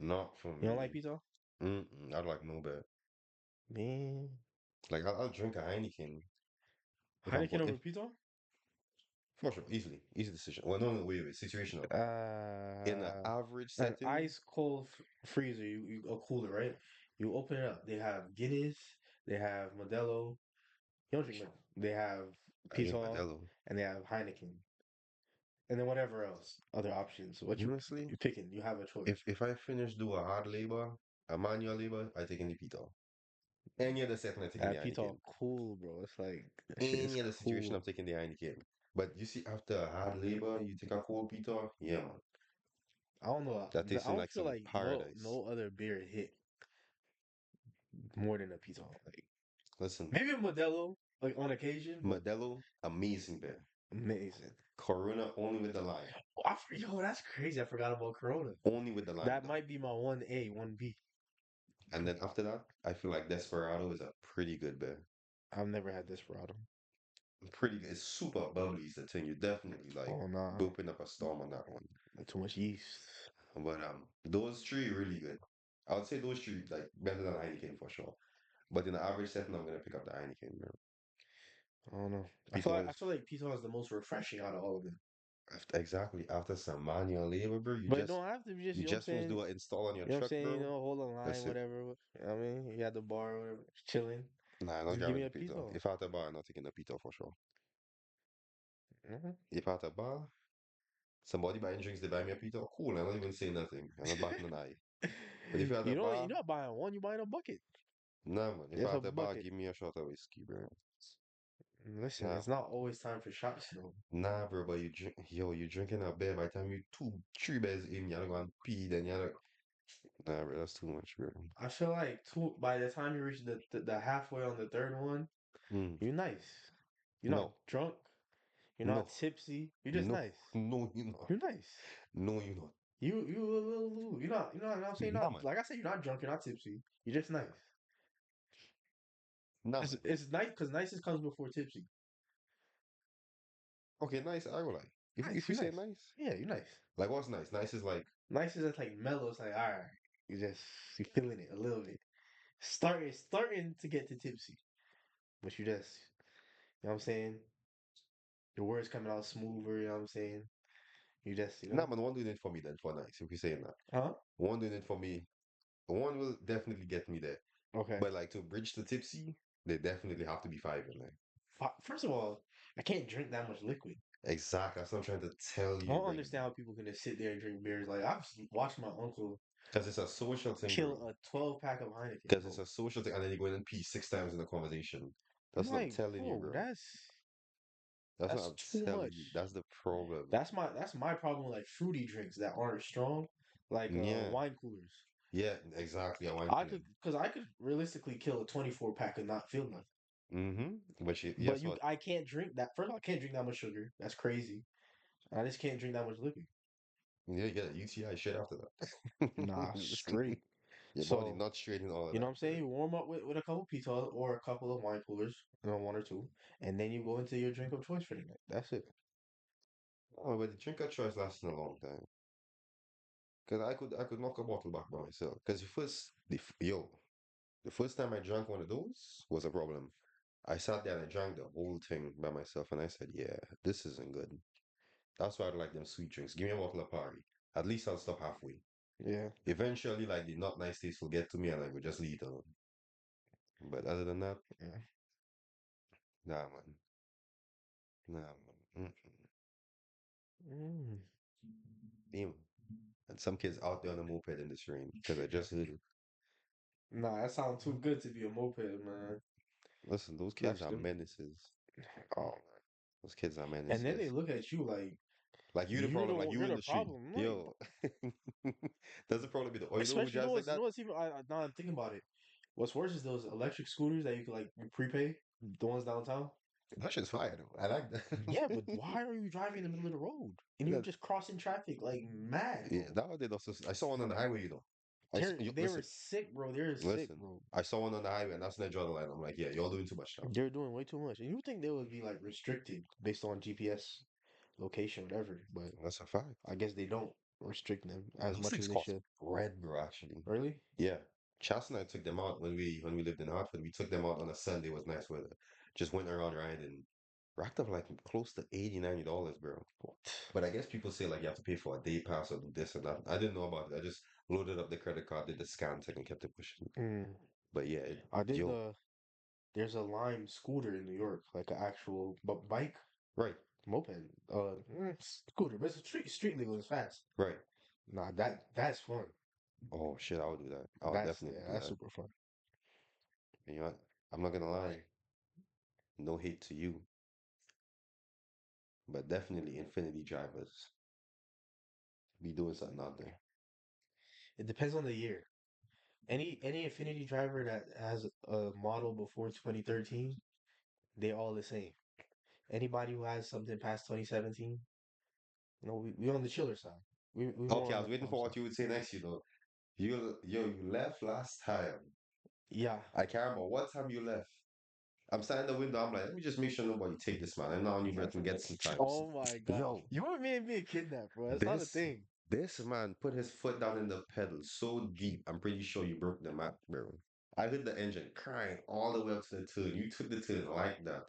Speaker 1: Not for
Speaker 2: You don't like
Speaker 1: me.
Speaker 2: piton?
Speaker 1: I don't like no beer.
Speaker 2: Man,
Speaker 1: Like I'll drink a Heineken if I'm
Speaker 2: Heineken over
Speaker 1: if
Speaker 2: piton?
Speaker 1: for sure, easy decision. Well, no, wait, situational. In an
Speaker 2: Uh,
Speaker 1: average
Speaker 2: an
Speaker 1: setting,
Speaker 2: ice cold freezer, you a cooler, right? You open it up. They have Guinness, they have Modelo. You don't drink Modelo. They have
Speaker 1: I drink
Speaker 2: Piton,
Speaker 1: Modelo.
Speaker 2: and they have Heineken, and then whatever else, other options. What
Speaker 1: Honestly,
Speaker 2: you picking? You have a choice.
Speaker 1: if I finish do a hard labor, a manual labor, I take in the pito. Any other setting, I take in the
Speaker 2: That Piton
Speaker 1: Heineken.
Speaker 2: cool, bro. It's like that shit is
Speaker 1: Any other situation, I'm
Speaker 2: cool.
Speaker 1: taking the Heineken. But you see, after a hard labor, you take a cold pito. Yeah, man.
Speaker 2: I don't know.
Speaker 1: That
Speaker 2: I
Speaker 1: tastes
Speaker 2: don't
Speaker 1: like
Speaker 2: feel
Speaker 1: some
Speaker 2: like
Speaker 1: paradise.
Speaker 2: no other beer hit more than a Piton. Like
Speaker 1: Listen,
Speaker 2: maybe a Modelo, like on occasion, but
Speaker 1: Modelo, amazing beer.
Speaker 2: amazing.
Speaker 1: Corona, only with the lime.
Speaker 2: Oh, yo, that's crazy. I forgot about Corona.
Speaker 1: Only with the lime,
Speaker 2: That
Speaker 1: though.
Speaker 2: might be my 1A, 1B.
Speaker 1: And then after that, I feel like Desperado is a pretty good beer.
Speaker 2: I've never had Desperado.
Speaker 1: Pretty good. It's super bubbly, is the thing. You definitely like
Speaker 2: Oh, nah.
Speaker 1: bumping up a storm on that one.
Speaker 2: Too much yeast.
Speaker 1: But those three really good. I would say those three like better than Heineken for sure. But in the average setting, I'm gonna pick up the Heineken, man.
Speaker 2: I don't know. I
Speaker 1: Because
Speaker 2: feel like Piton is the most refreshing out of all of them.
Speaker 1: after some manual labor, bro,
Speaker 2: But it don't have to be just,
Speaker 1: you
Speaker 2: you know what I'm
Speaker 1: just must
Speaker 2: saying?
Speaker 1: do an install on your
Speaker 2: You know what I'm
Speaker 1: truck,
Speaker 2: saying? You
Speaker 1: bro.
Speaker 2: know, hold a line,
Speaker 1: That's it.
Speaker 2: whatever. You know what I mean? You at the bar or whatever, chilling.
Speaker 1: Nah, not
Speaker 2: Just give me
Speaker 1: grabbing
Speaker 2: a
Speaker 1: the pito.
Speaker 2: Piton.
Speaker 1: If I at a bar, I'm not taking the pito for sure.
Speaker 2: Mhm.
Speaker 1: If I at a bar, somebody buying drinks, they buy me a pito. Cool, I'm not even saying nothing. I'm not batting an eye. But if you're at a
Speaker 2: You're
Speaker 1: bar,
Speaker 2: not buying one, you're buying a bucket.
Speaker 1: nah, man. If
Speaker 2: It's
Speaker 1: I
Speaker 2: a
Speaker 1: at a bar,
Speaker 2: bucket.
Speaker 1: give me a shot of whiskey, bro.
Speaker 2: Listen,
Speaker 1: Nah,
Speaker 2: it's not always time for shots, though.
Speaker 1: nah, bro. But you drinking a beer. By the time you two, three beers in, you're going to pee. Then you're like, nah, bro. That's too much, bro.
Speaker 2: I feel like by the time you reach the halfway on the third one,
Speaker 1: Mm.
Speaker 2: you're nice. You're not
Speaker 1: No,
Speaker 2: drunk. You're not
Speaker 1: no,
Speaker 2: tipsy. You're just
Speaker 1: no,
Speaker 2: nice.
Speaker 1: no. You not.
Speaker 2: You're nice.
Speaker 1: No, you not.
Speaker 2: You a little. You're not. You know what I'm saying?
Speaker 1: Nah,
Speaker 2: Not
Speaker 1: man.
Speaker 2: like I said. You're not drunk. You're not tipsy. You're just nice.
Speaker 1: Nah, man.
Speaker 2: It's nice because niceness comes before tipsy.
Speaker 1: Okay, nice. I will like. If
Speaker 2: Nice.
Speaker 1: you
Speaker 2: You're
Speaker 1: say
Speaker 2: nice.
Speaker 1: nice,
Speaker 2: Yeah, you're nice.
Speaker 1: like what's nice? Nice is like
Speaker 2: Nice is just like mellow. It's like all right. You just you feeling it a little bit. Starting to get to tipsy, but you just you know what I'm saying. Your words coming out smoother. You know what I'm saying. You just
Speaker 1: nah, man. One doing it for me then for nice. If you saying that,
Speaker 2: huh?
Speaker 1: one doing it for me. One will definitely get me there.
Speaker 2: Okay.
Speaker 1: But like to bridge the tipsy, they definitely have to be five in there.
Speaker 2: First of all, I can't drink that much liquid.
Speaker 1: Exactly. That's what I'm trying to tell
Speaker 2: I
Speaker 1: you.
Speaker 2: don't
Speaker 1: Like,
Speaker 2: understand how people can just sit there and drink beers. Like I've watched my uncle
Speaker 1: because it's a social thing, bro.
Speaker 2: kill a 12 pack of Heineken,
Speaker 1: Because it's
Speaker 2: bro.
Speaker 1: a social thing, and then you go in and pee 6 times in the conversation.
Speaker 2: I'm
Speaker 1: That's what I'm
Speaker 2: like,
Speaker 1: telling you,
Speaker 2: bro,
Speaker 1: bro. That's what
Speaker 2: that's
Speaker 1: I'm
Speaker 2: too
Speaker 1: telling you.
Speaker 2: much.
Speaker 1: That's the problem.
Speaker 2: That's my problem with like fruity drinks that aren't strong, like
Speaker 1: Yeah.
Speaker 2: wine coolers.
Speaker 1: Yeah, exactly. A wine cooler.
Speaker 2: I could realistically kill a 24 pack and not feel nothing.
Speaker 1: But
Speaker 2: But
Speaker 1: guess what?
Speaker 2: I can't drink that. First of all, I can't drink that much sugar. That's crazy. I just can't drink that much liquid.
Speaker 1: Yeah, you get a UTI shit after that.
Speaker 2: Nah, straight.
Speaker 1: Your body
Speaker 2: So,
Speaker 1: not straight and all of
Speaker 2: you know what
Speaker 1: that,
Speaker 2: I'm
Speaker 1: bro.
Speaker 2: saying? You warm up with a couple pizza or a couple of wine coolers, one or two, and then you go into your drink of choice for the night. That's it.
Speaker 1: Oh, but the drinker choice lasting a long time. Cause I could knock a bottle back by myself. Cause the first time I drank one of those was a problem. I sat there and I drank the whole thing by myself, and I said, "Yeah, this isn't good." That's why I like them sweet drinks. Give me a bottle of party. At least I'll stop halfway.
Speaker 2: Yeah,
Speaker 1: Eventually, like the not nice taste will get to me, and I will just leave it alone. But other than that,
Speaker 2: yeah.
Speaker 1: nah, man, nah, man. Mm-mm.
Speaker 2: Mm.
Speaker 1: Damn. And some kids out there on the moped in this rain because I just heard it.
Speaker 2: Nah, that sounds too good to be a moped, man.
Speaker 1: Listen, those kids
Speaker 2: That's
Speaker 1: are
Speaker 2: stupid.
Speaker 1: menaces.
Speaker 2: Oh,
Speaker 1: Those kids are
Speaker 2: and then they
Speaker 1: menaces.
Speaker 2: look at you like
Speaker 1: Like you the problem, like you
Speaker 2: you're
Speaker 1: in
Speaker 2: the
Speaker 1: the street.
Speaker 2: problem, right?
Speaker 1: Yo. Does the problem be the, oh, you know who
Speaker 2: Especially,
Speaker 1: drives like
Speaker 2: you
Speaker 1: that?
Speaker 2: know what's even now I'm thinking about it. What's worse is those electric scooters that you can like prepay, the ones downtown.
Speaker 1: That shit's fire though. I like
Speaker 2: Yeah, but
Speaker 1: that.
Speaker 2: why are you driving in the middle of the road and you're
Speaker 1: That-
Speaker 2: just crossing traffic like mad,
Speaker 1: yeah,
Speaker 2: bro?
Speaker 1: that one did also. I saw one on the highway,
Speaker 2: They were
Speaker 1: listen,
Speaker 2: sick, bro. They're sick,
Speaker 1: listen.
Speaker 2: bro.
Speaker 1: I saw one on the highway, and that's when I draw the line. I'm like, yeah, y'all doing too much now.
Speaker 2: They're doing way too much, and you would think they would be like restricted based on GPS location, whatever. But
Speaker 1: That's a fact.
Speaker 2: I guess they don't restrict them as
Speaker 1: Those
Speaker 2: much
Speaker 1: things
Speaker 2: as they
Speaker 1: cost
Speaker 2: should.
Speaker 1: bread, bro. Actually,
Speaker 2: Really?
Speaker 1: yeah. Chas and I took them out when we lived in Hartford. We took them out on a Sunday. It was nice weather. Just went around riding. Racked up like close to $80, $90, bro.
Speaker 2: What?
Speaker 1: But I guess people say like you have to pay for a day pass or do this and that. I didn't know about it. I just loaded up the credit card, did the scan thing, and kept it pushing.
Speaker 2: Mm.
Speaker 1: But yeah,
Speaker 2: I did
Speaker 1: yo,
Speaker 2: the. There's a Lime scooter in New York, like an actual bike,
Speaker 1: right,
Speaker 2: moped, scooter, but it's street legal. It's fast.
Speaker 1: right.
Speaker 2: Nah, that's fun.
Speaker 1: Oh shit, I'll do that. I'll definitely do
Speaker 2: That's
Speaker 1: that.
Speaker 2: super fun.
Speaker 1: And you know what? I'm not gonna lie. No hate to you, but definitely Infinity drivers be doing something out there.
Speaker 2: It depends on the year. Any Infinity driver that has a model before 2013, they all the same. Anybody who has something past 2017, we on the chiller side. We more
Speaker 1: Okay, I
Speaker 2: on
Speaker 1: was
Speaker 2: the
Speaker 1: waiting
Speaker 2: calm
Speaker 1: for
Speaker 2: side.
Speaker 1: what you would say next. You know, you left last time.
Speaker 2: Yeah.
Speaker 1: I can't remember what time you left. I'm standing in the window. I'm like, let me just make sure nobody take this man. And now you've let him get some time.
Speaker 2: Oh my God.
Speaker 1: Yo,
Speaker 2: You want me and being kidnapped, bro. That's not a
Speaker 1: this
Speaker 2: thing.
Speaker 1: this man put his foot down in the pedal so deep. I'm pretty sure you broke the mat, bro. I heard the engine crying all the way up to the turn. You took the turn like that.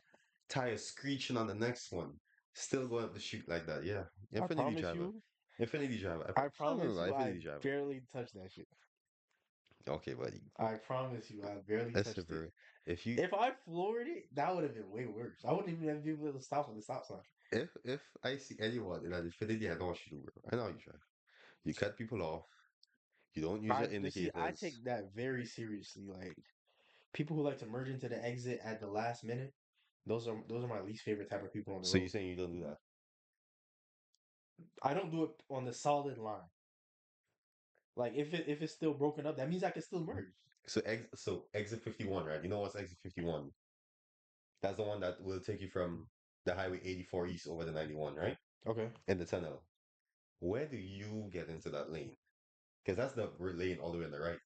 Speaker 1: Tires screeching on the next one. Still going up the chute like that. Yeah.
Speaker 2: I
Speaker 1: Infinity
Speaker 2: promise
Speaker 1: driver.
Speaker 2: you,
Speaker 1: Infinity driver.
Speaker 2: I
Speaker 1: I don't
Speaker 2: promise
Speaker 1: know.
Speaker 2: you, I
Speaker 1: Infinity driver.
Speaker 2: barely touched that shit.
Speaker 1: Okay, buddy.
Speaker 2: I promise you, I barely
Speaker 1: Listen,
Speaker 2: touched it.
Speaker 1: bro. If you
Speaker 2: If I floored it, that would have been way worse. I wouldn't even have been able to stop at the stop sign.
Speaker 1: if I see anyone in an Infinity, I know what you do, bro. I know how you drive. You cut people off. You don't use your
Speaker 2: You see, I
Speaker 1: indicators.
Speaker 2: take that very seriously. Like people who like to merge into the exit at the last minute, those are my least favorite type of people on the
Speaker 1: So you're
Speaker 2: road.
Speaker 1: saying you don't do that?
Speaker 2: I don't do it on the solid line. Like if it's still broken up, that means I can still merge.
Speaker 1: So exit 51, right? You know what's exit 51? That's the one that will take you from the highway 84 east over the 91, right?
Speaker 2: Okay.
Speaker 1: In the tunnel. Where do you get into that lane? Because that's the lane all the way on the right.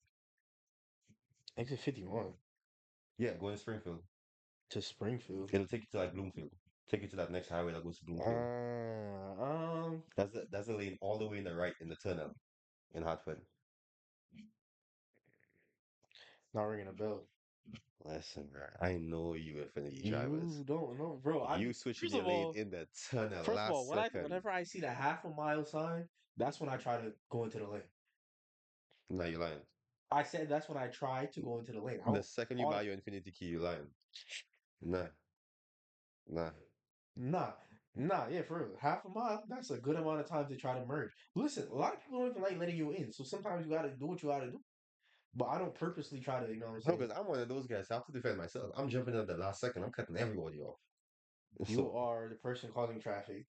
Speaker 2: Exit 51
Speaker 1: Yeah, going Springfield.
Speaker 2: to Springfield.
Speaker 1: It'll take you to like Bloomfield. Take you to that next highway that goes to Bloomfield.
Speaker 2: Um,
Speaker 1: That's the lane all the way in the right in the tunnel in Hartford.
Speaker 2: not ringing a bell.
Speaker 1: Listen, bro, I know you Infinity drivers.
Speaker 2: You don't know, bro.
Speaker 1: You switching
Speaker 2: First
Speaker 1: your
Speaker 2: of
Speaker 1: lane
Speaker 2: all,
Speaker 1: in the tunnel
Speaker 2: first of all,
Speaker 1: last second.
Speaker 2: whenever I see the half a mile sign, that's when I try to go into the lane.
Speaker 1: Now you're lying.
Speaker 2: I said that's when I try to go into the lane. I
Speaker 1: The
Speaker 2: don't
Speaker 1: second you buy
Speaker 2: auto.
Speaker 1: your Infinity key, you're lying. Nah, nah.
Speaker 2: Nah, nah, yeah, for real. Half a mile, that's a good amount of time to try to merge. Listen, a lot of people don't even like letting you in, so sometimes you gotta do what you gotta do. But I don't purposely try to, you know what I'm
Speaker 1: No,
Speaker 2: saying?
Speaker 1: because I'm one of those guys. I have to defend myself. I'm jumping at the last second. I'm cutting everybody off.
Speaker 2: You
Speaker 1: So,
Speaker 2: are the person causing traffic.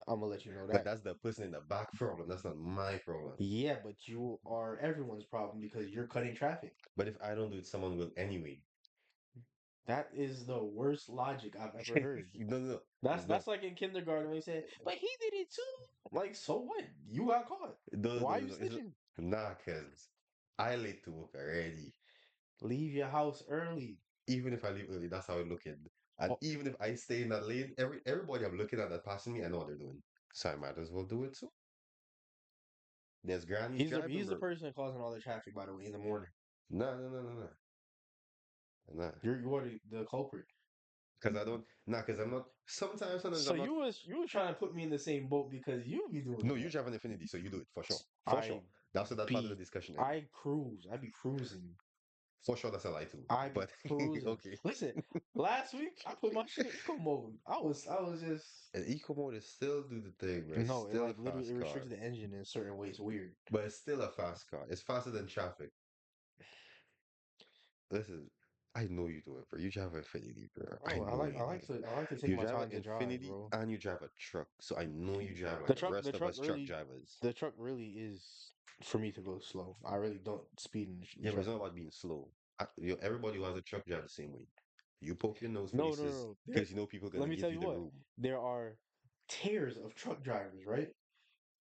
Speaker 2: I'm gonna let you know
Speaker 1: but
Speaker 2: that.
Speaker 1: that's the person in the back problem. That's not my problem.
Speaker 2: Yeah, but you are everyone's problem because you're cutting traffic.
Speaker 1: But if I don't do it, someone will anyway.
Speaker 2: That is the worst logic I've ever heard.
Speaker 1: No, no, no.
Speaker 2: That's
Speaker 1: It's not.
Speaker 2: that's like in kindergarten when you say, "But he did it too." Like, so what? You got caught.
Speaker 1: No,
Speaker 2: Why
Speaker 1: no,
Speaker 2: are
Speaker 1: no,
Speaker 2: you
Speaker 1: no. It's not.
Speaker 2: snitching?
Speaker 1: Nah, cause I late to work already.
Speaker 2: Leave your house early.
Speaker 1: Even if I leave early, that's how I look at. And
Speaker 2: Oh,
Speaker 1: even if I stay in that lane, everybody I'm looking at that passing me, I know what they're doing. So I might as well do it too. There's grannies driving,
Speaker 2: he's the
Speaker 1: bro.
Speaker 2: person causing all the traffic, by the way, in the morning.
Speaker 1: Nah, nah, nah, nah, nah. Nah.
Speaker 2: You are the culprit.
Speaker 1: Cause I don't. Nah, cause I'm not. Sometimes
Speaker 2: So
Speaker 1: I'm not.
Speaker 2: you was trying to put me in the same boat because you be doing
Speaker 1: No, you
Speaker 2: that.
Speaker 1: drive an Infinity, so you do it for sure. For
Speaker 2: I
Speaker 1: sure. That's what that part of the
Speaker 2: be
Speaker 1: discussion end.
Speaker 2: I cruise. I be cruising.
Speaker 1: For sure, that's a lie too.
Speaker 2: I be
Speaker 1: But
Speaker 2: cruising.
Speaker 1: okay.
Speaker 2: Listen, last week I put my shit in eco mode. I was just
Speaker 1: And eco mode is still do the thing, bro. It's
Speaker 2: no, it
Speaker 1: still a
Speaker 2: like literally it
Speaker 1: fast car.
Speaker 2: restricts the engine in certain ways. Weird.
Speaker 1: But it's still a fast car. It's faster than traffic. Listen, I know you do it, bro. You drive an Infinity, bro. I
Speaker 2: Bro,
Speaker 1: know you like it.
Speaker 2: I like to take
Speaker 1: You
Speaker 2: my
Speaker 1: drive an
Speaker 2: time to drive,
Speaker 1: Infinity
Speaker 2: bro.
Speaker 1: and you drive a truck. So I know you drive like
Speaker 2: The
Speaker 1: the
Speaker 2: truck
Speaker 1: rest of us truck drivers.
Speaker 2: the truck really is for me to go slow. I really don't speed in the
Speaker 1: Yeah, but it's
Speaker 2: truck.
Speaker 1: not about being slow. Everybody who has a truck drive the same way. You poke your nose
Speaker 2: No, no, no,
Speaker 1: places
Speaker 2: no.
Speaker 1: because you know people are
Speaker 2: Let
Speaker 1: gonna
Speaker 2: me
Speaker 1: give
Speaker 2: tell
Speaker 1: you
Speaker 2: you
Speaker 1: the
Speaker 2: what.
Speaker 1: room.
Speaker 2: There are tiers of truck drivers, right?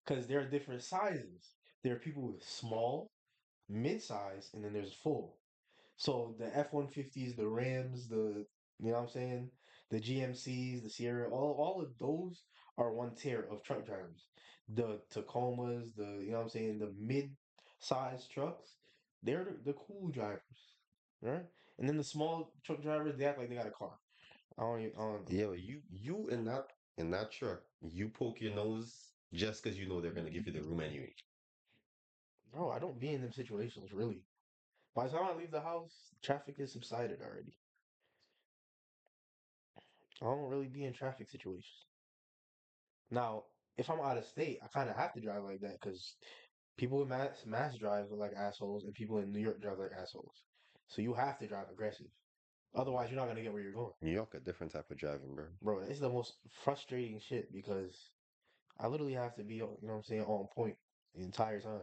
Speaker 2: Because there are different sizes. There are people with small, mid-size, and then there's full. So the F-150s, the Rams, you know what I'm saying? The GMCs, the Sierra, all of those are one tier of truck drivers. The Tacomas, you know what I'm saying, the mid-sized trucks, they're the cool drivers, right? And then the small truck drivers, they act like they got a car. I don't know.
Speaker 1: Yeah, but you in that truck, you poke your nose just because you know they're gonna give you the room anyway.
Speaker 2: Bro, I don't be in them situations, really. By the time I leave the house, traffic is subsided already. I don't really be in traffic situations. Now, if I'm out of state, I kind of have to drive like that because people in mass drive like assholes, and people in New York drive like assholes. So you have to drive aggressive. Otherwise, you're not gonna get where you're going,
Speaker 1: New York, a different type of driving, bro.
Speaker 2: bro. It's the most frustrating shit because I literally have to be, you know what I'm saying, on point the entire time.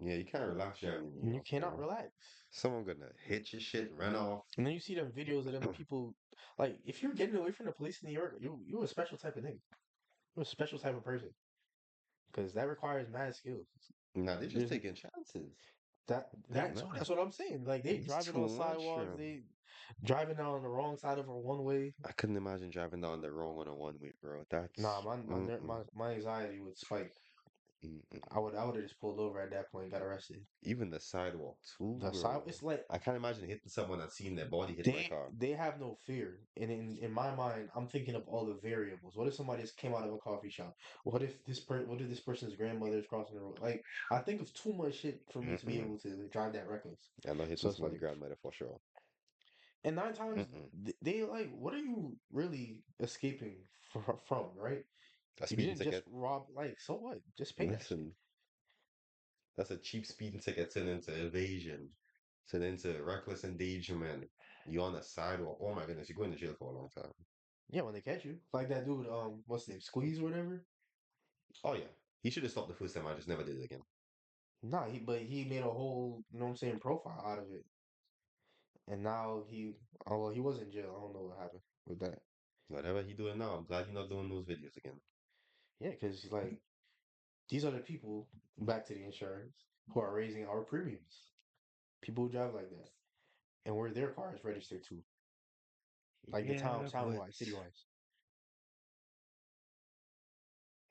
Speaker 1: Yeah, you can't relax driving in New
Speaker 2: And you
Speaker 1: York,
Speaker 2: cannot
Speaker 1: bro.
Speaker 2: relax.
Speaker 1: Someone gonna hit your shit, run off.
Speaker 2: And then you see them videos of them people, like if you're getting away from the police in New York, you a special type of nigga. You're a special type of person because that requires mad skills.
Speaker 1: Nah, they're just
Speaker 2: There's
Speaker 1: taking chances.
Speaker 2: that too.
Speaker 1: Nah,
Speaker 2: That's what I'm saying. Like they
Speaker 1: it's
Speaker 2: driving
Speaker 1: too
Speaker 2: on
Speaker 1: much,
Speaker 2: sidewalks,
Speaker 1: bro.
Speaker 2: they driving down on the wrong side of a one way.
Speaker 1: I couldn't imagine driving down the wrong on a one way, bro.
Speaker 2: Nah,
Speaker 1: That's mm-mm,
Speaker 2: my anxiety would spike.
Speaker 1: mm-mm.
Speaker 2: I would have just pulled over at that point, and got arrested.
Speaker 1: Even the sidewalk too,
Speaker 2: The side,
Speaker 1: bro.
Speaker 2: it's like
Speaker 1: I can't imagine hitting someone and seeing their body hit my car.
Speaker 2: they have no fear. And in my mind, I'm thinking of all the variables. What if somebody just came out of a coffee shop? What if this person's grandmother is crossing the road? Like I think of too much shit for me to be
Speaker 1: Mm-mm.
Speaker 2: able to drive that reckless.
Speaker 1: I'm not hitting
Speaker 2: So it's
Speaker 1: someone's
Speaker 2: like,
Speaker 1: grandmother for sure.
Speaker 2: and nine times
Speaker 1: Mm-mm.
Speaker 2: they like, what are you really escaping from, right?
Speaker 1: A
Speaker 2: You
Speaker 1: speeding
Speaker 2: didn't just
Speaker 1: ticket.
Speaker 2: rob, like, so what? Just pay that shit.
Speaker 1: Listen, that's a cheap speeding ticket turned into evasion, turned into reckless endangerment. You on the sidewalk. Oh my goodness, you're going to jail for a long time.
Speaker 2: Yeah, when they catch you. Like that dude, what's his name? Squeeze or whatever?
Speaker 1: Oh yeah, he should have stopped the first time. I just never did it again.
Speaker 2: Nah, but he made a whole, you know what I'm saying, profile out of it. And now oh, well, he was in jail. I don't know what happened with that.
Speaker 1: Whatever he doing now, I'm glad you're not doing those videos again.
Speaker 2: Yeah, because like, these are the people, back to the insurance, who are raising our premiums. People who drive like that. And where their car is registered to. Like the
Speaker 1: Yeah,
Speaker 2: town
Speaker 1: but
Speaker 2: wise, city wise.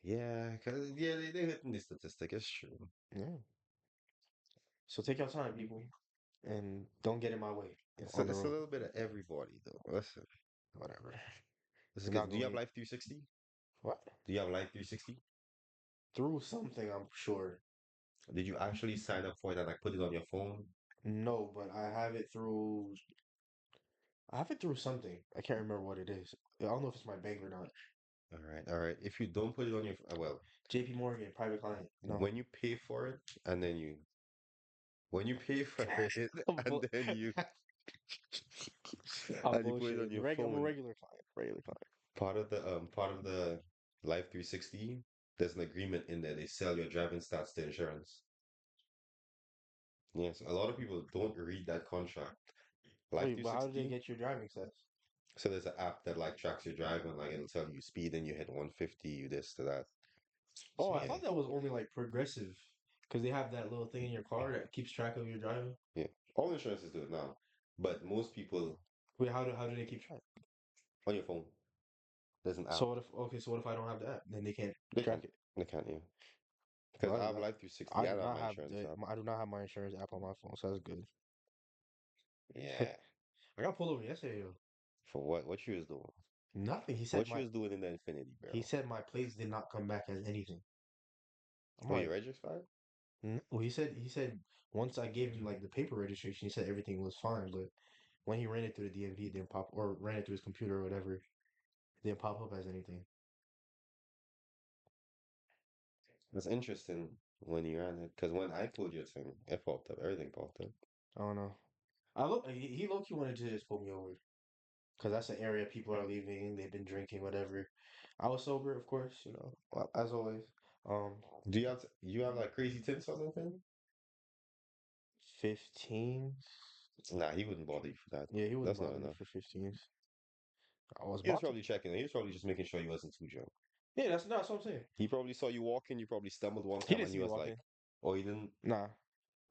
Speaker 1: yeah, cause yeah, they hitting the statistic. It's true.
Speaker 2: Yeah. So take your time, people, and don't get in my way on the
Speaker 1: It's a
Speaker 2: road.
Speaker 1: little bit of everybody though. Listen,
Speaker 2: Whatever.
Speaker 1: this is
Speaker 2: You're
Speaker 1: because
Speaker 2: not
Speaker 1: do you
Speaker 2: gonna
Speaker 1: have
Speaker 2: get
Speaker 1: Life 360?
Speaker 2: what?
Speaker 1: Do you have Life 360?
Speaker 2: Through something, I'm sure.
Speaker 1: Did you actually sign up for it and like put it on your phone?
Speaker 2: No, but I have it through something. I can't remember what it is. I don't know if it's my bank or not.
Speaker 1: All right, all right. If you don't put it on your, well,
Speaker 2: JP Morgan, private client. No.
Speaker 1: when you pay for it and then you, when you pay for it
Speaker 2: I'm,
Speaker 1: and
Speaker 2: bull-
Speaker 1: then you,
Speaker 2: I'm
Speaker 1: and you put it on
Speaker 2: bullshitting.
Speaker 1: your
Speaker 2: I'm a
Speaker 1: phone,
Speaker 2: regular client. Regular client.
Speaker 1: part of the Life 360, there's an agreement in there. They sell your driving stats to insurance. Yes, a lot of people don't read that contract. Life
Speaker 2: Wait, but how did they
Speaker 1: 360.
Speaker 2: get your driving stats?
Speaker 1: So there's an app that like tracks your driving, like it'll tell you speed and you hit 150, you this to that.
Speaker 2: Oh,
Speaker 1: So
Speaker 2: I
Speaker 1: yeah,
Speaker 2: thought that was only like progressive, because they have that little thing in your car that keeps track of your driving.
Speaker 1: yeah. All insurances do it now, but most people
Speaker 2: Wait, how do they keep track?
Speaker 1: on your phone, there's an app.
Speaker 2: So what if okay, so what if I don't have the app? Then they can't
Speaker 1: They
Speaker 2: track
Speaker 1: can,
Speaker 2: it.
Speaker 1: they can, yeah. Because
Speaker 2: Well,
Speaker 1: I have Life 360,
Speaker 2: I do
Speaker 1: and I have
Speaker 2: not
Speaker 1: my
Speaker 2: have
Speaker 1: insurance app.
Speaker 2: I do not have my insurance app on my phone, so that's good.
Speaker 1: Yeah.
Speaker 2: I got pulled over yesterday though.
Speaker 1: For what? What you was doing?
Speaker 2: Nothing.
Speaker 1: What you was doing in the Infinity,
Speaker 2: He
Speaker 1: bro?
Speaker 2: said my plates did not come back as anything. I'm
Speaker 1: Oh, your
Speaker 2: like,
Speaker 1: reg expired?
Speaker 2: no. He said once I gave him like the paper registration, he said everything was fine, but when he ran it through the DMV, it didn't pop or ran it through his computer or whatever, it didn't pop up as anything.
Speaker 1: It's interesting when you ran it, because when I pulled your thing, it popped up. Everything popped up.
Speaker 2: I don't know. He low key wanted to just pull me over because that's an area people are leaving. They've been drinking, whatever. I was sober, of course, as always. Um,
Speaker 1: Do you have like crazy tints or something?
Speaker 2: 15.
Speaker 1: Nah, he wouldn't bother you for that.
Speaker 2: Yeah, he wouldn't
Speaker 1: That's not
Speaker 2: bother me
Speaker 1: enough.
Speaker 2: for 15s. I was
Speaker 1: He was
Speaker 2: about to.
Speaker 1: probably checking. He was probably just making sure you wasn't too drunk.
Speaker 2: Yeah, that's what I'm saying.
Speaker 1: He probably saw you walking. You probably stumbled one
Speaker 2: He
Speaker 1: time,
Speaker 2: didn't
Speaker 1: and
Speaker 2: see
Speaker 1: he
Speaker 2: me
Speaker 1: was like,
Speaker 2: walking.
Speaker 1: "Oh, he didn't."
Speaker 2: Nah.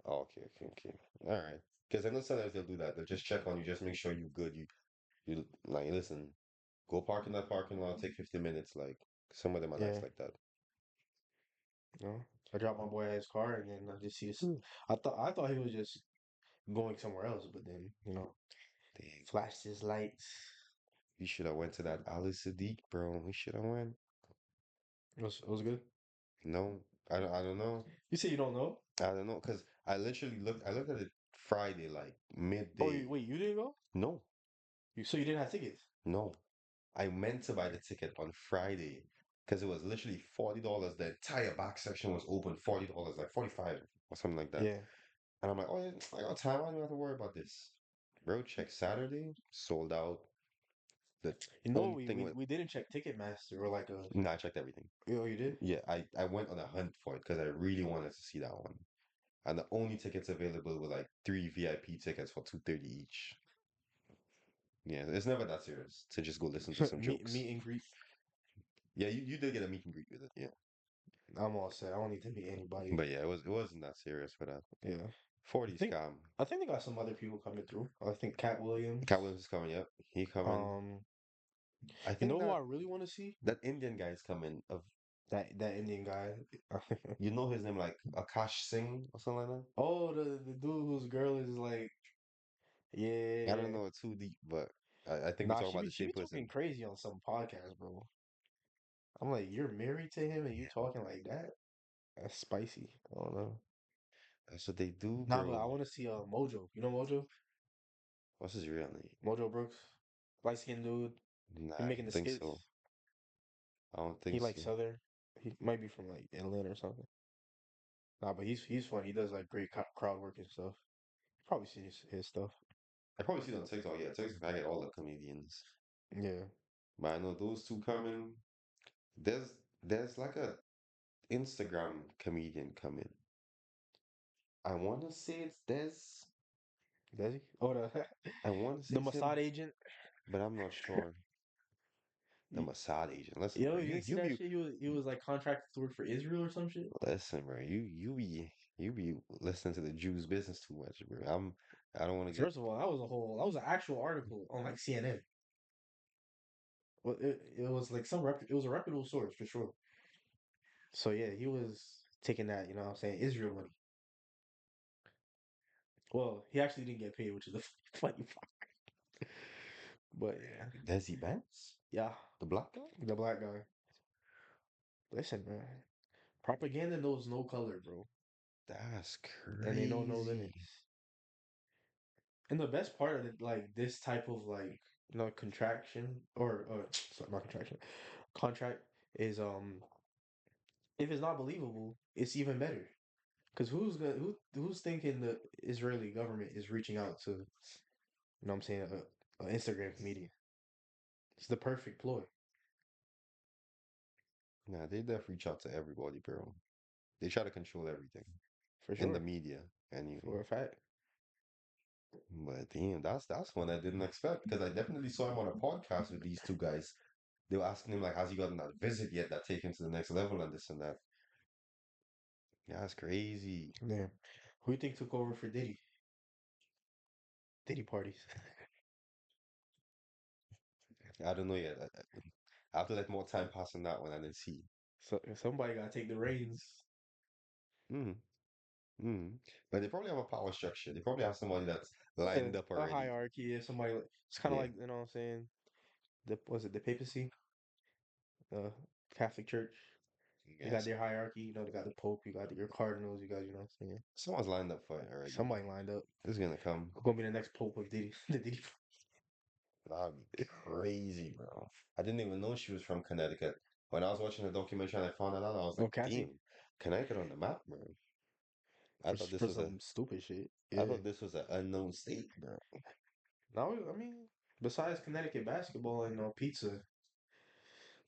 Speaker 1: Oh, okay, okay, okay. All right. Because I know sometimes they'll do that. They'll just check on you, just make sure you good. You like listen. Go park in that parking lot. Take 50 minutes. Like some of them are nice
Speaker 2: Yeah.
Speaker 1: like that.
Speaker 2: You know, I dropped my boy at his car, and then I just see this. I thought he was just going somewhere else, but then
Speaker 1: Dang,
Speaker 2: flashed his lights.
Speaker 1: you should have went to that Ali Sadiq, bro. We should have went.
Speaker 2: It was good.
Speaker 1: No, I don't know.
Speaker 2: You say you don't know?
Speaker 1: I don't know because I literally looked. I looked at it Friday, like
Speaker 2: Oh,
Speaker 1: midday.
Speaker 2: wait, you didn't go?
Speaker 1: No,
Speaker 2: So you didn't have tickets?
Speaker 1: no. I meant to buy the ticket on Friday because it was literally $40. The entire back section was open, $40, like 45 or something like that.
Speaker 2: Yeah.
Speaker 1: And I'm like, oh yeah, I got time. I don't have to worry about this. Bro, check Saturday, sold out. The
Speaker 2: You know,
Speaker 1: only
Speaker 2: we,
Speaker 1: thing
Speaker 2: we,
Speaker 1: with
Speaker 2: we didn't check Ticketmaster or like a.
Speaker 1: nah, I checked everything.
Speaker 2: Oh, you did?
Speaker 1: Yeah, I went on a hunt for it because I really wanted to see that one. And the only tickets available were like three VIP tickets for 230 each. Yeah, it's never that serious to just go listen to some jokes.
Speaker 2: Meet and greet.
Speaker 1: Yeah, you did get a meet and greet with it, yeah.
Speaker 2: I'm all set. I don't need to meet anybody.
Speaker 1: But yeah, it wasn't that serious for that.
Speaker 2: Yeah. I
Speaker 1: 40
Speaker 2: think
Speaker 1: scam.
Speaker 2: I think they got some other people coming through. I think Cat Williams.
Speaker 1: Cat Williams is coming, yep. He coming.
Speaker 2: Um,
Speaker 1: I
Speaker 2: you
Speaker 1: think
Speaker 2: know who I
Speaker 1: that
Speaker 2: really want to see?
Speaker 1: that Indian guy is coming. Of
Speaker 2: That Indian guy.
Speaker 1: you know his name like Akash Singh or something like
Speaker 2: Oh, the dude whose girl is like,
Speaker 1: that. I don't
Speaker 2: yeah.
Speaker 1: know it too deep, but I think we're
Speaker 2: Nah,
Speaker 1: talking
Speaker 2: she
Speaker 1: about
Speaker 2: be
Speaker 1: the
Speaker 2: she
Speaker 1: same
Speaker 2: be
Speaker 1: person.
Speaker 2: talking crazy on some podcast, bro. I'm like, you're married to him and you talking like that? That's spicy. I don't know.
Speaker 1: That's what they do,
Speaker 2: Nah, but I
Speaker 1: bro.
Speaker 2: want to see Mojo. You know Mojo?
Speaker 1: What's his real name?
Speaker 2: Mojo Brooks, light skinned dude.
Speaker 1: Nah,
Speaker 2: He
Speaker 1: I
Speaker 2: making
Speaker 1: don't
Speaker 2: the
Speaker 1: think so.
Speaker 2: skits.
Speaker 1: I don't
Speaker 2: He
Speaker 1: think
Speaker 2: like
Speaker 1: so.
Speaker 2: Southern. He might be from like Atlanta or something. Nah, but he's fun. He does like great crowd work and stuff. Probably seen his stuff.
Speaker 1: I probably see it on TikTok. Yeah, TikTok. I get all the comedians,
Speaker 2: Yeah.
Speaker 1: but I know those two coming. There's like a Instagram comedian coming. I want to say it's Des.
Speaker 2: Does he? Oh, the
Speaker 1: I want to say
Speaker 2: the
Speaker 1: it's him,
Speaker 2: Mossad agent.
Speaker 1: but I'm not sure. The
Speaker 2: Y-
Speaker 1: Mossad agent. Listen,
Speaker 2: Yo,
Speaker 1: bro.
Speaker 2: you didn't see that shit? He was like contracted to work for Israel or some shit.
Speaker 1: Listen, bro. You be listening to the Jews business too much, bro. I don't want to get.
Speaker 2: First of all, that was an actual article on like CNN. Well, it was like it was a reputable source for sure. So yeah, he was taking that, you know what I'm saying, Israel money. Well, he actually didn't get paid, which is the funny part. But yeah.
Speaker 1: Desi Banks,
Speaker 2: Yeah,
Speaker 1: the black guy.
Speaker 2: the black guy. Listen, man. Propaganda knows no color, bro.
Speaker 1: That's
Speaker 2: And they know no
Speaker 1: crazy.
Speaker 2: limits. And the best part of it, like this type of like, contraction or sorry, not contraction, contract is if it's not believable, it's even better. Because who's thinking the Israeli government is reaching out to, what I'm saying, a Instagram comedian? It's the perfect ploy,
Speaker 1: Nah, they definitely reach out to everybody, bro. They try to control everything
Speaker 2: for
Speaker 1: in the
Speaker 2: sure,
Speaker 1: media, anyway.
Speaker 2: for a fact.
Speaker 1: But damn, that's one I didn't expect because I definitely saw him on a podcast with these two guys. They were asking him like, has he gotten that visit yet that take him to the next level and this and that. Yeah, that's crazy.
Speaker 2: Damn. Who you think took over for Diddy? Diddy parties.
Speaker 1: I don't know yet. I have to let more time pass on that one and then see.
Speaker 2: So somebody gotta take the reins.
Speaker 1: Mm, mm. But they probably have a power structure. They probably have somebody that's
Speaker 2: Yeah,
Speaker 1: lined up
Speaker 2: a
Speaker 1: already.
Speaker 2: hierarchy is somebody. It's kind of
Speaker 1: Yeah,
Speaker 2: like you know what I'm saying. The was it the papacy, the Catholic Church? They got
Speaker 1: yes.
Speaker 2: their hierarchy. You know, they got the Pope. You got your cardinals. You got you know what I'm saying.
Speaker 1: Someone's lined up for it already.
Speaker 2: Somebody lined up.
Speaker 1: This is gonna come.
Speaker 2: Who's gonna be the next Pope of Diddy? The Diddy.
Speaker 1: That'd be crazy, bro. I didn't even know she was from Connecticut. When I was watching the documentary and I found that out, I was
Speaker 2: Oh,
Speaker 1: like,
Speaker 2: Cassie
Speaker 1: damn, Connecticut on the map, bro. I thought this
Speaker 2: for
Speaker 1: was a
Speaker 2: some stupid shit.
Speaker 1: I
Speaker 2: Yeah.
Speaker 1: thought this was an unknown state, bro.
Speaker 2: Now I mean, besides Connecticut basketball and pizza,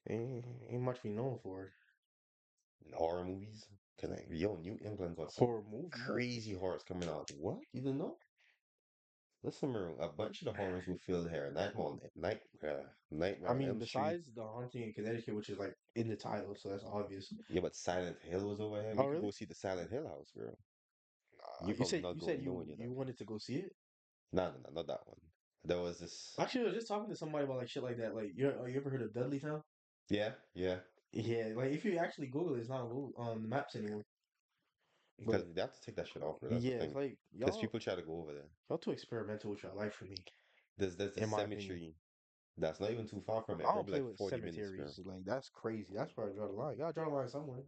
Speaker 2: ain't much we known for.
Speaker 1: And horror movies. Connect Yo, New England got some
Speaker 2: Horror movies.
Speaker 1: crazy horrors coming out. What? You didn't know? Listen, bro, a bunch of the horrors we filled here.
Speaker 2: I
Speaker 1: Nightmare on
Speaker 2: mean,
Speaker 1: Elm Street.
Speaker 2: besides the haunting in Connecticut, which is like in the title, so that's obvious.
Speaker 1: Yeah, but Silent Hill was over here.
Speaker 2: Oh,
Speaker 1: We could go
Speaker 2: really?
Speaker 1: see the Silent Hill house, bro. You
Speaker 2: You
Speaker 1: probably
Speaker 2: said
Speaker 1: not
Speaker 2: you said
Speaker 1: going
Speaker 2: you
Speaker 1: knowing you
Speaker 2: you
Speaker 1: that.
Speaker 2: wanted to go see it.
Speaker 1: No, no, no, not that one. There was this.
Speaker 2: Actually, I was just talking to somebody about like shit like that. Like, you ever heard of Dudley Town?
Speaker 1: Yeah, yeah.
Speaker 2: Yeah, like if you actually Google it, it's not on on the maps anymore.
Speaker 1: Because
Speaker 2: But
Speaker 1: they have to take that shit off, bro. That's the
Speaker 2: yeah, it's
Speaker 1: thing.
Speaker 2: like
Speaker 1: Because people try to go over there.
Speaker 2: y'all too experimental with your life for me,
Speaker 1: There's a
Speaker 2: in my opinion.
Speaker 1: cemetery that's not even too far from it.
Speaker 2: I don't
Speaker 1: Probably
Speaker 2: play
Speaker 1: like
Speaker 2: with
Speaker 1: 40 minutes, bro.
Speaker 2: cemeteries. Like that's crazy. That's where I draw the line. You gotta draw the line somewhere.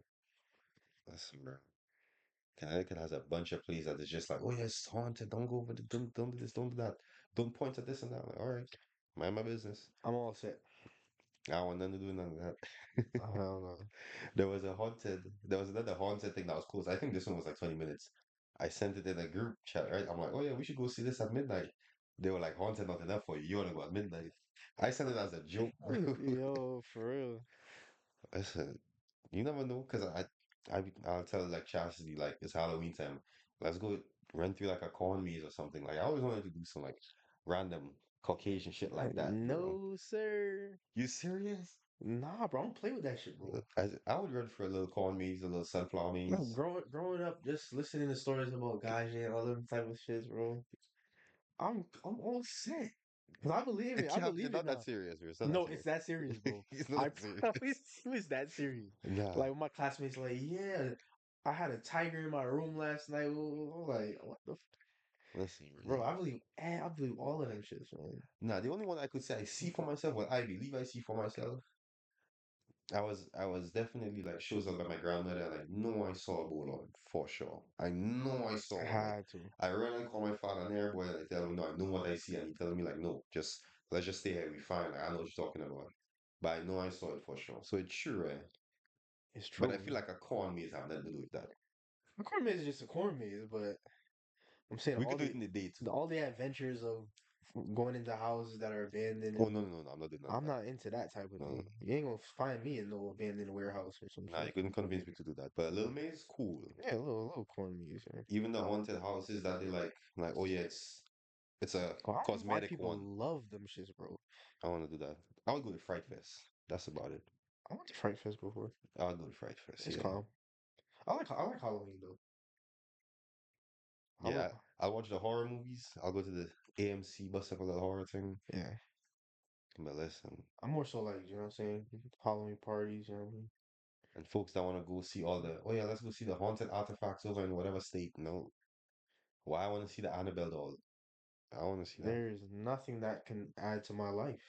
Speaker 1: Listen, bro. Connecticut has a bunch of places that is just like, oh yeah, it's haunted. Don't go over the, don't do this, don't do that. Don't point at this and that. I'm like, all right, mind my business.
Speaker 2: I'm all set.
Speaker 1: I don't want nothing to do with none of that.
Speaker 2: I don't know.
Speaker 1: There was another haunted thing that was close. I think this one was like 20 minutes. I sent it in a group chat, right? I'm like, oh yeah, we should go see this at midnight. They were like, haunted not enough for you. You want to go at midnight? I sent it as a joke, bro.
Speaker 2: Yo, for real.
Speaker 1: I said, you never know, because I'll tell like Chastity, like it's Halloween time. Let's go run through like a corn maze or something. Like I always wanted to do some like random Caucasian shit like that, bro.
Speaker 2: No, sir.
Speaker 1: You serious?
Speaker 2: Nah, bro. I don't play with that shit, bro.
Speaker 1: I would run for a little corn maze, a little sunflower
Speaker 2: No,
Speaker 1: maze.
Speaker 2: growing up, just listening to stories about guys and all them type of shits, bro. I'm all set. Cause I believe it.
Speaker 1: It
Speaker 2: I
Speaker 1: can't. It's
Speaker 2: believe it
Speaker 1: not that
Speaker 2: now.
Speaker 1: serious, bro. It's not that
Speaker 2: No, it's
Speaker 1: serious.
Speaker 2: that serious, bro.
Speaker 1: It's not
Speaker 2: I
Speaker 1: that serious.
Speaker 2: promise you, it's that serious.
Speaker 1: Nah,
Speaker 2: Like my classmates, like, yeah, I had a tiger in my room last night. I'm like, what the,
Speaker 1: listen,
Speaker 2: bro?
Speaker 1: bro.
Speaker 2: I believe all of them shits, man.
Speaker 1: Nah, the only one I could say I see for myself, what I believe I see for myself, I was definitely like shows up at my grandmother and I know I saw a bolo for sure. I know I saw
Speaker 2: I
Speaker 1: one. Like
Speaker 2: had to.
Speaker 1: I run and call my father and boy and I tell him no, I know what I see and he telling me like no, just let's just stay here, we fine. Like, I know what you're talking about. But I know I saw it for sure. So it's true, eh?
Speaker 2: It's
Speaker 1: But I
Speaker 2: true,
Speaker 1: feel
Speaker 2: man.
Speaker 1: like a corn maze have nothing to do with that.
Speaker 2: A corn maze is just a corn maze, but I'm saying
Speaker 1: We could do it in the day too.
Speaker 2: all the adventures of going into houses that are abandoned
Speaker 1: Oh no
Speaker 2: and
Speaker 1: no no no, I'm not doing none of
Speaker 2: I'm
Speaker 1: that.
Speaker 2: not into that type of
Speaker 1: No, no,
Speaker 2: thing. You ain't gonna find me in no abandoned warehouse or some
Speaker 1: nah,
Speaker 2: shit.
Speaker 1: you couldn't convince me to do that. But a little maze, cool.
Speaker 2: Yeah, a little corn maze, yeah.
Speaker 1: Even the haunted houses that they like, oh yeah, it's a
Speaker 2: Oh, I don't know why
Speaker 1: cosmetic
Speaker 2: people
Speaker 1: one.
Speaker 2: love them shits, bro.
Speaker 1: I want to do that. I would go to Fright Fest. That's about it.
Speaker 2: I went to Fright Fest before.
Speaker 1: I would go to Fright Fest.
Speaker 2: It's
Speaker 1: Yeah,
Speaker 2: calm. I like Halloween though. I like
Speaker 1: yeah. I'll watch the horror movies. I'll go to the AMC bust up a little horror thing.
Speaker 2: yeah.
Speaker 1: But listen,
Speaker 2: I'm more so like, you know what I'm saying? Halloween parties, you know what I mean?
Speaker 1: and folks that want to go see all the, oh yeah, let's go see the haunted artifacts over in whatever state. No, why I want to see the Annabelle doll. I want to see that.
Speaker 2: There's nothing that can add to my life.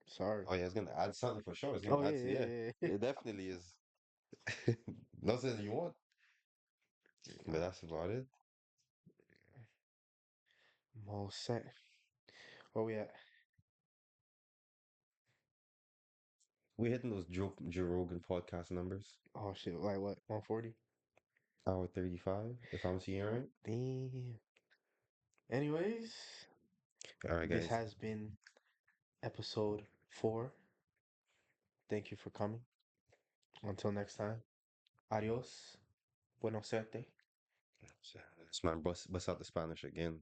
Speaker 2: Sorry.
Speaker 1: Oh yeah, it's gonna add something for sure. It's gonna
Speaker 2: Oh
Speaker 1: add
Speaker 2: yeah,
Speaker 1: to, yeah.
Speaker 2: yeah, yeah.
Speaker 1: It definitely is. Nothing you want, but
Speaker 2: Nah,
Speaker 1: that's about it.
Speaker 2: I'm all set. Where we at?
Speaker 1: We're hitting those Joe Rogan podcast numbers.
Speaker 2: Oh shit, like what? 140?
Speaker 1: Hour 35, if I'm seeing right.
Speaker 2: Damn. Anyways,
Speaker 1: All right,
Speaker 2: this
Speaker 1: guys.
Speaker 2: has been episode 4. Thank you for coming. Until next time. Adios. Buenos suerte.
Speaker 1: This man bust out the Spanish again.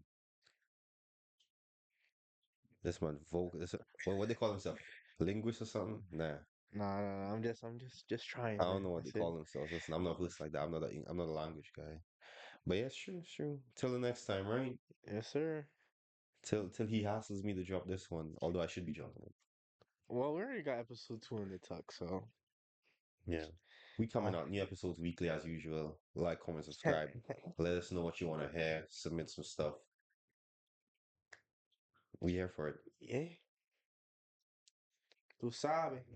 Speaker 1: This man vocal. What they call himself? Linguist or something? Nah,
Speaker 2: Nah, I'm just
Speaker 1: I
Speaker 2: trying,
Speaker 1: don't
Speaker 2: man.
Speaker 1: know what they
Speaker 2: That's it.
Speaker 1: call themselves. Listen, I'm not this like that. I'm not a language guy. But yeah, it's true, it's true. Till the next time, right?
Speaker 2: Yes, sir.
Speaker 1: Till he hassles me to drop this one, although I should be dropping it.
Speaker 2: Well, we already got episode 2 in the tuck, so
Speaker 1: Yeah. We
Speaker 2: uh,
Speaker 1: coming out new episodes weekly as usual. Like, comment, subscribe. Let us know what you want to hear. Submit some stuff. We here for it.
Speaker 2: yeah, tú sabes.